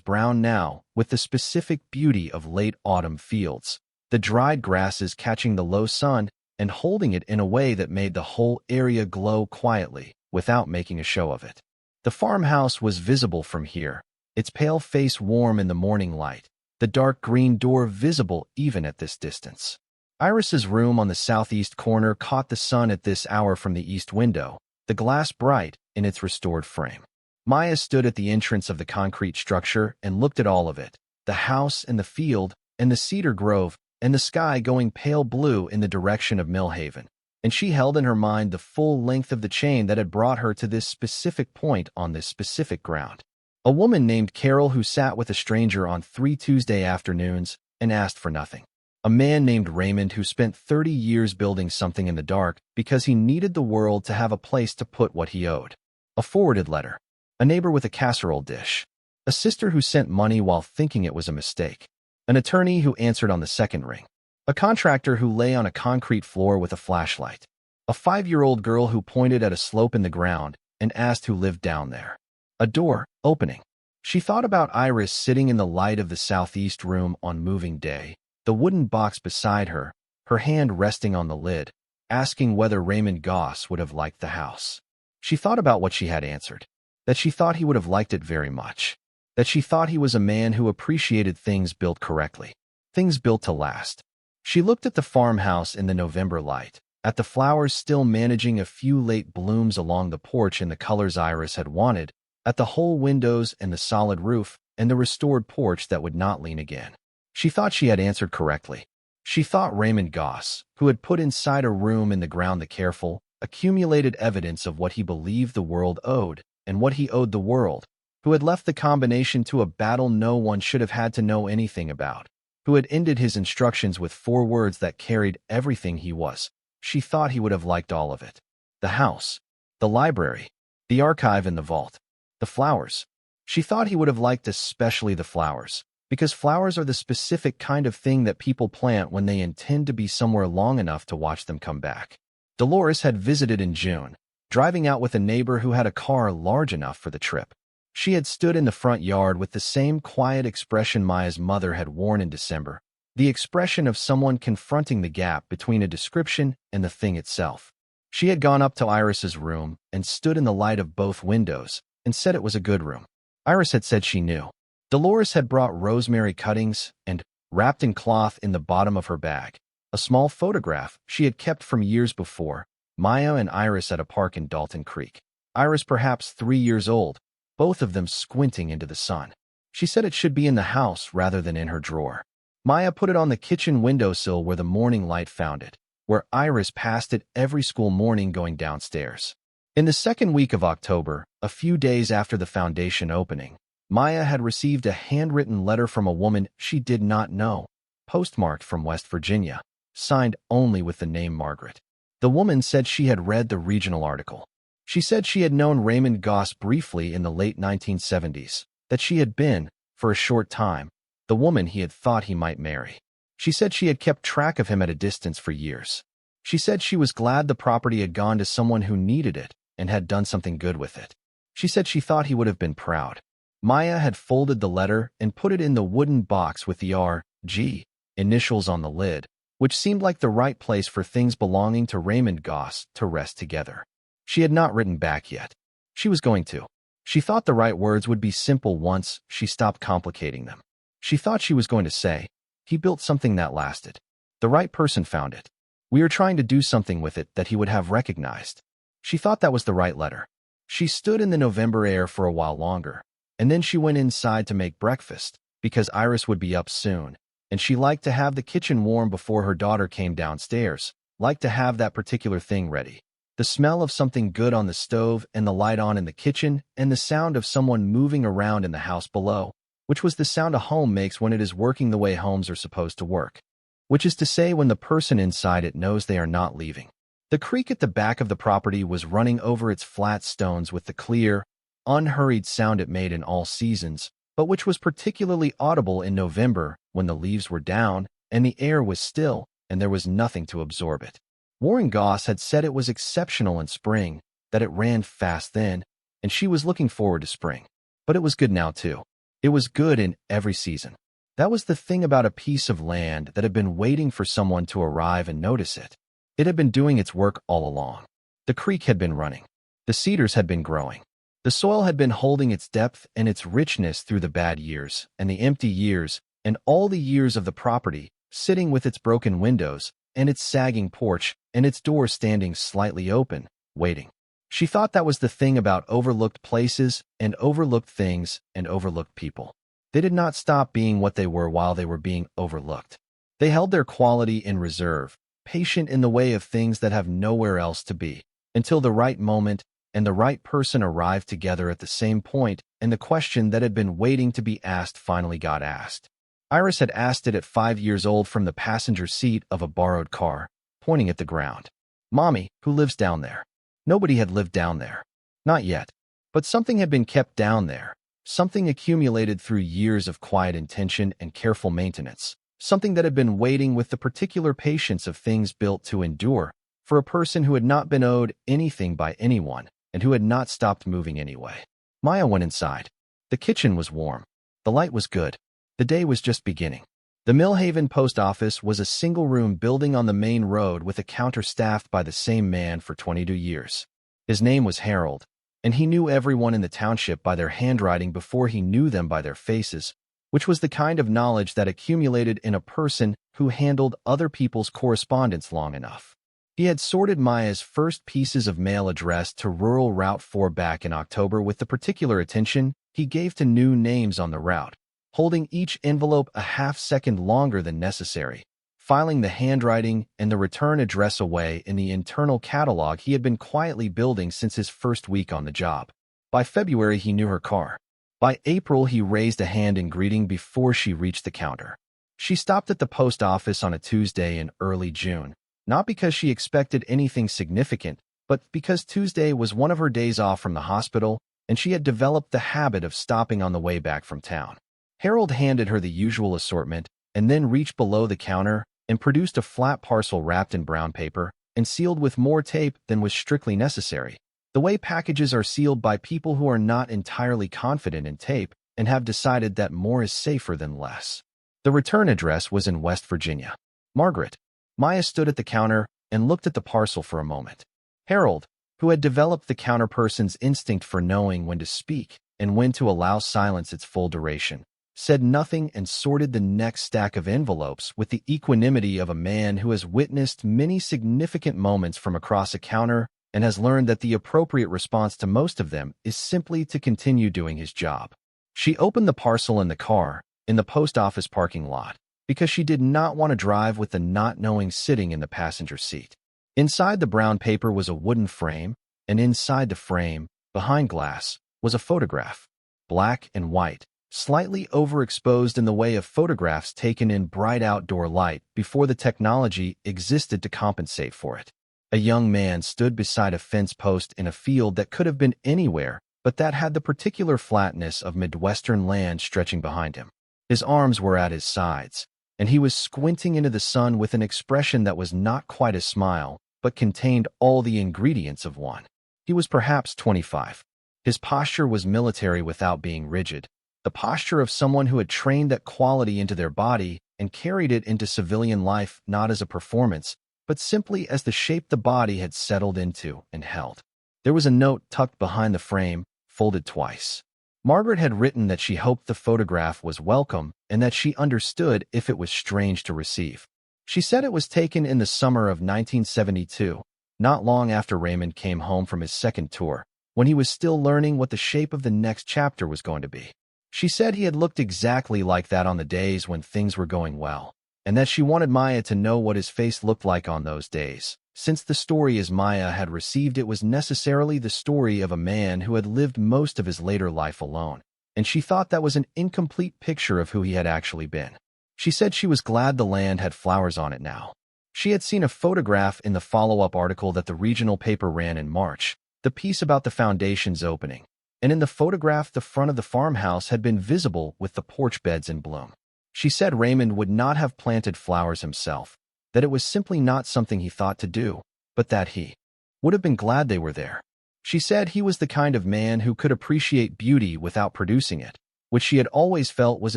brown now, with the specific beauty of late autumn fields, the dried grasses catching the low sun and holding it in a way that made the whole area glow quietly, without making a show of it. The farmhouse was visible from here, its pale face warm in the morning light, the dark green door visible even at this distance. Iris's room on the southeast corner caught the sun at this hour from the east window, the glass bright in its restored frame. Maya stood at the entrance of the concrete structure and looked at all of it, the house and the field and the cedar grove and the sky going pale blue in the direction of Millhaven, and she held in her mind the full length of the chain that had brought her to this specific point on this specific ground. A woman named Carol who sat with a stranger on 3 Tuesday afternoons and asked for nothing. A man named Raymond who spent 30 years building something in the dark because he needed the world to have a place to put what he owed. A forwarded letter. A neighbor with a casserole dish. A sister who sent money while thinking it was a mistake. An attorney who answered on the second ring. A contractor who lay on a concrete floor with a flashlight. A 5-year-old girl who pointed at a slope in the ground and asked who lived down there. A door opening. She thought about Iris sitting in the light of the southeast room on moving day, the wooden box beside her, her hand resting on the lid, asking whether Raymond Goss would have liked the house. She thought about what she had answered, that she thought he would have liked it very much, that she thought he was a man who appreciated things built correctly, things built to last. She looked at the farmhouse in the November light, at the flowers still managing a few late blooms along the porch in the colors Iris had wanted, at the whole windows and the solid roof and the restored porch that would not lean again. She thought she had answered correctly. She thought Raymond Goss, who had put inside a room in the ground the careful, accumulated evidence of what he believed the world owed and what he owed the world, who had left the combination to a battle no one should have had to know anything about, who had ended his instructions with 4 words that carried everything he was. She thought he would have liked all of it. The house, the library, the archive in the vault, the flowers. She thought he would have liked especially the flowers, because flowers are the specific kind of thing that people plant when they intend to be somewhere long enough to watch them come back. Dolores had visited in June, driving out with a neighbor who had a car large enough for the trip. She had stood in the front yard with the same quiet expression Maya's mother had worn in December, the expression of someone confronting the gap between a description and the thing itself. She had gone up to Iris's room and stood in the light of both windows and said it was a good room. Iris had said she knew. Dolores had brought rosemary cuttings and, wrapped in cloth in the bottom of her bag, a small photograph she had kept from years before, Maya and Iris at a park in Dalton Creek. Iris perhaps 3 years old, both of them squinting into the sun. She said it should be in the house rather than in her drawer. Maya put it on the kitchen windowsill where the morning light found it, where Iris passed it every school morning going downstairs. In the second week of October, a few days after the foundation opening, Maya had received a handwritten letter from a woman she did not know, postmarked from West Virginia, signed only with the name Margaret. The woman said she had read the regional article. She said she had known Raymond Goss briefly in the late 1970s, that she had been, for a short time, the woman he had thought he might marry. She said she had kept track of him at a distance for years. She said she was glad the property had gone to someone who needed it and had done something good with it. She said she thought he would have been proud. Maya had folded the letter and put it in the wooden box with the R.G. initials on the lid, which seemed like the right place for things belonging to Raymond Goss to rest together. She had not written back yet. She was going to. She thought the right words would be simple once she stopped complicating them. She thought she was going to say, He built something that lasted. The right person found it. We are trying to do something with it that he would have recognized. She thought that was the right letter. She stood in the November air for a while longer, and then she went inside to make breakfast, because Iris would be up soon, and she liked to have the kitchen warm before her daughter came downstairs, liked to have that particular thing ready. The smell of something good on the stove and the light on in the kitchen and the sound of someone moving around in the house below, which was the sound a home makes when it is working the way homes are supposed to work, which is to say when the person inside it knows they are not leaving. The creek at the back of the property was running over its flat stones with the clear, unhurried sound it made in all seasons, but which was particularly audible in November when the leaves were down and the air was still and there was nothing to absorb it. Warren Goss had said it was exceptional in spring, that it ran fast then, and she was looking forward to spring. But it was good now too. It was good in every season. That was the thing about a piece of land that had been waiting for someone to arrive and notice it. It had been doing its work all along. The creek had been running. The cedars had been growing. The soil had been holding its depth and its richness through the bad years and the empty years and all the years of the property, sitting with its broken windows and its sagging porch and its door standing slightly open, waiting. She thought that was the thing about overlooked places and overlooked things and overlooked people. They did not stop being what they were while they were being overlooked. They held their quality in reserve, patient in the way of things that have nowhere else to be, until the right moment and the right person arrived together at the same point, and the question that had been waiting to be asked finally got asked. Iris had asked it at 5 years old from the passenger seat of a borrowed car, pointing at the ground. "Mommy, who lives down there?" Nobody had lived down there. Not yet. But something had been kept down there, something accumulated through years of quiet intention and careful maintenance. Something that had been waiting with the particular patience of things built to endure, for a person who had not been owed anything by anyone, and who had not stopped moving anyway. Maya went inside. The kitchen was warm. The light was good. The day was just beginning. The Millhaven post office was a single-room building on the main road with a counter staffed by the same man for 22 years. His name was Harold, and he knew everyone in the township by their handwriting before he knew them by their faces, which was the kind of knowledge that accumulated in a person who handled other people's correspondence long enough. He had sorted Maya's first pieces of mail addressed to rural Route 4 back in October with the particular attention he gave to new names on the route, holding each envelope a half-second longer than necessary, filing the handwriting and the return address away in the internal catalog he had been quietly building since his first week on the job. By February, he knew her car. By April, he raised a hand in greeting before she reached the counter. She stopped at the post office on a Tuesday in early June, not because she expected anything significant, but because Tuesday was one of her days off from the hospital, and she had developed the habit of stopping on the way back from town. Harold handed her the usual assortment and then reached below the counter and produced a flat parcel wrapped in brown paper and sealed with more tape than was strictly necessary. The way packages are sealed by people who are not entirely confident in tape and have decided that more is safer than less. The return address was in West Virginia. Margaret. Maya stood at the counter and looked at the parcel for a moment. Harold, who had developed the counterperson's instinct for knowing when to speak and when to allow silence its full duration, said nothing and sorted the next stack of envelopes with the equanimity of a man who has witnessed many significant moments from across a counter and has learned that the appropriate response to most of them is simply to continue doing his job. She opened the parcel in the car, in the post office parking lot, because she did not want to drive with the not knowing sitting in the passenger seat. Inside the brown paper was a wooden frame, and inside the frame, behind glass, was a photograph, black and white, slightly overexposed in the way of photographs taken in bright outdoor light before the technology existed to compensate for it. A young man stood beside a fence post in a field that could have been anywhere, but that had the particular flatness of Midwestern land stretching behind him. His arms were at his sides, and he was squinting into the sun with an expression that was not quite a smile, but contained all the ingredients of one. He was perhaps 25. His posture was military without being rigid, the posture of someone who had trained that quality into their body and carried it into civilian life not as a performance, but simply as the shape the body had settled into and held. There was a note tucked behind the frame, folded twice. Margaret had written that she hoped the photograph was welcome and that she understood if it was strange to receive. She said it was taken in the summer of 1972, not long after Raymond came home from his second tour, when he was still learning what the shape of the next chapter was going to be. She said he had looked exactly like that on the days when things were going well, and that she wanted Maya to know what his face looked like on those days, since the story as Maya had received it was necessarily the story of a man who had lived most of his later life alone, and she thought that was an incomplete picture of who he had actually been. She said she was glad the land had flowers on it now. She had seen a photograph in the follow-up article that the regional paper ran in March, the piece about the foundation's opening, and in the photograph the front of the farmhouse had been visible with the porch beds in bloom. She said Raymond would not have planted flowers himself, that it was simply not something he thought to do, but that he would have been glad they were there. She said he was the kind of man who could appreciate beauty without producing it, which she had always felt was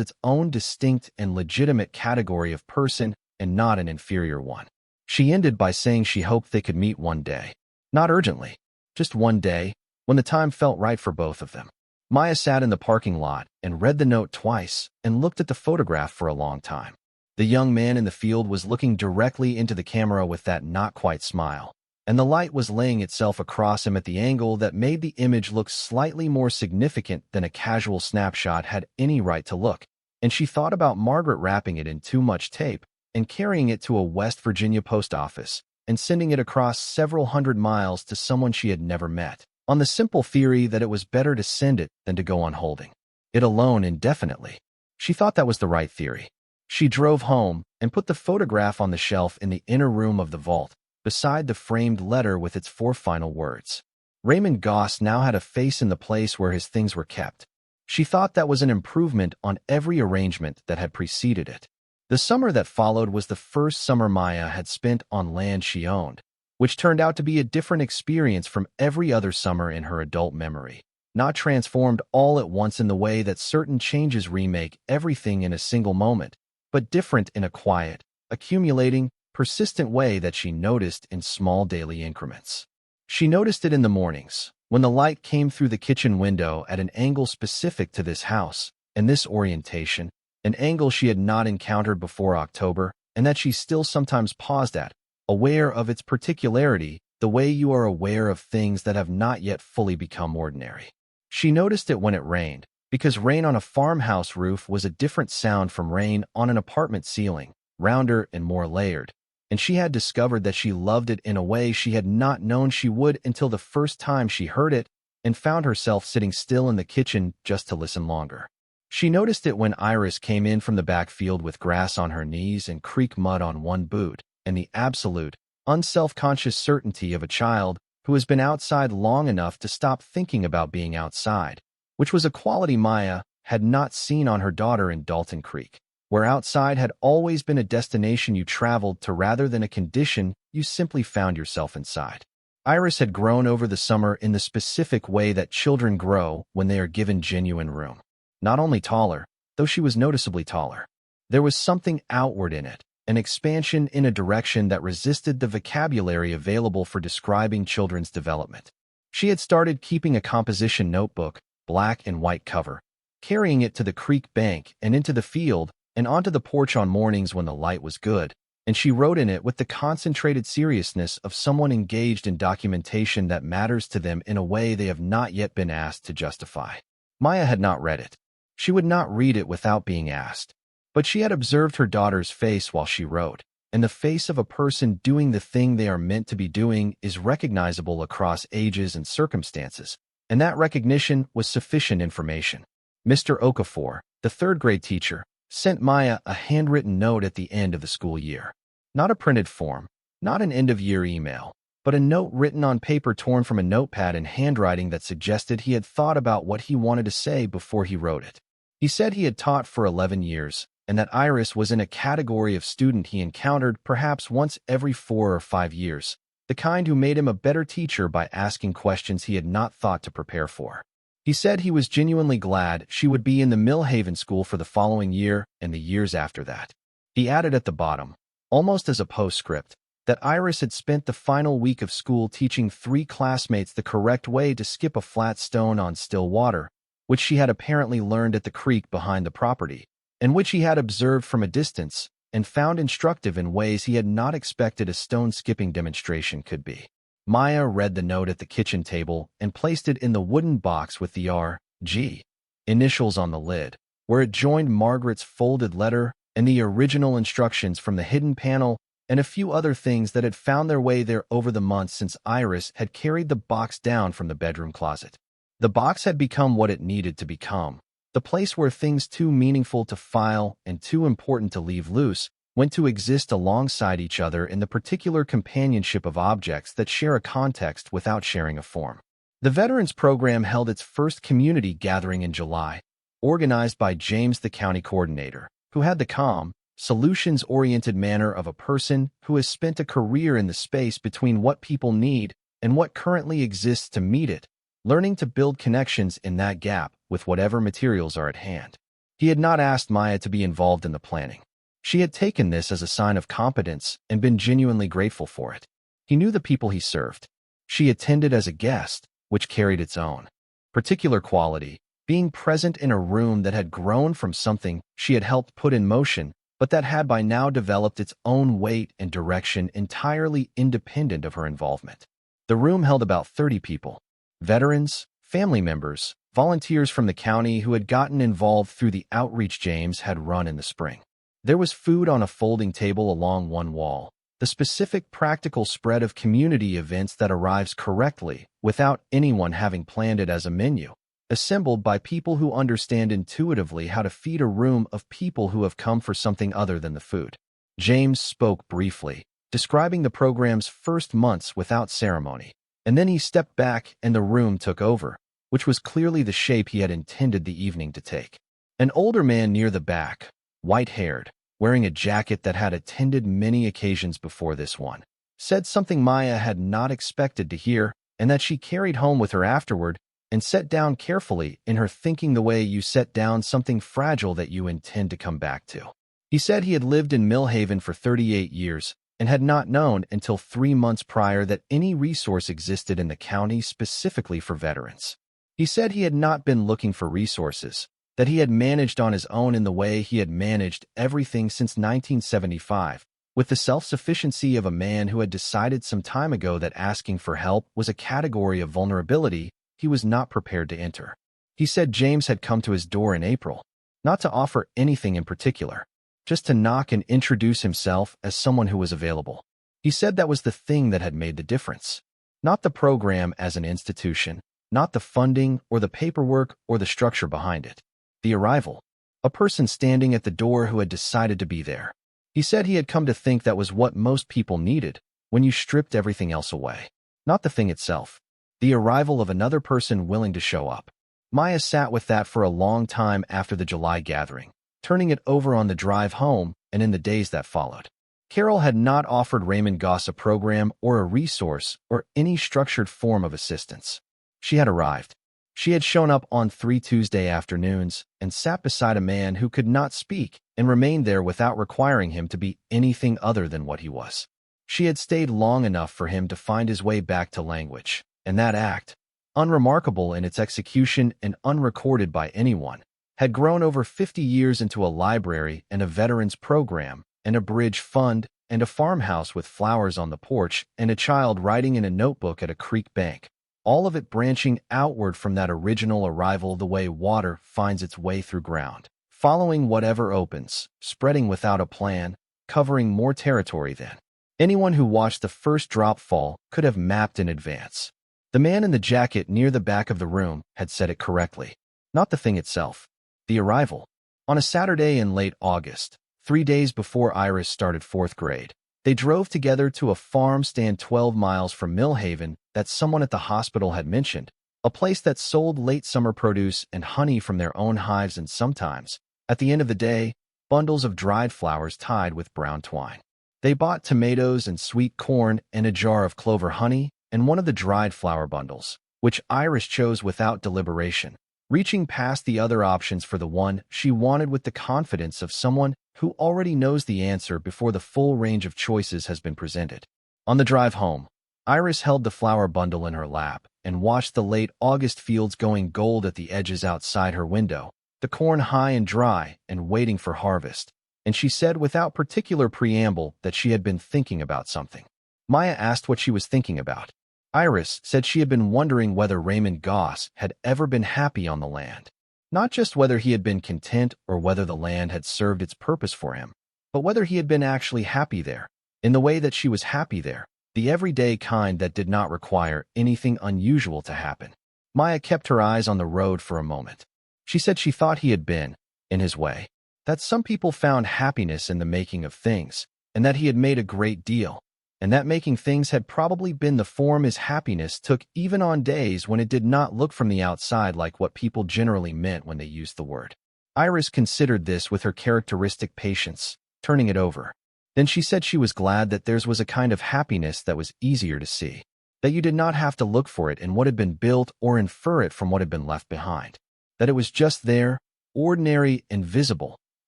its own distinct and legitimate category of person and not an inferior one. She ended by saying she hoped they could meet one day. Not urgently, just one day, when the time felt right for both of them. Maya sat in the parking lot and read the note twice and looked at the photograph for a long time. The young man in the field was looking directly into the camera with that not-quite smile, and the light was laying itself across him at the angle that made the image look slightly more significant than a casual snapshot had any right to look, and she thought about Margaret wrapping it in too much tape and carrying it to a West Virginia post office and sending it across several hundred miles to someone she had never met, on the simple theory that it was better to send it than to go on holding it alone indefinitely. She thought that was the right theory. She drove home and put the photograph on the shelf in the inner room of the vault, beside the framed letter with its 4 final words. Raymond Goss now had a face in the place where his things were kept. She thought that was an improvement on every arrangement that had preceded it. The summer that followed was the first summer Maya had spent on land she owned, which turned out to be a different experience from every other summer in her adult memory, not transformed all at once in the way that certain changes remake everything in a single moment, but different in a quiet, accumulating, persistent way that she noticed in small daily increments. She noticed it in the mornings, when the light came through the kitchen window at an angle specific to this house and this orientation, an angle she had not encountered before October, and that she still sometimes paused at, aware of its particularity, the way you are aware of things that have not yet fully become ordinary. She noticed it when it rained, because rain on a farmhouse roof was a different sound from rain on an apartment ceiling, rounder and more layered, and she had discovered that she loved it in a way she had not known she would until the first time she heard it and found herself sitting still in the kitchen just to listen longer. She noticed it when Iris came in from the back field with grass on her knees and creek mud on one boot, and the absolute, unself-conscious certainty of a child who has been outside long enough to stop thinking about being outside, which was a quality Maya had not seen on her daughter in Dalton Creek, where outside had always been a destination you traveled to rather than a condition you simply found yourself inside. Iris had grown over the summer in the specific way that children grow when they are given genuine room. Not only taller, though she was noticeably taller. There was something outward in it, an expansion in a direction that resisted the vocabulary available for describing children's development. She had started keeping a composition notebook, black and white cover, carrying it to the creek bank and into the field and onto the porch on mornings when the light was good, and she wrote in it with the concentrated seriousness of someone engaged in documentation that matters to them in a way they have not yet been asked to justify. Maya had not read it. She would not read it without being asked. But she had observed her daughter's face while she wrote, and the face of a person doing the thing they are meant to be doing is recognizable across ages and circumstances, and that recognition was sufficient information. Mr. Okafor, the third-grade teacher, sent Maya a handwritten note at the end of the school year. Not a printed form, not an end-of-year email, but a note written on paper torn from a notepad in handwriting that suggested he had thought about what he wanted to say before he wrote it. He said he had taught for 11 years, and that Iris was in a category of student he encountered perhaps once every 4 or 5 years, the kind who made him a better teacher by asking questions he had not thought to prepare for. He said he was genuinely glad she would be in the Millhaven school for the following year and the years after that. He added at the bottom, almost as a postscript, that Iris had spent the final week of school teaching 3 classmates the correct way to skip a flat stone on still water, which she had apparently learned at the creek behind the property, and which he had observed from a distance and found instructive in ways he had not expected a stone-skipping demonstration could be. Maya read the note at the kitchen table and placed it in the wooden box with the R.G. initials on the lid, where it joined Margaret's folded letter and the original instructions from the hidden panel and a few other things that had found their way there over the months since Iris had carried the box down from the bedroom closet. The box had become what it needed to become, the place where things too meaningful to file and too important to leave loose went to exist alongside each other in the particular companionship of objects that share a context without sharing a form. The Veterans Program held its first community gathering in July, organized by James, the county coordinator, who had the calm, solutions-oriented manner of a person who has spent a career in the space between what people need and what currently exists to meet it, learning to build connections in that gap with whatever materials are at hand. He had not asked Maya to be involved in the planning. She had taken this as a sign of competence and been genuinely grateful for it. He knew the people he served. She attended as a guest, which carried its own particular quality, being present in a room that had grown from something she had helped put in motion, but that had by now developed its own weight and direction entirely independent of her involvement. The room held about 30 people. Veterans, family members, volunteers from the county who had gotten involved through the outreach James had run in the spring. There was food on a folding table along one wall, the specific practical spread of community events that arrives correctly, without anyone having planned it as a menu, assembled by people who understand intuitively how to feed a room of people who have come for something other than the food. James spoke briefly, describing the program's first months without ceremony, and then he stepped back and the room took over, which was clearly the shape he had intended the evening to take. An older man near the back, white-haired, wearing a jacket that had attended many occasions before this one, said something Maya had not expected to hear and that she carried home with her afterward and set down carefully in her thinking the way you set down something fragile that you intend to come back to. He said he had lived in Millhaven for 38 years and had not known until 3 months prior that any resource existed in the county specifically for veterans. He said he had not been looking for resources, that he had managed on his own in the way he had managed everything since 1975, with the self-sufficiency of a man who had decided some time ago that asking for help was a category of vulnerability he was not prepared to enter. He said James had come to his door in April, not to offer anything in particular, just to knock and introduce himself as someone who was available. He said that was the thing that had made the difference. Not the program as an institution, not the funding or the paperwork or the structure behind it. The arrival. A person standing at the door who had decided to be there. He said he had come to think that was what most people needed when you stripped everything else away. Not the thing itself. The arrival of another person willing to show up. Maya sat with that for a long time after the July gathering, turning it over on the drive home and in the days that followed. Carol had not offered Raymond Goss a program or a resource or any structured form of assistance. She had arrived. She had shown up on 3 Tuesday afternoons and sat beside a man who could not speak and remained there without requiring him to be anything other than what he was. She had stayed long enough for him to find his way back to language, and that act, unremarkable in its execution and unrecorded by anyone, had grown over 50 years into a library and a veterans program and a bridge fund and a farmhouse with flowers on the porch and a child writing in a notebook at a creek bank. All of it branching outward from that original arrival the way water finds its way through ground, following whatever opens, spreading without a plan, covering more territory than anyone who watched the first drop fall could have mapped in advance. The man in the jacket near the back of the room had said it correctly. Not the thing itself. The arrival. On a Saturday in late August, 3 days before Iris started 4th grade, they drove together to a farm stand 12 miles from Millhaven that someone at the hospital had mentioned, a place that sold late summer produce and honey from their own hives and sometimes, at the end of the day, bundles of dried flowers tied with brown twine. They bought tomatoes and sweet corn and a jar of clover honey and one of the dried flower bundles, which Iris chose without deliberation, reaching past the other options for the one she wanted with the confidence of someone who already knows the answer before the full range of choices has been presented. On the drive home, Iris held the flower bundle in her lap and watched the late August fields going gold at the edges outside her window, the corn high and dry and waiting for harvest, and she said without particular preamble that she had been thinking about something. Maya asked what she was thinking about. Iris said she had been wondering whether Raymond Goss had ever been happy on the land. Not just whether he had been content or whether the land had served its purpose for him, but whether he had been actually happy there, in the way that she was happy there, the everyday kind that did not require anything unusual to happen. Maya kept her eyes on the road for a moment. She said she thought he had been, in his way, that some people found happiness in the making of things, and that he had made a great deal, and that making things had probably been the form his happiness took even on days when it did not look from the outside like what people generally meant when they used the word. Iris considered this with her characteristic patience, turning it over. Then she said she was glad that theirs was a kind of happiness that was easier to see, that you did not have to look for it in what had been built or infer it from what had been left behind, that it was just there, ordinary and visible,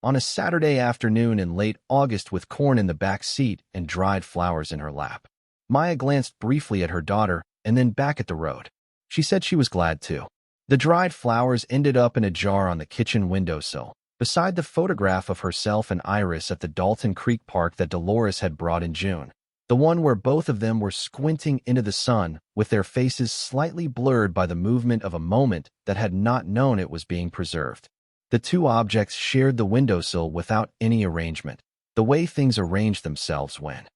on a Saturday afternoon in late August with corn in the back seat and dried flowers in her lap. Maya glanced briefly at her daughter and then back at the road. She said she was glad too. The dried flowers ended up in a jar on the kitchen windowsill, beside the photograph of herself and Iris at the Dalton Creek Park that Dolores had brought in June, the one where both of them were squinting into the sun with their faces slightly blurred by the movement of a moment that had not known it was being preserved. The two objects shared the windowsill without any arrangement, the way things arrange themselves when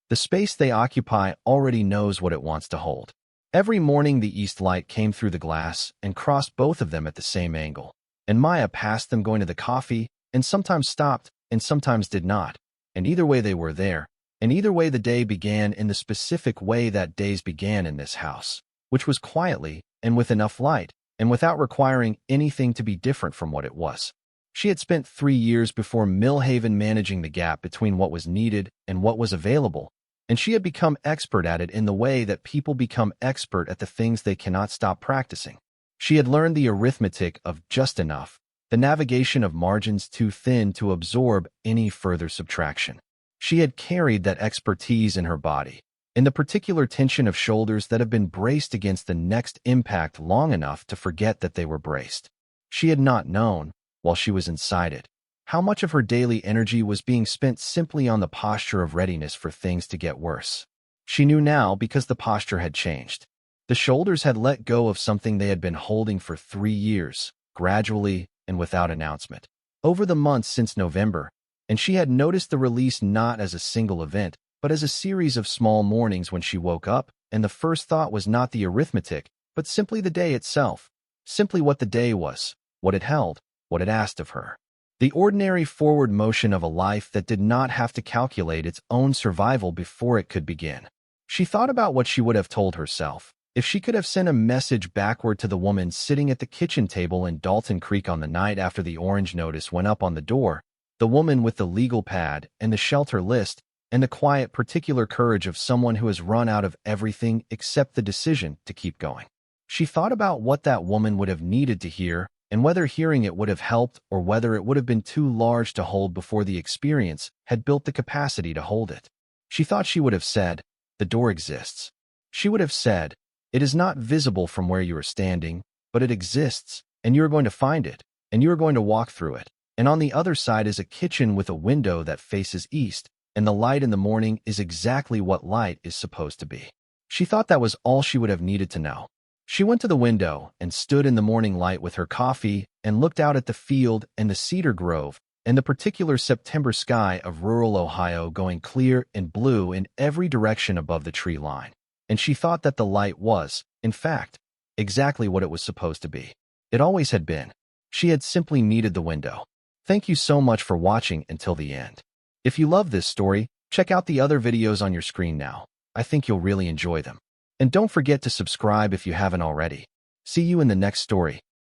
the space they occupy already knows what it wants to hold. Every morning the east light came through the glass and crossed both of them at the same angle, and Maya passed them going to the coffee and sometimes stopped and sometimes did not, and either way they were there, and either way the day began in the specific way that days began in this house, which was quietly and with enough light, and without requiring anything to be different from what it was. She had spent 3 years before Millhaven managing the gap between what was needed and what was available, and she had become expert at it in the way that people become expert at the things they cannot stop practicing. She had learned the arithmetic of just enough, the navigation of margins too thin to absorb any further subtraction. She had carried that expertise in her body, in the particular tension of shoulders that have been braced against the next impact long enough to forget that they were braced. She had not known, while she was inside it, how much of her daily energy was being spent simply on the posture of readiness for things to get worse. She knew now because the posture had changed. The shoulders had let go of something they had been holding for 3 years, gradually and without announcement, over the months since November, and she had noticed the release not as a single event, but as a series of small mornings when she woke up, and the first thought was not the arithmetic, but simply the day itself, simply what the day was, what it held, what it asked of her. The ordinary forward motion of a life that did not have to calculate its own survival before it could begin. She thought about what she would have told herself if she could have sent a message backward to the woman sitting at the kitchen table in Dalton Creek on the night after the orange notice went up on the door, the woman with the legal pad and the shelter list, and the quiet, particular courage of someone who has run out of everything except the decision to keep going. She thought about what that woman would have needed to hear, and whether hearing it would have helped or whether it would have been too large to hold before the experience had built the capacity to hold it. She thought she would have said, "The door exists." She would have said, "It is not visible from where you are standing, but it exists, and you are going to find it, and you are going to walk through it. And on the other side is a kitchen with a window that faces east, and the light in the morning is exactly what light is supposed to be." She thought that was all she would have needed to know. She went to the window and stood in the morning light with her coffee and looked out at the field and the cedar grove and the particular September sky of rural Ohio going clear and blue in every direction above the tree line. And she thought that the light was, in fact, exactly what it was supposed to be. It always had been. She had simply needed the window. Thank you so much for watching until the end. If you love this story, check out the other videos on your screen now. I think you'll really enjoy them. And don't forget to subscribe if you haven't already. See you in the next story.